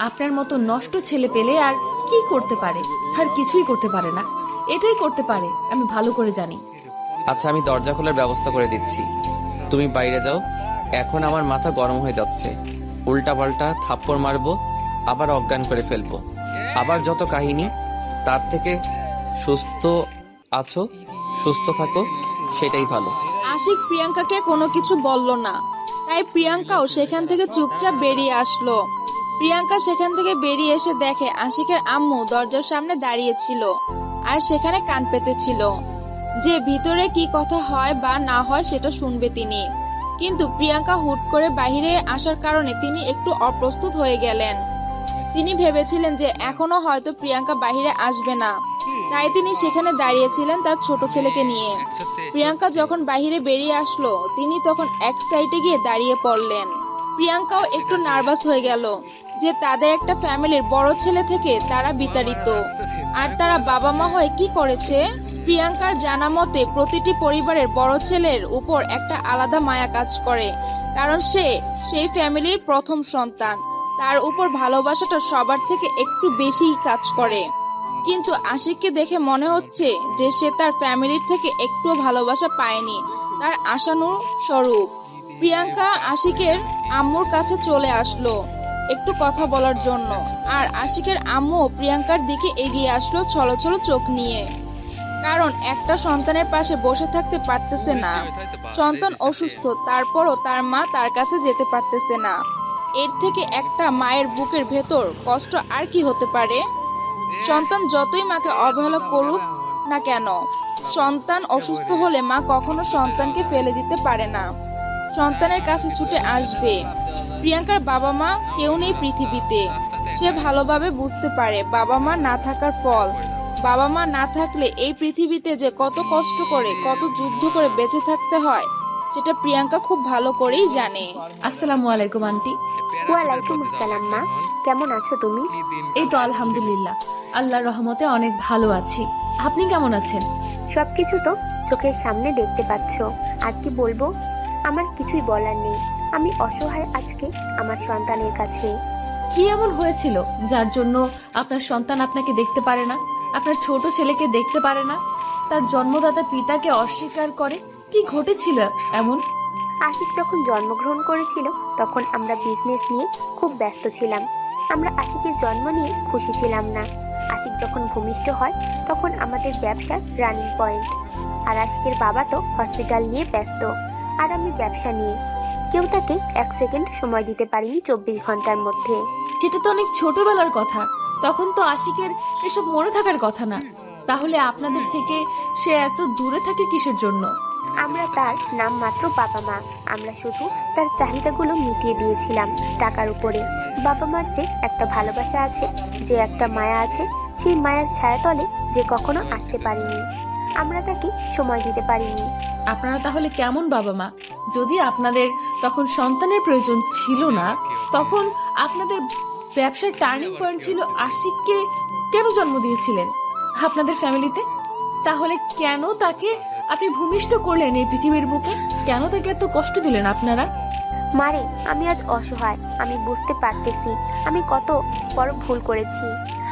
আপনার মতো নষ্ট ছেলে পেলে আর কি করতে পারে? আর কিছুই করতে পারে না। এটাই করতে পারে, আমি ভালো করে জানি। আচ্ছা, আমি দরজা খোলার ব্যবস্থা করে দিচ্ছি, তুমি বাইরে যাও। এখন আমার মাথা গরম হয়ে যাচ্ছে। উল্টাপাল্টা থাপ্পড় মারবো, আবার অজ্ঞান করে ফেলবো। আবার যত কাহিনী, তার থেকে সুস্থ আছো, সুস্থ থাকো, সেটাই ভালো। আশিক প্রিয়াঙ্কাকে কোনো কিছু বলল না, তাই প্রিয়াঙ্কাও সেখান থেকে চুপচাপ বেরিয়ে আসলো। প্রিয়াঙ্কা সেখান থেকে বেরিয়ে এসে দেখে আশিকের আম্মু দরজার সামনে দাঁড়িয়েছিল আর সেখানে কান পেতেছিল যে ভিতরে কি কথা হয় বা না হয় সেটা শুনবে তিনি। কিন্তু প্রিয়াঙ্কা হুট করে বাইরে আসার কারণে তিনি একটু অপ্রস্তুত হয়ে গেলেন। তিনি ভেবেছিলেন যে এখনো হয়তো প্রিয়াঙ্কা বাইরে আসবে না, তাই তিনি সেখানে দাঁড়িয়েছিলেন তার ছোট ছেলেকে নিয়ে। প্রিয়াঙ্কা যখন বাইরে বেরিয়ে আসলো, তিনি তখন এক সাইডে গিয়ে দাঁড়িয়ে পড়লেন। প্রিয়াঙ্কাও একটু নার্ভাস হয়ে গেল যে তাদের একটা ফ্যামিলির বড় ছেলে থেকে তারা বিতাড়িত, আর তারা বাবা মা হয়ে কি করেছে। প্রিয়াঙ্কার জানা মতে প্রতিটি পরিবারের বড় ছেলের উপর একটা আলাদা মায়া কাজ করে, কারণ সে সেই ফ্যামিলির প্রথম সন্তান। তার উপর ভালোবাসাটা সবার থেকে একটু বেশিই কাজ করে। কিন্তু আশিককে দেখে মনে হচ্ছে যে সে তার ফ্যামিলির থেকে একটুও ভালোবাসা পায়নি, তার আশানুস্বরূপ। প্রিয়াঙ্কা আশিকের আম্মুর কাছে চলে আসলো একটু কথা বলার জন্য, আর আশিকের আম্মু প্রিয়াঙ্কার দিকে এগিয়ে আসলো ছলছল চোখ নিয়ে। কারণ একটা সন্তানের পাশে বসে থাকতে পারতেছে না। সন্তান অসুস্থ, তারপরও তার মা তার কাছে যেতে পারতেছে না। এর থেকে একটা মায়ের বুকের ভেতর কষ্ট আর কি হতে পারে? সন্তান যতই মাকে অবহেলা করুক না কেন, সন্তান অসুস্থ হলে মা কখনো সন্তানকে ফেলে দিতে পারে না, সন্তানের কাছে ছুটে আসবে। প্রিয়াঙ্কার বাবা মা কেউ নেই পৃথিবীতে। সে ভালোভাবে বুঝতে পারে বাবা মা না থাকার ফল। বাবা মা না থাকলে এই পৃথিবীতে যে কত কষ্ট করে, কত যুদ্ধ করে বেঁচে থাকতে হয়, সেটা প্রিয়াঙ্কা খুব ভালো করেই জানে। আসসালামু আলাইকুম আন্টি। ওয়ালাইকুম আসসালাম মা, কেমন আছো তুমি? এই তো আলহামদুলিল্লাহ, আল্লাহর রহমতে অনেক ভালো আছি। আপনি কেমন আছেন? সবকিছু তো চোখের সামনে দেখতে পাচ্ছ, আর কি বলবো? আমার কিছুই বলার নেই। আমি অসহায় আজকে আমার সন্তানের কাছে। কি এমন হয়েছিল যার জন্য আপনার সন্তান আপনাকে দেখতে পারে না, আপনার ছোট ছেলেকে দেখতে পারে না, তার জন্মদাতা পিতাকে অস্বীকার করে? কি ঘটেছিল এমন? আশিক যখন জন্মগ্রহণ করেছিল তখন আমরা বিজনেস নিয়ে খুব ব্যস্ত ছিলাম। আমরা আশিকের জন্ম নিয়ে খুশি ছিলাম না। আশিক যখন ভূমিষ্ঠ হয় তখন আমাদের ব্যবসার রানিং পয়েন্ট, আর আশিকের বাবা তো হসপিটাল নিয়ে ব্যস্ত, আর আমি ব্যবসা নিয়ে। কেউ তাকে 1 সেকেন্ড সময় দিতে পারিনি 24 ঘন্টার মধ্যে। সেটা তো অনেক ছোটবেলার কথা, তখন তো আশিকের এসব মনে থাকার কথা না। তাহলে আপনাদের থেকে সে এত দূরে থাকে কিসের জন্য? আমরা তার নাম মাত্র বাবা মা, আমরা শুধু তার চাহিদাগুলো মিটিয়ে দিয়েছিলাম টাকার উপরে। বাবা মার যে একটা ভালোবাসা আছে, যে একটা মায়া আছে, সেই মায়ার ছায়াতলে যে কখনো আসতে পারিনি। আমরা তাকে সময় দিতে পারিনি। আপনারা তাহলে কেমন বাবা মা? যদি আপনাদের তখন সন্তানের প্রয়োজন ছিল না, তখন আপনাদের ব্যবসার টার্নিং পয়েন্ট ছিল আশিককে কেন জন্ম দিয়েছিলেন আপনাদের ফ্যামিলিতে? তাহলে কেন তাকে আপনি ভূমিষ্ঠ করলেন এই পৃথিবীর বুকে? কেন তাকে এত কষ্ট দিলেন আপনারা? মারে, আমি আজ অসহায়। আমি বুঝতে পারতেছি আমি কত বড় ভুল করেছি।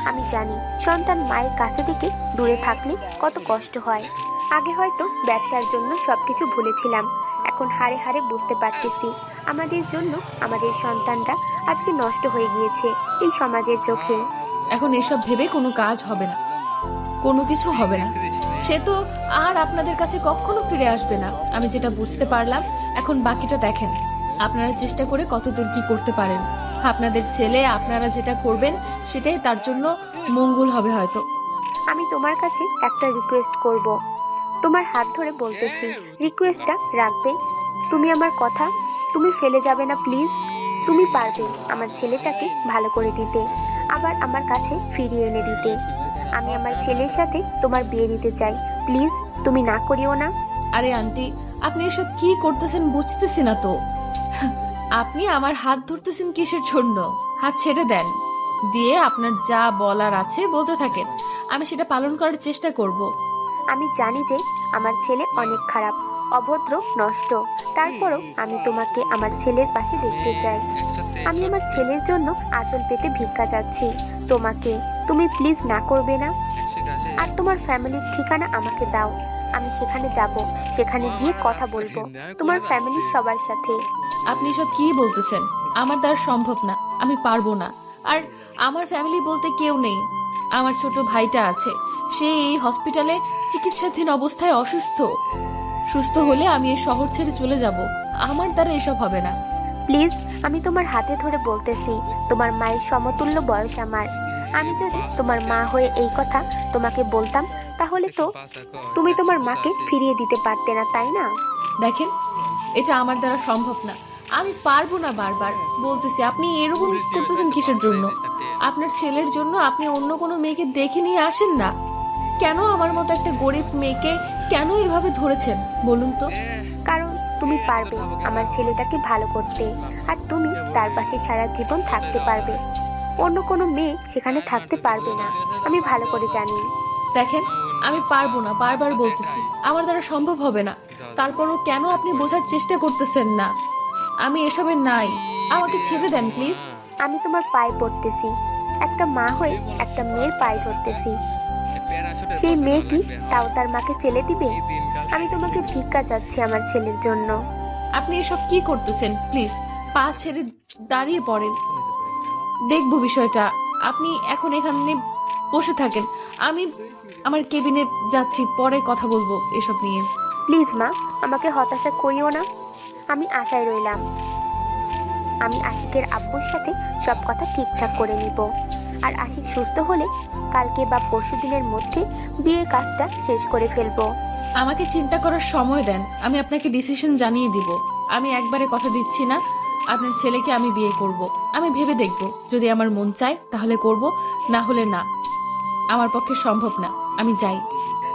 আমি জানি সন্তান মায়ের কাছে থেকে দূরে থাকলে কত কষ্ট হয়। আগে হয়তো ব্যবসার জন্য সবকিছু ভুলেছিলাম, এখন হাড়ে হাড়ে বুঝতে পারতেছি আমাদের জন্য আমাদের সন্তানরা আজকে নষ্ট হয়ে গিয়েছে এই সমাজের চোখে। এখন এসব ভেবে কোনো কাজ হবে না, কোনো কিছু হবে না। সে তো আর আপনাদের কাছে কখনো ফিরে আসবে না। আমি যেটা বুঝতে পারলাম, এখন বাকিটা দেখেন। আপনারা চেষ্টা করে কতদূর কি করতে পারেন। আপনাদের ছেলে, আপনারা যেটা করবেন সেটাই তার জন্য মঙ্গল হবে হয়তো। আমি তোমার কাছে একটা রিকোয়েস্ট করব, তোমার হাত ধরে বলতেছি, রিকোয়েস্টটা রাখবে? তুমি আমার কথা তুমি ফেলে যাবে না প্লিজ। তুমি পারবে আমার ছেলেটাকে ভালো করে দিতে, আবার আমার কাছে ফিরিয়ে এনে দিতে। আমি আমার ছেলের সাথে তোমার বিয়ে দিতে চাই, প্লিজ তুমি না করিও না। আরে আন্টি, আপনি এসব কি করতেছেন বুঝতেছি না তো। আপনি আমার হাত ধরতেছেন কিসের জন্য? হাত ছেড়ে দেন, দিয়ে আপনার যা বলার আছে বলতে থাকেন। আমি সেটা পালন করার চেষ্টা করব। আমি জানি যে আমার ছেলে অনেক খারাপ, অভদ্র, নষ্ট, তারপরও আমি তোমাকে আমার ছেলের পাশে দেখতে চাই। আমি আমার ছেলের জন্য আঁচল পেতে ভিক্ষা চাচ্ছি তোমাকে, তুমি প্লিজ না করবে না? আর তোমার ফ্যামিলির ঠিকানা আমাকে দাও, আমি সেখানে যাব, সেখানে গিয়ে কথা বলবো তোমার ফ্যামিলির সবার সাথে। আপনি সব কি বলতেছেন? আমার দ্বারা সম্ভব না, আমি পারবো না। আর আমার ফ্যামিলি বলতে কেউ নেই। আমার ছোট ভাইটা আছে, সে এই হসপিটালে চিকিৎসাধীন অবস্থায় অসুস্থ। সুস্থ হলে আমি এই শহর ছেড়ে চলে যাব। আমার দ্বারা এসব হবে না। প্লিজ, আমি তোমার হাতে ধরে বলতেছি, তোমার মায়ের সমতুল্য বয়স আমার। আমি যদি তোমার মা হয়ে এই কথা তোমাকে বলতাম, তাহলে তো তুমি তোমার মাকে ফিরিয়ে দিতে পারতে না, তাই না? দেখেন, এটা আমার দ্বারা সম্ভব না, আমি পারবো না। বারবার বলতেছি, আপনি এরকম করতেছেন কিসের জন্য? আপনার ছেলের জন্য আপনি অন্য কোনো মেয়েকে দেখে নিয়ে আসেন না কেন? আমার মতো একটা গরিব মেয়েকে কেন এভাবে ধরেছেন বলুন তো? কারণ তুমি পারবে আমার ছেলেটাকে ভালো করতে, আর তুমি তার পাশে সারা জীবন থাকতে পারবে। অন্য কোনো মেয়ে সেখানে থাকতে পারবে না, আমি ভালো করে জানি। দেখেন, আমি পারবো না, বারবার বলতেছি আমার দ্বারা সম্ভব হবে না। তারপরও কেন আপনি বোঝার চেষ্টা করতেছেন না? আমি এসবে নাই, আমাকে ছেড়ে দেন প্লিজ। আমি তোমার পায়ে পড়তেছি, একটা মা হয়ে একটা মেয়ের পায়ে ধরতেছি। সেই মেয়ে কি তাও তার মাকে ফেলে দিবে? আমি তোমাকে ভিক্ষা চাচ্ছি আমার ছেলের জন্য। আপনি এসব কি করতেছেন? প্লিজ পা ছেড়ে দাঁড়িয়ে পড়েন, দেখবো বিষয়টা। আপনি এখন এখানে বসে থাকেন, আমি আমার কেবিনে যাচ্ছি, পরে কথা বলবো এসব নিয়ে। প্লিজ মা, আমাকে হতাশা করিও না, আমি আশায় রইলাম। আমি আশিকের আব্বুর সাথে সব কথা ঠিকঠাক করে নিব, আর আশিক সুস্থ হলে কালকে বা পরশু দিনের মধ্যে বিয়ের কাজটা শেষ করে ফেলবো। আমাকে চিন্তা করার সময় দেন, আমি আপনাকে ডিসিশন জানিয়ে দিব। আমি একবারে কথা দিচ্ছি না, আপনার ছেলেকে আমি বিয়ে করব। আমি ভেবে দেখব, যদি আমার মন চায় তাহলে করব, না হলে না। আমার পক্ষে সম্ভব না, আমি যাই।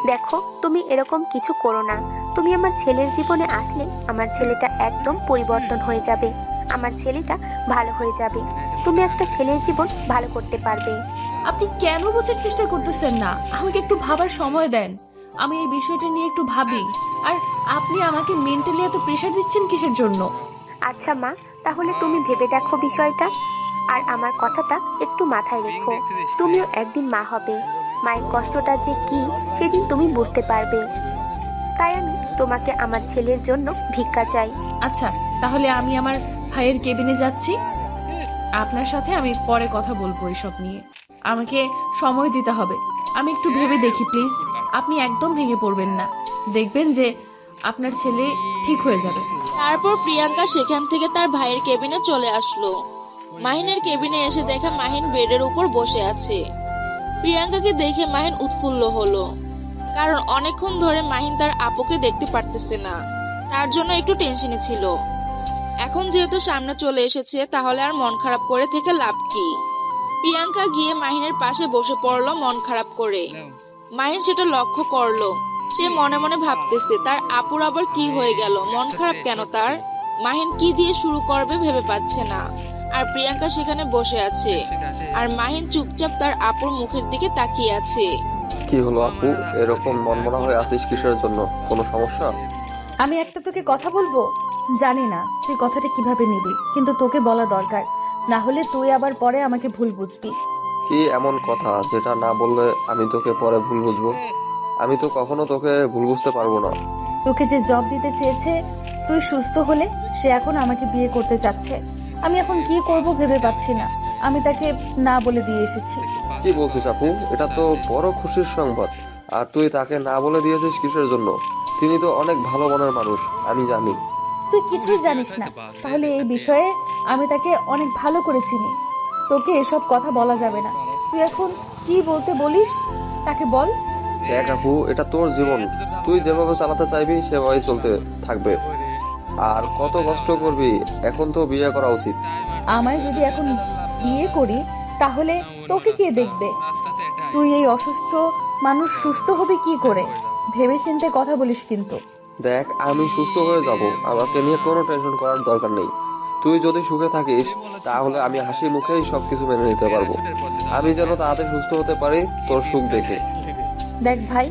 দেখো, তুমি এরকম কিছু করো না। তুমি আমার ছেলের জীবনে আসলে আমার ছেলেটা একদম পরিবর্তন হয়ে যাবে, আমার ছেলেটা ভালো হয়ে যাবে। তুমি একটা ছেলের জীবন ভালো করতে পারবে। আপনি কেন বোঝার চেষ্টা করতেছেন না? আমাকে একটু ভাবার সময় দেন, আমি এই বিষয়টা নিয়ে একটু ভাবি। আর আপনি আমাকে মেন্টালি এত প্রেশার দিচ্ছেন কিসের জন্য? আচ্ছা মা, তাহলে তুমি ভেবে দেখো বিষয়টা, আর আমার কথাটা একটু মাথায় রেখো। তুমিও একদিন মা হবে, মায়ের কষ্টটা যে কি সেদিন তুমি বুঝতে পারবে। তাই আমি তোমাকে আমার ছেলের জন্য ভিক্ষা চাই। আচ্ছা, তাহলে আমি আমার ভাইয়ের কেবিনে যাচ্ছি। আপনার সাথে আমি পরে কথা বলবো এসব নিয়ে। আমাকে সময় দিতে হবে, আমি একটু ভেবে দেখি প্লিজ। আপনি একদম ভেঙে পড়বেন না, দেখবেন যে আপনার ছেলে ঠিক হয়ে যাবে। তারপর প্রিয়াঙ্কা সেখান থেকে তার ভাইয়ের কেবিনে চলে আসলো। মাহিনের কেবিনে এসে দেখে মাহিন বেডের উপর বসে আছে। প্রিয়াঙ্কাকে দেখে মাহিন উৎফুল্ল হলো, কারণ অনেকক্ষণ ধরে মাহিন তার আপুকে দেখতে পারতেছে না, তার জন্য একটু টেনশনে ছিল। এখন যেহেতু সামনে চলে এসেছে, তাহলে আর মন খারাপ করে থেকে লাভ কি? প্রিয়াঙ্কা গিয়ে মাহিনের পাশে বসে পড়লো মন খারাপ করে। মাহিন সেটা লক্ষ্য করলো, সে মনে মনে ভাবতেছে তার আপুর আবার কি হয়ে গেল, মন খারাপ কেন তার। মাহিন কি দিয়ে শুরু করবে ভেবে পাচ্ছে না। আর প্রিয়াঙ্কা সেখানে বসে আছে, আর মাহিন চুপচাপ তার আপুর মুখের দিকে তাকিয়ে আছে। কি হলো আপু, এরকম মনমরা হয়ে আছিস কিসের জন্য? কোনো সমস্যা? আমি একটা তোকে কথা বলবো, জানি না তুই কথাটা কিভাবে নিবি, কিন্তু তোকে বলা দরকার, না হলে তুই আবার পরে আমাকে ভুল বুঝবি। কি এমন কথা যেটা না বললে আমি তোকে পরে ভুল বুঝবো? আমি তো কখনো তোকে ভুল বুঝতে পারবো না। তোকে যে জব দিতে চেয়েছে, তুই সুস্থ হলে সে এখন আমাকে বিয়ে করতে চাচ্ছে। আমি এখন কি করব ভেবে পাচ্ছি না। আমি তাকে না বলে দিয়ে এসেছি। কি বলছিস আপু, এটা তো বড় খুশির সংবাদ। আর তুই তাকে না বলে দিয়েছিস কিসের জন্য? তিনি তো অনেক ভালো মনের মানুষ, আমি জানি। তুই কিছুই জানিস না, তাহলে এই বিষয়ে আমি তাকে অনেক ভালো করে চিনি। তোকে এসব কথা বলা যাবে না। তুই এখন কি বলতে বলিস তাকে বল। দেখ আপু, এটা তোর জীবন, তুই যেভাবে চালাতে চাইবি সেভাবেই চলতে থাকবে। আর কত কষ্ট করবি, এখন তো বিয়ে করা উচিত। আমায় যদি এখন বিয়ে করি তাহলে তোকে কে দেখবে? তুই এই অসুস্থ মানুষ সুস্থ হবে কি করে? ভেবে চিন্তে কথা বলিস কিন্তু। দেখ, আমি সুস্থ হয়ে যাব, আমাকে নিয়ে কোনো টেনশন করার দরকার নেই। তুই যদি সুখে থাকিস তাহলে আমি হাসি মুখেই সবকিছু মেনে নিতে পারবো। আমি যেন তাড়াতাড়ি সুস্থ হতে পারি তোর সুখ দেখে। দেখ ভাই,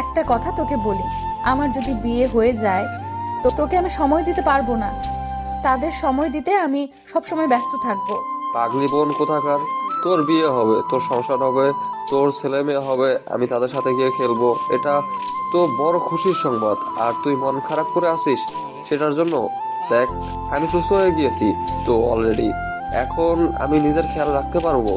একটা কথা তোকে বলি, আমার যদি বিয়ে হয়ে যায় তো তোকে আমি সময় দিতে পারবো না। তাদের সময় দিতে আমি সবসময় ব্যস্ত থাকবো। পাগলি বোন কোথাকার, তোর বিয়ে হবে, তোর সংসার হবে, তোর ছেলে মেয়ে হবে, আমি তাদের সাথে গিয়ে খেলবো, এটা তো বড় খুশির সংবাদ। আর তুই মন খারাপ করে আছিস সেটার জন্য? দেখ, আমি সুস্থ হয়ে গিয়েছি তো অলরেডি, এখন আমি নিজের খেয়াল রাখতে পারবো।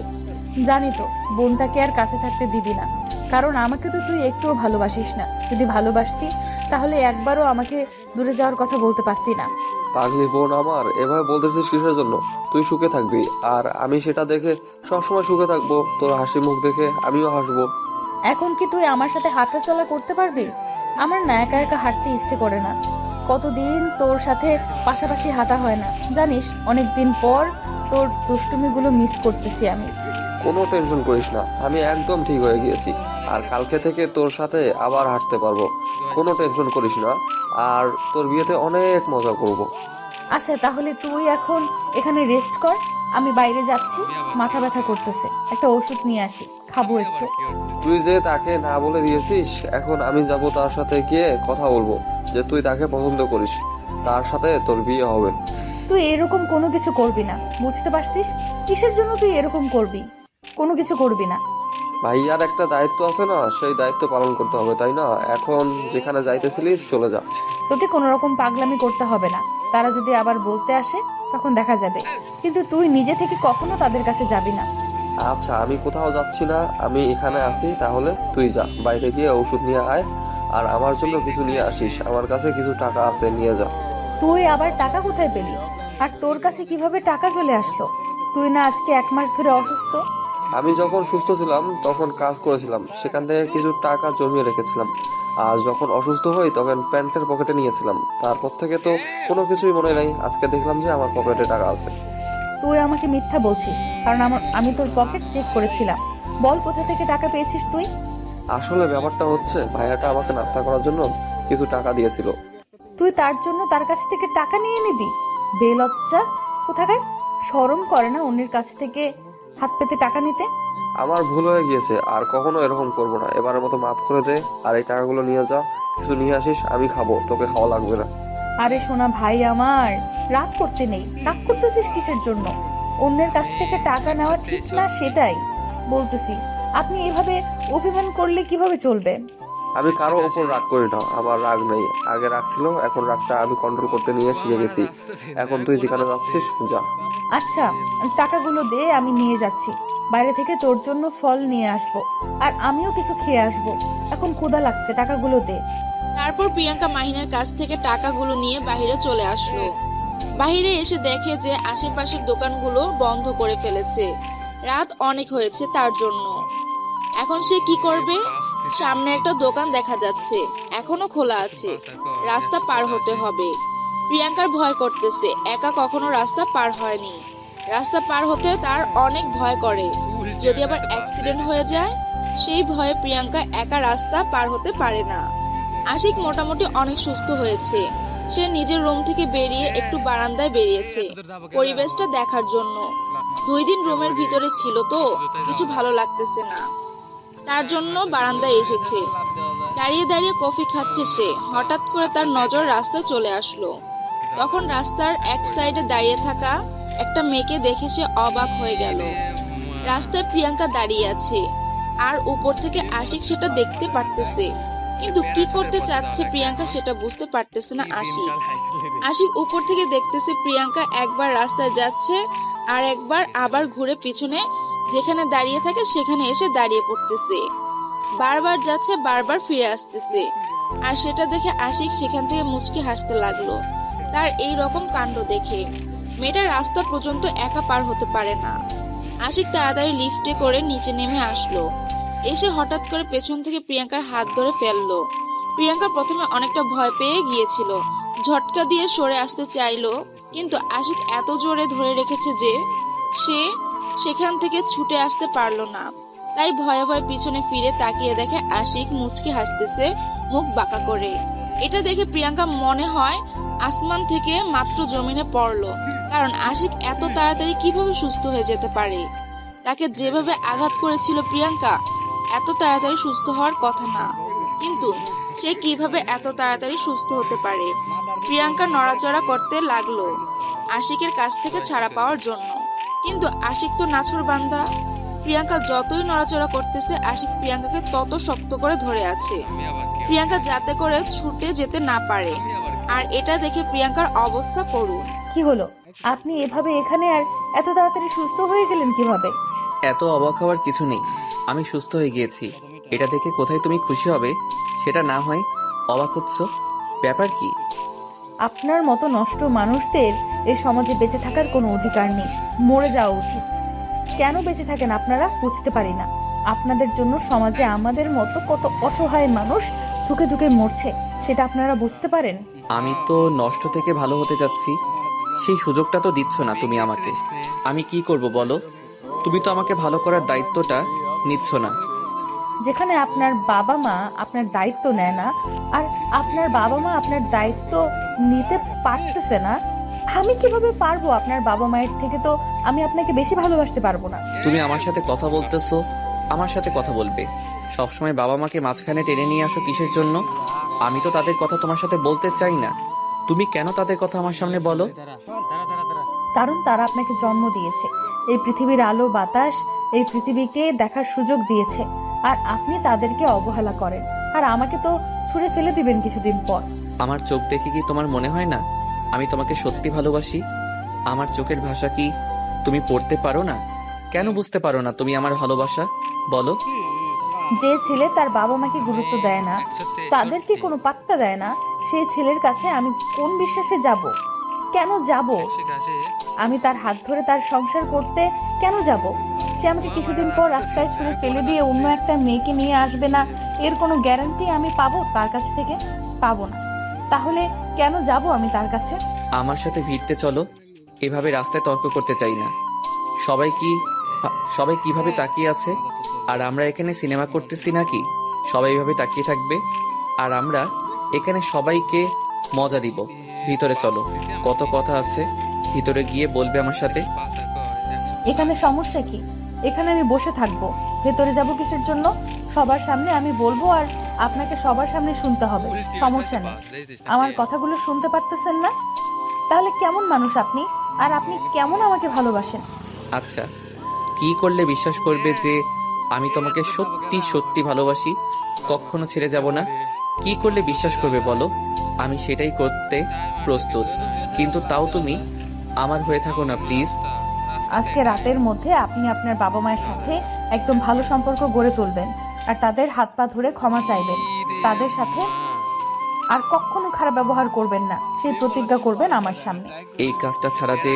জানি তো বোনটাকে আর কাছে থাকতে দিবি না, কারণ আমাকে তো তুই একটুও ভালোবাসিস না। যদি ভালোবাসতি তাহলে একবারও আমাকে দূরে যাওয়ার কথা বলতে পারতি না। পাগলি বোন আমার, এভাবে বলতেছিস কিসের জন্য? তুই সুখে থাকবি আর আমি সেটা দেখে সবসময় সুখে থাকবো। তোর হাসি মুখ দেখে আমিও হাসবো। এখন কি তুই আমার সাথে হাঁটা চলা করতে পারবি? আমার না একা একা হাঁটতে ইচ্ছে করে না। কতদিন তোর সাথে পাশাপাশি হাঁটা হয় না জানিস। অনেক দিন পর তোর দুষ্টুমিগুলো মিস করতেছি আমি। কোনো টেনশন করিস না, আমি একদম ঠিক হয়ে গিয়েছি। আর কালকে থেকে তোর সাথে আবার হাঁটতে পারবো, কোনো টেনশন করিস না। আর তোর বিয়েতে অনেক মজা করব। আচ্ছা তাহলে তুই এখন এখানে রেস্ট কর, আমি বাইরে যাচ্ছি, মাথা ব্যথা করতেছে, একটা ওষুধ নিয়ে আসি, খাবো একটু। তুই যে তাকে না বলে দিয়েছিস, এখন আমি যাব তার সাথে গিয়ে কথা বলবো যে তুই তাকে পছন্দ করিস, তার সাথে তোর বিয়ে হবে। তুই এরকম কোনো কিছু করবি না, বুঝতে পারছিস? কিসের জন্য তুই এরকম করবি? কোনো কিছু করবি না। ভাইয়ার একটা দায়িত্ব আছে না, সেই দায়িত্ব পালন করতে হবে, তাই না? এখন যেখানে যাইতেছিলি চলে যা। তোকে কোনো রকম পাগলামি করতে হবে না। তারা যদি আবার বলতে আসে তখন দেখা যাবে, কিন্তু তুই নিজে থেকে কখনো তাদের কাছে যাবি না। আচ্ছা, আমি কোথাও যাচ্ছি না, আমি এখানে আছি। তাহলে তুই যা, বাইরে গিয়ে ওষুধ নিয়ে আয়, আর আমার জন্য কিছু নিয়ে আসিস। আমার কাছে কিছু টাকা আছে, নিয়ে যা। তুই আবার টাকা কোথায় পেলি? আর তোর কাছে কিভাবে টাকা চলে আসলো? তুই না আজকে 1 মাস ধরে অসুস্থ? আমি যখন সুস্থ ছিলাম তখন কাজ করেছিলাম, সেখান থেকে কিছু টাকা জমিয়ে রেখেছিলাম। আর যখন অসুস্থ হই তখন প্যান্টের পকেটে নিয়েছিলাম, তারপর থেকে তো কোনো কিছুই মনে নাই। আজকে দেখলাম যে আমার পকেটে টাকা আছে। তুই আমাকে মিথ্যা বলছিস, কারণ আমি তোর পকেট চেক করেছিলাম। বল কোথা থেকে টাকা পেয়েছিস তুই? আসলে ব্যাপারটা হচ্ছে, ভাইয়াটা আমাকে নাস্তা করার জন্য কিছু টাকা দিয়েছিল। তুই তার জন্য তার কাছ থেকে টাকা নিয়ে নিবি? বেলজ্জা কোথাকার! শরম করে না অন্যের কাছ থেকে হাত পেতে টাকা নিতে? আমার ভুল হয়ে গিয়েছে, আর কখনো এরকম করবো না। এবারের মতো মাফ করে দে, আর এই টাকাগুলো নিয়ে যা, কিছু নিয়ে আসিস, আমি খাবো, তোকে খাওয়া লাগবে না। আরে সোনা ভাই আমার, রাগ করতে নেই। রাগ করতেছিস কিসের জন্য? অন্যের কাছ থেকে টাকা নেওয়া ঠিক না, সেটাই বলতেছি। আপনি এভাবে অভিমান করলে কিভাবে চলবে? আমি কারো ওপর রাগ করি না, আমার রাগ নেই। আগে রাগ ছিল, এখন রাগটা আমি কন্ট্রোল করতে নিয়ে শিখে গেছি। এখন তুই যেখানে যাচ্ছিস যা। আচ্ছা টাকাগুলো দে, আমি নিয়ে যাচ্ছি। বাইরে থেকে তোর জন্য ফল নিয়ে আসবো, আর আমিও কিছু খেয়ে আসবো। এখন ক্ষুধা লাগছে, টাকাগুলো দে। তারপর প্রিয়াঙ্কা মাহিনের কাছ থেকে টাকাগুলো নিয়ে বাইরে চলে আসলো। বাইরে এসে দেখে যে আশেপাশের দোকানগুলো বন্ধ করে ফেলেছে, রাত অনেক হয়েছে তার জন্য। এখন সে কি করবে? সামনে একটা দোকান দেখা যাচ্ছে, এখনো খোলা আছে, রাস্তা পার হতে হবে। প্রিয়াঙ্কার ভয় করতেছে, একা কখনো রাস্তা পার হয়নি। রাস্তা পার হতে তার অনেক ভয় করে, যদি আবার অ্যাক্সিডেন্ট হয়ে যায়। সেই ভয়ে প্রিয়াঙ্কা একা রাস্তা পার হতে পারে না। আশিক মোটামুটি অনেক সুস্থ হয়েছে। সে নিজের রুম থেকে বেরিয়ে একটু বারান্দায় বেরিয়েছে পরিবেশটা দেখার জন্য। 2 দিন রুমের ভিতরে ছিল তো কিছু ভালো লাগতেছে না, তার জন্য বারান্দায় এসেছে। দাঁড়িয়ে দাঁড়িয়ে কফি খাচ্ছে সে। হঠাৎ করে তার নজর রাস্তায় চলে আসলো। তখন রাস্তার এক সাইডে দাঁড়িয়ে থাকা একটা মেয়েকে দেখে সে অবাক হয়ে গেল। রাস্তায় প্রিয়াঙ্কা দাঁড়িয়ে আছে, আর উপর থেকে আশিক সেটা দেখতে পারতেছে, কিন্তু কি করতে চাচ্ছে প্রিয়াঙ্কা সেটা বুঝতে পারতেছে না আশিক। আশিক উপর থেকে দেখতেছে প্রিয়াঙ্কা একবার রাস্তায় যাচ্ছে আর একবার আবার ঘুরে পিছনে যেখানে দাঁড়িয়ে থাকে সেখানে এসে দাঁড়িয়ে পড়তেছে। বারবার যাচ্ছে, বারবার ফিরে আসতেছে। আর সেটা দেখে আশিক সেখান থেকে মুচকি হাসতে লাগলো তার এই রকম কাণ্ড দেখে। মেয়েটা রাস্তা পর্যন্ত একা পার হতে পারে না। আশিক তাড়াতাড়ি লিফটে করে নিচে নেমে আসলো। এসে হঠাৎ করে পেছন থেকে প্রিয়াঙ্কার হাত ধরে ফেললো। প্রিয়াঙ্কা প্রথমে অনেকটা ভয় পেয়ে গিয়েছিল, ঝটকা দিয়ে সরে আসতে চাইলো, কিন্তু আশিক এত জোরে ধরে রেখেছে যে সে সেখান থেকে ছুটে আসতে পারলো না। তাই ভয়ে ভয়ে পিছনে ফিরে তাকিয়ে দেখে আশিক মুচকি হাসতেছে মুখ বাঁকা করে। এটা দেখে প্রিয়াঙ্কা মনে হয় আসমান থেকে মাত্র জমিনে পড়লো, কারণ আশিক এত তাড়াতাড়ি কিভাবে সুস্থ হয়ে যেতে পারে। তাকে যেভাবে আঘাত করেছিল প্রিয়াঙ্কা, এত তাড়াতাড়ি সুস্থ হওয়ার কথা না, কিন্তু সে কিভাবে এত তাড়াতাড়ি সুস্থ হতে পারে। প্রিয়াঙ্কা নড়াচড়া করতে লাগলো আশিকের কাছ থেকে ছাড়া পাওয়ার জন্য, কিন্তু আশিক তো নাছোড়বান্দা। প্রিয়াঙ্কা যতই নড়াচড়া করতেছে আশিক প্রিয়াঙ্কাকে তত শক্ত করে ধরে আছে, প্রিয়াঙ্কা যাতে করে ছুটে যেতে না পারে। আর এটা দেখে প্রিয়াঙ্কার অবস্থা করুণ। কি হলো, আপনি এভাবে এখানে আর এত তাড়াতাড়ি সুস্থ হয়ে গেলেন কিভাবে? এত অবাক হওয়ার কিছু নেই, আমি সুস্থ হয়ে গিয়েছি। এটা দেখে কোথায় তুমি খুশি হবে সেটা না হয় অবাক হচ্ছ, ব্যাপার কি? আপনার মতো নষ্ট মানুষদের এই সমাজে বেঁচে থাকার কোনো অধিকার নেই, মরে যাওয়া উচিত। কেন বেঁচে থাকেন আপনারা বুঝতে পারি না। আপনাদের জন্য সমাজে আমাদের মতো কত অসহায় মানুষ ধুকে ধুকে মরছে, সেটা আপনারা বুঝতে পারেন? আমি তো নষ্ট থেকে ভালো হতে যাচ্ছি, সেই সুযোগটা তো দিচ্ছ না তুমি আমাকে। আমি কি করব বলো? তুমি তো আমাকে ভালো করার দায়িত্বটা নিচ্ছ না। যেখানে আপনার বাবা মা আপনার দায়িত্ব নেয় না, আর আপনার বাবা মা আপনার দায়িত্ব নিতে পারতেছে না, আমি কিভাবে পারবো? আপনার বাবা মায়ের থেকে তো আমি আপনাকে বেশি ভালোবাসতে পারবো না। তুমি আমার সাথে কথা বলতেছো, আমার সাথে কথা বলবে। সবসময় বাবা মাকে মাঝখানে টেনে নিয়ে আসো কিসের জন্য? আমি তো তাদের কথা তোমার সাথে বলতে চাই না, তুমি কেন তাদের কথা আমার সামনে বলো? কারণ তারা আপনাকে জন্ম দিয়েছে, এই পৃথিবীর আলো বাতাস এই পৃথিবীকে দেখার সুযোগ দিয়েছে, আর আপনি তাদেরকে অবহেলা করেন, আর আমাকে তো ছুঁড়ে ফেলে দিবেন কিছুদিন পর। আমার চোখ দেখে কি তোমার মনে হয় না আমি তোমাকে সত্যি ভালোবাসি? আমার চোখের ভাষা কি তুমি পড়তে পারো না? কেন বুঝতে পারো না তুমি আমার ভালোবাসা? বলো। যে ছেলে তার বাবা মাকে গুরুত্ব দেয় না, তাদেরকে কোনো পাত্তা দেয় না, সেই ছেলের কাছে আমি কোন বিশ্বাসে যাব? কেন যাব? আমি তার হাত ধরে তার সংসার করতে কেন যাব? সে আমাকে কিছুদিন পর রাস্তায় ছুঁড়ে ফেলে দিয়ে অন্য একটা মেয়েকে নিয়ে আসবে না, এর কোনো গ্যারান্টি আমি পাবো তার কাছ থেকে? পাবো না। তাহলে কেন যাব আমি তার কাছে? আমার সাথে ভিড়তে চলো, এভাবে রাস্তায় তর্ক করতে চাই না। সবাই কিভাবে তাকিয়ে আছে, আর আমরা এখানে সিনেমা করতেছি নাকি? সবাই এভাবে তাকিয়ে থাকবে, আর আমরা এখানে সবাইকে মজা দিব। ভিতরে চলো, কত কথা আছে, ভিতরে গিয়ে বলবে আমার সাথে। এখানে সমস্যা কি? এখানে আমি বসে থাকবো, ভেতরে যাব কিসের জন্য? সবার সামনে আমি বলবো, আর আপনাকে সবার সামনে শুনতে হবে, সমস্যা নেই। আমার কথাগুলো শুনতে পারতেছেন না? তাহলে কেমন মানুষ আপনি, আর আপনি কেমন আমাকে ভালোবাসেন? আচ্ছা, কি করলে বিশ্বাস করবে যে আমি তোমাকে সত্যি সত্যি ভালোবাসি, কখনো ছেড়ে যাব না? কি করলে বিশ্বাস করবে বলো? আমি সেটাই করতে প্রস্তুত, কিন্তু তাও তুমি আমার হয়ে থাকো না প্লিজ। আজকে রাতের মধ্যে আপনি আপনার বাবা মায়ের সাথে একদম ভালো সম্পর্ক গড়ে তুলবেন, আর তাদের হাত পা ধরে ক্ষমা চাইবেন। তাদের সাথে আর কখনো খারাপ ব্যবহার করবেন না, সেই প্রতিজ্ঞা করবেন আমার সামনে। এই কাজটা ছাড়া যে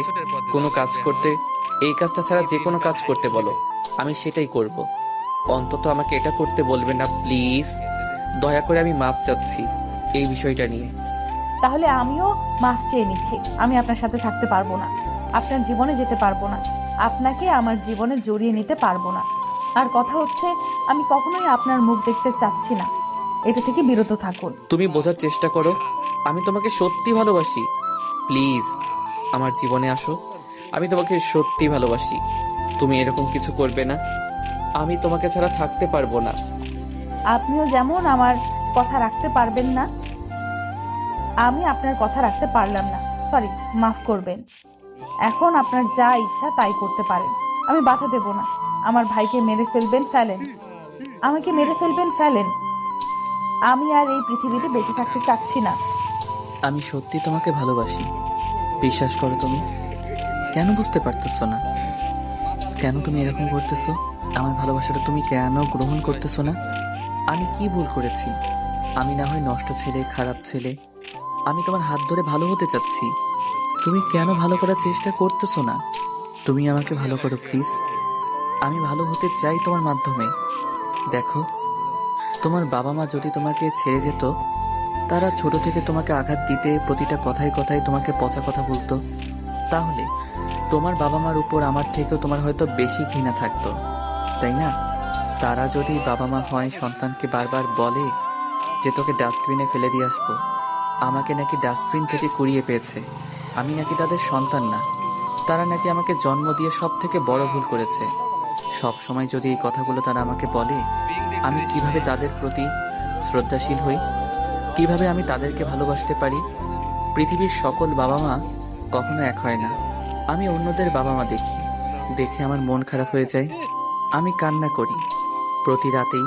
কোনো কাজ করতে বলো, আমি সেটাই করব। অন্তত আমাকে এটা করতে বলবে না প্লিজ। দয়া করে, আমি মাপ চাচ্ছি এই বিষয়টা নিয়ে। তাহলে আমিও মাফ চেয়ে নিচ্ছি। আমি আপনার সাথে থাকতে পারবো না, আপনার জীবনে যেতে পারবো না, আপনাকে আমার জীবনে জড়িয়ে নিতে পারবো না। আর কথা হচ্ছে, আমি কখনোই আপনার মুখ দেখতে চাচ্ছি না। এটা থেকে বিরত থাকুন। তুমি বোঝার চেষ্টা করো, আমি তোমাকে সত্যি ভালোবাসি। প্লিজ আমার জীবনে আসো, আমি তোমাকে সত্যি ভালোবাসি। তুমি এরকম কিছু করবে না, আমি তোমাকে ছাড়া থাকতে পারবো না। আপনিও যেমন আমার কথা রাখতে পারবেন না, আমি আপনার কথা রাখতে পারলাম না। সরি, মাফ করবেন। এখন আপনার যা ইচ্ছা তাই করতে পারেন, আমি বাধা দেব না। আমার ভাইকে মেরে ফেলবেন, ফেলেন। আমাকে মেরে ফেলবেন, ফেলেন। আমি আর এই পৃথিবীতে বেঁচে থাকতে চাচ্ছি না। আমি সত্যি তোমাকে ভালোবাসি, বিশ্বাস করো। তুমি কেন বুঝতে পারতেছো না? কেন তুমি এরকম করতেছো? আমার ভালোবাসাটা তুমি কেন গ্রহণ করতেছো না? আমি কি ভুল করেছি? আমি না হয় নষ্ট ছেলে, খারাপ ছেলে, আমি তোমার হাত ধরে ভালো হতে চাচ্ছি। তুমি কেন ভালো করার চেষ্টা করতেছো না? তুমি আমাকে ভালো করো প্লিজ। আমি ভালো হতে চাই তোমার মাধ্যমে। দেখো, তোমার বাবা মা যদি তোমাকে ছেড়ে যেত, তারা ছোট থেকে তোমাকে আঘাত দিতে, প্রতিটা কথায় কথায় তোমাকে পচা কথা বলতো, তাহলে তোমার বাবা মার উপর আমার থেকেও তোমার হয়তো বেশি ঘৃণা থাকতো, তাই না? তারা যদি বাবা মা হয়, সন্তানকে বারবার বলে যে তোকে ডাস্টবিনে ফেলে দিয়ে আসবো, আমাকে নাকি ডাস্টবিন থেকে কুড়িয়ে পেয়েছে, আমি নাকি তাদের সন্তান না, তারা নাকি আমাকে জন্ম দিয়ে সব থেকে বড় ভুল করেছে, সব সময় যদি এই কথাগুলো তারা আমাকে বলে, আমি কিভাবে তাদের প্রতি শ্রদ্ধাশীল হই? কিভাবে আমি তাদেরকে ভালোবাসতে পারি? পৃথিবীর সকল বাবা মা কখনো এক হয় না। আমি অন্যদের বাবা মা দেখি, দেখে আমার মন খারাপ হয়ে যায়, আমি কান্না করি প্রতি রাতেই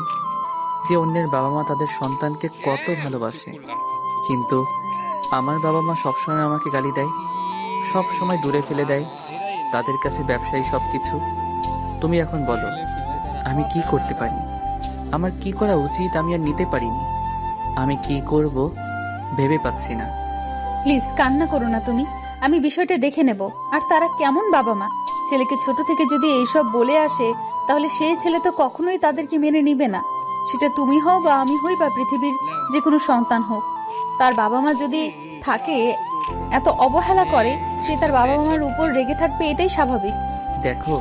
যে অন্যের বাবা মা তাদের সন্তানকে কত ভালোবাসে। কিন্তু আমার বাবা মা সবসময় আমাকে গালি দেয়, সব সময় দূরে ফেলে দেয়, তাদের কাছে ব্যবসায়ী সবকিছু। তুমি এখন বলো, আমি কি করতে পারি? আমার কি করা উচিত? আমি আর নিতে পারিনি। আমি কি করব ভেবে পাচ্ছি না। প্লিজ কান্না করো না তুমি, আমি বিষয়টা দেখে নেব। আর তারা কেমন বাবা মা? ছেলেকে ছোট থেকে যদি এইসব বলে আসে, তাহলে সেই ছেলে তো কখনোই তাদেরকে মেনে নিবে না। সেটা তুমি হও বা আমি হই বা পৃথিবীর যে কোনো সন্তান হোক, তার বাবা মা যদি থাকে এত অবহেলা করে, সে তার বাবা মার উপর রেগে থাকবে, এটাই স্বাভাবিক। দেখো,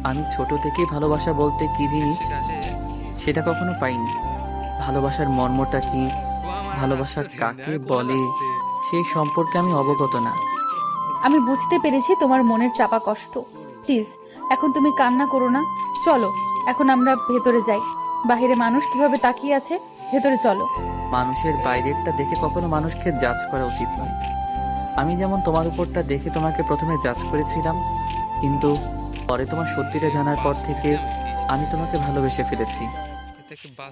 আমি ছোট থেকেই ভালোবাসা বলতে কি জিনিস সেটা কখনো পাইনি। ভালোবাসার মর্মটা কি, ভালোবাসা কাকে বলে, সেই সম্পর্কে আমি অবগত না। আমি বুঝতে পেরেছি তোমার মনের চাপা কষ্ট। প্লিজ এখন তুমি কান্না করো না, চলো এখন আমরা ভেতরে যাই। বাহিরে মানুষ কিভাবে তাকিয়ে আছে, ভেতরে চলো। মানুষের বাইরেরটা দেখে কখনো মানুষকে জাজ করা উচিত নয়। আমি যেমন তোমার উপরটা দেখে তোমাকে প্রথমে জাজ করেছিলাম, কিন্তু পরে তোমার সত্যিটা জানার পর থেকে আমি তোমাকে ভালোবেসে ফেলেছি।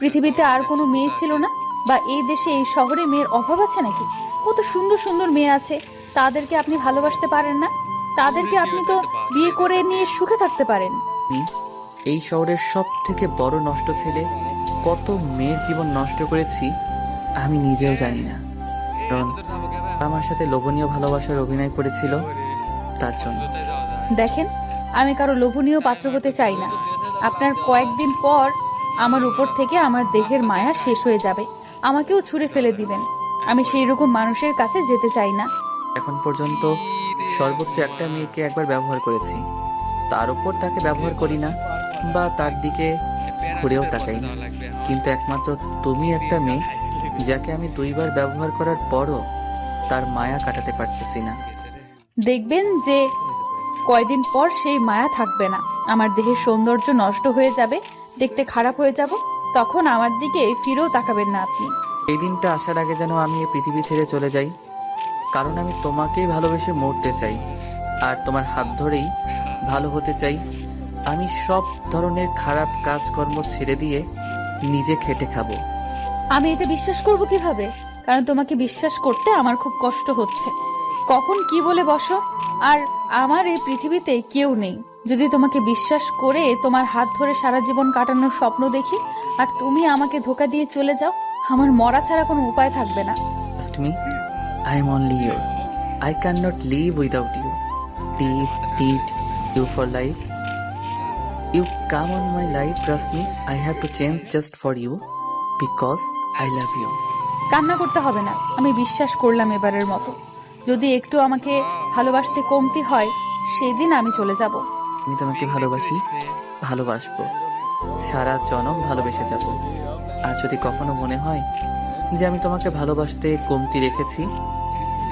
পৃথিবীতে আর কোনো মেয়ে ছিল না, বা এই দেশে এই শহরে মেয়ের অভাব আছে নাকি? কত সুন্দর সুন্দর মেয়ে আছে, তাদেরকে আপনি ভালোবাসতে পারেন না? তাদেরকে আপনি তো বিয়ে করে নিয়ে সুখে থাকতে পারেন। আমি এই শহরের সব থেকে বড় নষ্ট ছেলে, কত মেয়ের জীবন নষ্ট করেছি আমি নিজেও জানি না, কারণ আমার সাথে লোভনীয় ভালোবাসার অভিনয় করেছিল তার জন্য। দেখেন, আমি কারো লোভনীয় পাত্র হতে চাই না। আপনার কয়েকদিন পর আমার উপর থেকে আমার দেহের মায়া শেষ হয়ে যাবে, আমাকেও ছুঁড়ে ফেলে দিবেন। আমি সেই রকম মানুষের কাছে যেতে চাই না। এখন পর্যন্ত সর্বোচ্চ একটা মেয়েকে একবার ব্যবহার করেছি, তার উপর তাকে ব্যবহার করি না বা তার দিকে ঘুরেও তাকাই না, কিন্তু একমাত্র তুমি একটা মেয়ে যাকে আমি 2 বার ব্যবহার করার পরও তার মায়া কাটাতে পারতেছি না। দেখবেন যে কয়দিন পর সেই মায়া থাকবে না, আমার দেহের সৌন্দর্য নষ্ট হয়ে যাবে, দেখতে খারাপ হয়ে যাব, তখন আমার দিকে ফিরেও তাকাবেন না আপনি। এই দিনটা আসার আগে যেন আমি এই পৃথিবী ছেড়ে চলে যাই, কারণ আমি তোমাকেই ভালোবেসে মরতে চাই, আর তোমার হাত ধরেই ভালো হতে চাই। আমি সব ধরনের খারাপ কাজকর্ম ছেড়ে দিয়ে নিজে খেটে খাবো। আমি এটা বিশ্বাস করব কিভাবে? কারণ তোমাকে বিশ্বাস করতে আমার খুব কষ্ট হচ্ছে। কখন কি বলে বসো, আর আমার এই পৃথিবীতে কেউ নেই। যদি তোমাকে বিশ্বাস করে তোমার হাত ধরে সারা জীবন কাটানোর স্বপ্ন দেখি, আর তুমি আমাকে ধোকা দিয়ে চলে যাও, আমার মরা ছাড়া কোনো উপায় থাকবে না। Trust me, I am only you. I cannot live without you. Need you for life. You come on my life, trust me. I have to change just for you because I love you. কান্না করতে হবে না, আমি বিশ্বাস করলাম এবারের মতো। যদি একটু আমাকে ভালোবাসতে কমতি হয়, সেদিন আমি চলে যাব। আমি তোমাকে ভালোবাসি, ভালোবাসবো, সারা জনম ভালোবেসে যাব। আর যদি কখনো মনে হয় যে আমি তোমাকে ভালোবাসতে কমতি রেখেছি,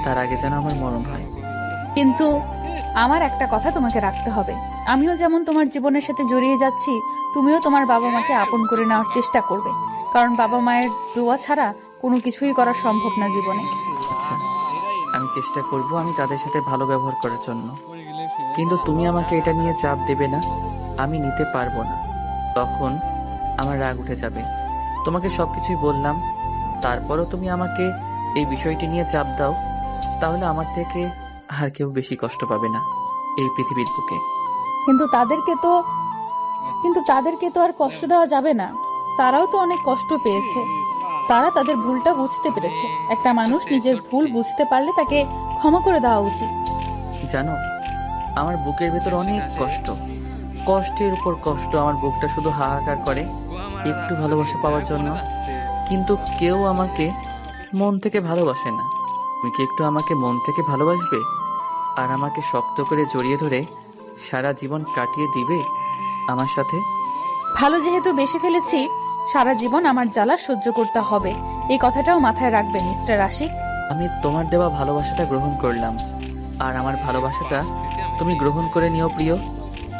তার আগে যেন আমার মরণ হয়। কিন্তু আমার একটা কথা তোমাকে রাখতে হবে, আমিও যেমন তোমার জীবনের সাথে জড়িয়ে যাচ্ছি, তুমিও তোমার বাবা মাকে আপন করে নেওয়ার চেষ্টা করবে, কারণ বাবা মায়ের দোয়া ছাড়া কোনো কিছুই করা সম্ভব না জীবনে। আচ্ছা, আমি চেষ্টা করব আমি তাদের সাথে ভালো ব্যবহার করার জন্য, কিন্তু তুমি আমাকে এটা নিয়ে চাপ দেবে না, আমি নিতে পারবো না। তখন আমার রাগ উঠে যাবে। তোমাকে সবকিছুই বললাম, তারপরও তুমি আমাকে এই বিষয়টি নিয়ে চাপ দাও, তাহলে আমার থেকে আর কেউ বেশি কষ্ট পাবে না এই পৃথিবীর বুকে। কিন্তু তাদেরকে তো আর কষ্ট দেওয়া যাবে না, তারাও তো অনেক কষ্ট পেয়েছে, তারা তাদের ভুলটা বুঝতে পেরেছে। একটা মানুষ নিজের ভুল বুঝতে পারলে তাকে ক্ষমা করে দেওয়া উচিত। জানো, আমার বুকের ভেতর অনেক কষ্ট, কষ্টের উপর কষ্ট। আমার বুকটা শুধু হাহাকার করে একটু ভালোবাসা পাওয়ার জন্য, কিন্তু কেউ আমাকে মন থেকে ভালোবাসে না। তুমি কি একটু আমাকে মন থেকে ভালোবাসবে আর আমাকে শক্ত করে জড়িয়ে ধরে সারা জীবন কাটিয়ে দিবে আমার সাথে? ভালো যেহেতু বেশি ফেলেছি, সারা জীবন আমার জ্বালা সহ্য করতে হবে, এই কথাটাও মাথায় রাখবেন মিস্টার আশিক। আমি তোমার দেওয়া ভালোবাসাটা গ্রহণ করলাম, আর আমার ভালোবাসাটা তুমি গ্রহণ করে নিও প্রিয়।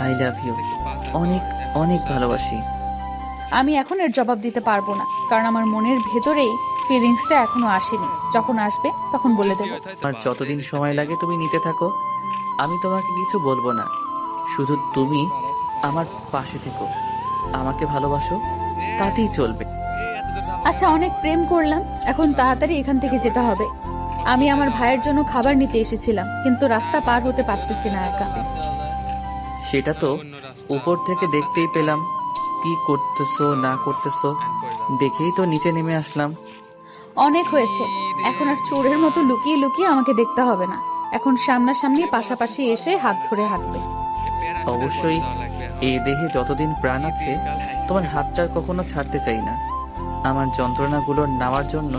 আই লাভ ইউ, অনেক অনেক ভালোবাসি। আমি এখন এর জবাব দিতে পারবো না, কারণ আমার মনের ভেতরেই ফিলিংসটা এখনো আসেনি। যখন আসবে তখন বলে দেবো। আর যতদিন সময় লাগে তুমি নিতে থাকো, আমি তোমাকে কিছু বলবো না। শুধু তুমি আমার পাশে থেকো, আমাকে ভালোবাসো, তাতেই চলবে। আচ্ছা, অনেক প্রেম করলাম, এখন তাড়াতাড়ি এখান থেকে যেতে হবে। আমি আমার ভাইয়ের জন্য খাবার নিতে এসেছিলাম, কিন্তু রাস্তা পার হতে পারতেছি না একা। সেটা তো উপর থেকে দেখতেই পেলাম, কি করতেছো না করতেছো দেখেই তো নিচে নেমে আসলাম। অনেক হয়েছে, এখন আর চোরের মতো লুকিয়ে লুকিয়ে আমাকে দেখতে হবে না, এখন সামনাসামনি পাশাপাশি এসে হাত ধরে হাঁটবে। অবশ্যই, এই দেহে যতদিন প্রাণ আছে তোমার হাতটার কখনো ছাড়তে চাই না। আমার যন্ত্রণাগুলোর নেওয়ার জন্য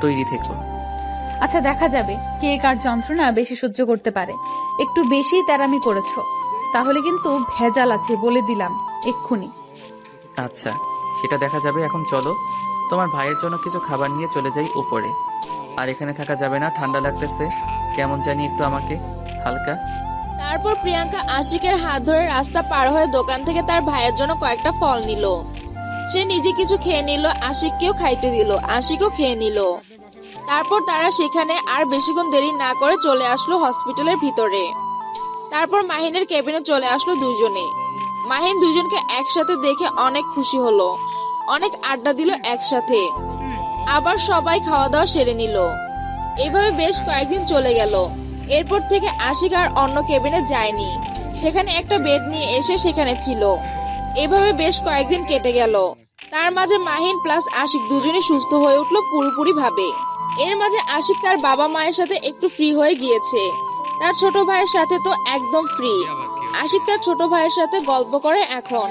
তৈরি থেকো। আচ্ছা, দেখা যাবে কে কার যন্ত্রণা বেশি সহ্য করতে পারে। একটু বেশি তেরামি করেছো, তাহলে কিন্তু ভেজাল আছে বলে দিলাম এক্ষুনি। আচ্ছা, সেটা দেখা যাবে। এখন চলো, তোমার ভাইয়ের জন্য কিছু খাবার নিয়ে চলে যাই উপরে। আর এখানে থাকা যাবে না, ঠান্ডা লাগতেছে কেমন জানি একটু আমাকে হালকা। তারপর প্রিয়াঙ্কা আশিকের হাত ধরে রাস্তা পার হয়ে দোকান থেকে তার ভাইয়ের জন্য কয়েকটা ফল নিল। সে নিজে কিছু খেয়ে নিল, আশিককেও খাইতে দিল, আশিকও খেয়ে নিল। তারপর তারা সেখানে আর বেশিক্ষণ দেরি না করে চলে আসলো হসপিটালের ভিতরে। তারপর মাহিনের কেবিনে চলে আসলো দুইজনে। মাহিন দুইজনকে একসাথে দেখে অনেক খুশি হলো, অনেক আড্ডা দিল একসাথে। আবার সবাই খাওয়া দাওয়া সেরে নিল। এভাবে বেশ কয়েকদিন চলে গেল। এরপর থেকে আশিক আর অন্য কেবিনে যায়নি, সেখানে একটা বেড নিয়ে এসে সেখানে ছিল। এভাবে বেশ কয়েকদিন কেটে গেল। তার মাঝে মাহিন প্লাস আশিক দুজনই সুস্থ হয়ে উঠলো পুরোপুরি ভাবে। এর মাঝে আশিক তার বাবা মায়ের সাথে একটু ফ্রি হয়ে গিয়েছে। তার ছোট ভাইয়ের সাথে তো একদম ফ্রি। আশিক তার ছোট ভাইয়ের সাথে গল্প করে এখন।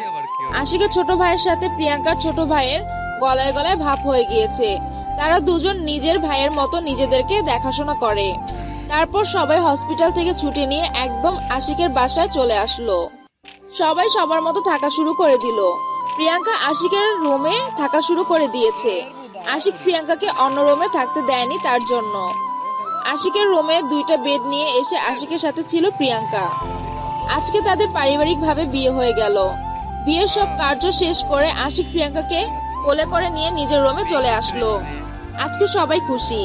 আশিকের ছোট ভাইয়ের সাথে প্রিয়াঙ্কার ছোট ভাইয়ের গলায় গলায় ভাব হয়ে গিয়েছে। তারা দুজন নিজের ভাইয়ের মতো নিজেদেরকে দেখাশোনা করে। তারপর সবাই হসপিটাল থেকে ছুটি নিয়ে একদম আশিকের বাসায় চলে আসলো। সবাই সবার মতো থাকা শুরু করে দিল। প্রিয়াঙ্কা আশিকের রুমে থাকা শুরু করে দিয়েছে। আশিক প্রিয়াঙ্কাকে অন্য রুমে থাকতে দেয়নি তার জন্য। আশিকের রুমে দুইটা বেড নিয়ে এসে আশিকের সাথে ছিল প্রিয়াঙ্কা। আজকে তাদের পারিবারিকভাবে বিয়ে হয়ে গেল। বিয়ের সব কার্য শেষ করে আশিক প্রিয়াঙ্কাকে কোলে করে নিয়ে নিজের রুমে চলে আসলো। আজকে সবাই খুশি,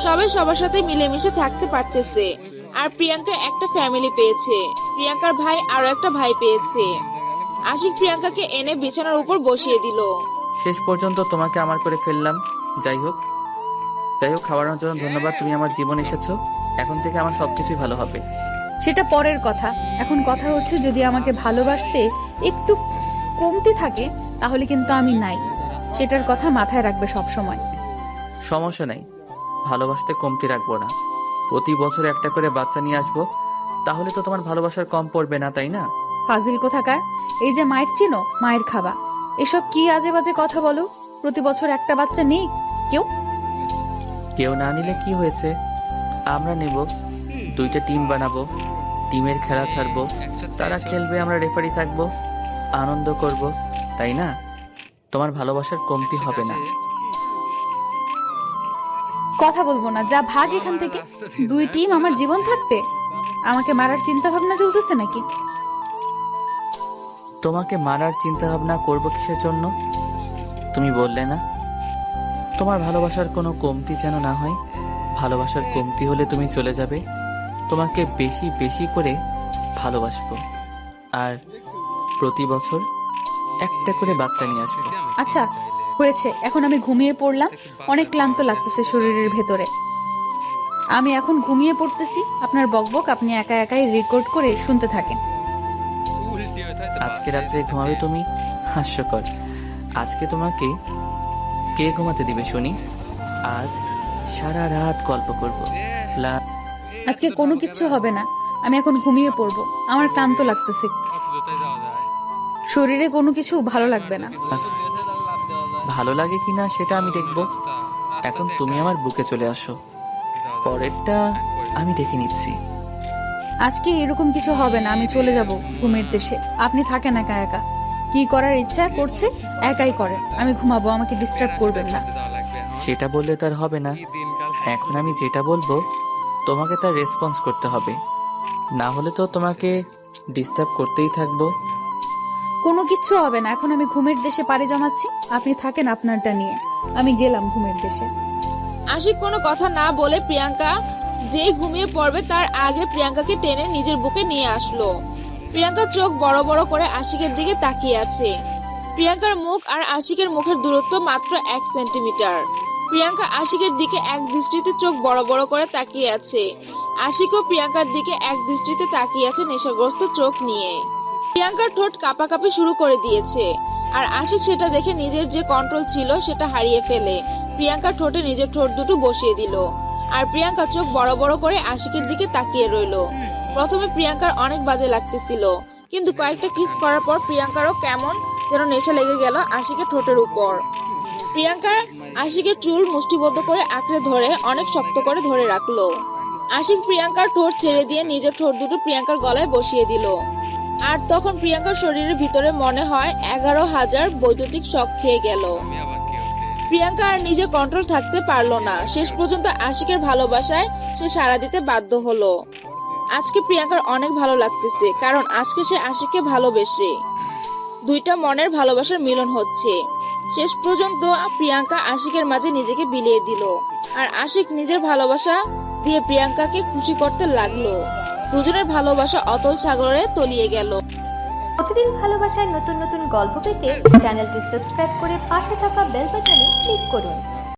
সবাই সবার সাথে মিলেমিশে থাকতে পারতেছে। আর প্রিয়াঙ্কা একটা ফ্যামিলি পেয়েছে, প্রিয়াঙ্কার ভাই আরো একটা ভাই পেয়েছে। আশিক প্রিয়াঙ্কাকে এনে বিছানার উপর বসিয়ে দিল। শেষ পর্যন্ত তোমাকে আমার করে ফেললাম। যাই হোক খাওয়ানোর জন্য ধন্যবাদ। তুমি আমার জীবন এসেছো, এখন থেকে আমার সবকিছুই ভালো হবে। সেটা পরের কথা, এখন কথা হচ্ছে যদি আমাকে ভালোবাসতে একটু কমতি থাকে তাহলে কিন্তু আমি নাই, সেটার কথা মাথায় রাখবে সব সময়। সমস্যা নাই, ভালোবাসতে কমতি রাখবো না। প্রতি বছর একটা করে বাচ্চা নিয়ে আসবো, তাহলে তো তোমার ভালোবাসার কম পড়বে না, তাই না? ফাজিল কোথাকার, এই যে মায়ের চিনো, মায়ের খাবা, এসব কি আজে বাজে কথা বলো। প্রতি বছর একটা বাচ্চা নেই কেউ না নিলে কি হয়েছে, আমরা নেব। দুইটা টিম বানাবো, টিমের খেলা ছাড়বো, তারা খেলবে, আমরা রেফারি থাকবো, আনন্দ করব, তাই না? তোমার ভালোবাসার কমতি হবে না। কথা বলবো না, যা ভাগ এখান থেকে। 2 টিম আমার জীবন থাকবে? আমাকে মারার চিন্তা ভাবনা চলতেছে নাকি? তোমাকে মারার চিন্তা ভাবনা করবো কিসের জন্য? তুমি বললে না তোমার ভালোবাসার কোনো কমতি যেন না হয়। ভালোবাসার কমতি হলে তুমি চলে যাবে। তোমাকে বেশি বেশি করে ভালোবাসবো, আর প্রতি বছর একটা করে বাচ্চা নিয়ে আসবো। আচ্ছা হয়েছে, এখন আমি ঘুমিয়ে পড়লাম। অনেক ক্লান্ত লাগতেছে শরীরের ভেতরে। আমি এখন ঘুমিয়ে পড়তেছি। আপনার বকবক আপনি একা একাই রেকর্ড করে শুনতে থাকেন। আজকে রাত্রে ঘুমাবে তুমি? হাস্যকর। আজকে তোমাকে কে ঘুমাতে দিবে শুনি? আজ সারা রাত গল্প করবো। আজকে কোনো কিছু হবে না, আমি এখন ঘুমিয়ে পড়বো। আমার ক্লান্ত লাগতেছে, শরীরে কোনো কিছু ভালো লাগবে না। ব্যাস, ভালো লাগে কিনা সেটা আমি দেখব। এখন তুমি আমার বুকে চলে আসো, পরেরটা আমি দেখে নিচ্ছি। আজকে এরকম কিছু হবে না, আমি চলে যাব ঘুমের দেশে। আপনি থাকেন একা একা, কি করার ইচ্ছা করছে একাই করেন। আমি ঘুমাবো, আমাকে ডিস্টার্ব করবেন না। সেটা বললে তার হবে না। এখন আমি যেটা বলবো তোমাকে তার রেসপন্স করতে হবে, না হলে তো তোমাকে ডিস্টার্ব করতেই থাকবো। কোনো কিচ্ছু হবে না, এখন আমি ঘুমের দেশে পাড়ি জমাচ্ছি। আপনি থাকেন আপনারটা নিয়ে, আমি গেলাম ঘুমের দেশে। আশিক কোনো কথা না বলে প্রিয়াঙ্কা যেই ঘুমিয়ে পড়বে তার আগে প্রিয়াঙ্কাকে টেনে নিজের বুকে নিয়ে আসলো। প্রিয়াঙ্কা চোখ বড় বড় করে আশিকের দিকে তাকিয়ে আছে। প্রিয়াঙ্কার মুখ আর আশিকের মুখের দূরত্ব মাত্র 1 সেন্টিমিটার। প্রিয়াঙ্কা আশিকের দিকে এক দৃষ্টিতে চোখ বড় বড় করে তাকিয়ে আছে। আশিকও প্রিয়াঙ্কার দিকে এক দৃষ্টিতে তাকিয়ে আছে নেশাগ্রস্ত চোখ নিয়ে। প্রিয়াঙ্কার ঠোঁট কাঁপাকাঁপি শুরু করে দিয়েছে, আর আশিক সেটা দেখে নিজের যে কন্ট্রোল ছিল সেটা হারিয়ে ফেলে প্রিয়াঙ্কার ঠোঁটে নিজের ঠোঁট দুটো বসিয়ে দিল। আর প্রিয়াঙ্কা চোখ বড় বড় করে আশিকের দিকে তাকিয়ে রইল। প্রথমে প্রিয়াঙ্কার অনেক বাজে লাগতেছিল, কিন্তু কয়েকটা কিস করার পর প্রিয়াঙ্কারও কেমন যেন নেশা লেগে গেল আশিকের ঠোঁটের উপর। প্রিয়াঙ্কা আশিকের চুল মুষ্টিবদ্ধ করে আঁকড়ে ধরে অনেক শক্ত করে ধরে রাখলো। আশিক প্রিয়াঙ্কার ঠোঁট ছেড়ে দিয়ে নিজের ঠোঁট দুটো প্রিয়াঙ্কার গলায় বসিয়ে দিল। আর তখন প্রিয়াঙ্কার শরীরের ভিতরে মনে হয় 11,000 বৈদ্যুতিক শক খেয়ে গেল। প্রিয়াঙ্কা আর নিজের কন্ট্রোল থাকতে পারলো না। শেষ পর্যন্ত আশিকের ভালোবাসায় সে সাড়া দিতে বাধ্য হলো। আজকে প্রিয়াঙ্কার অনেক ভালো লাগতেছে, কারণ আজকে সে আশিককে ভালোবেসে। দুইটা মনের ভালোবাসার মিলন হচ্ছে। শেষ পর্যন্ত প্রিয়াঙ্কা আশিকের মাঝে নিজেকে বিলিয়ে দিল, আর আশিক নিজের ভালোবাসা দিয়ে প্রিয়াঙ্কাকে খুশি করতে লাগলো। দুজনের ভালোবাসা অতল সাগরে তলিয়ে গেল। প্রতিদিন ভালোবাসায় নতুন নতুন গল্প পেতে চ্যানেলটি সাবস্ক্রাইব করে পাশে থাকা বেল বাটনে ক্লিক করুন।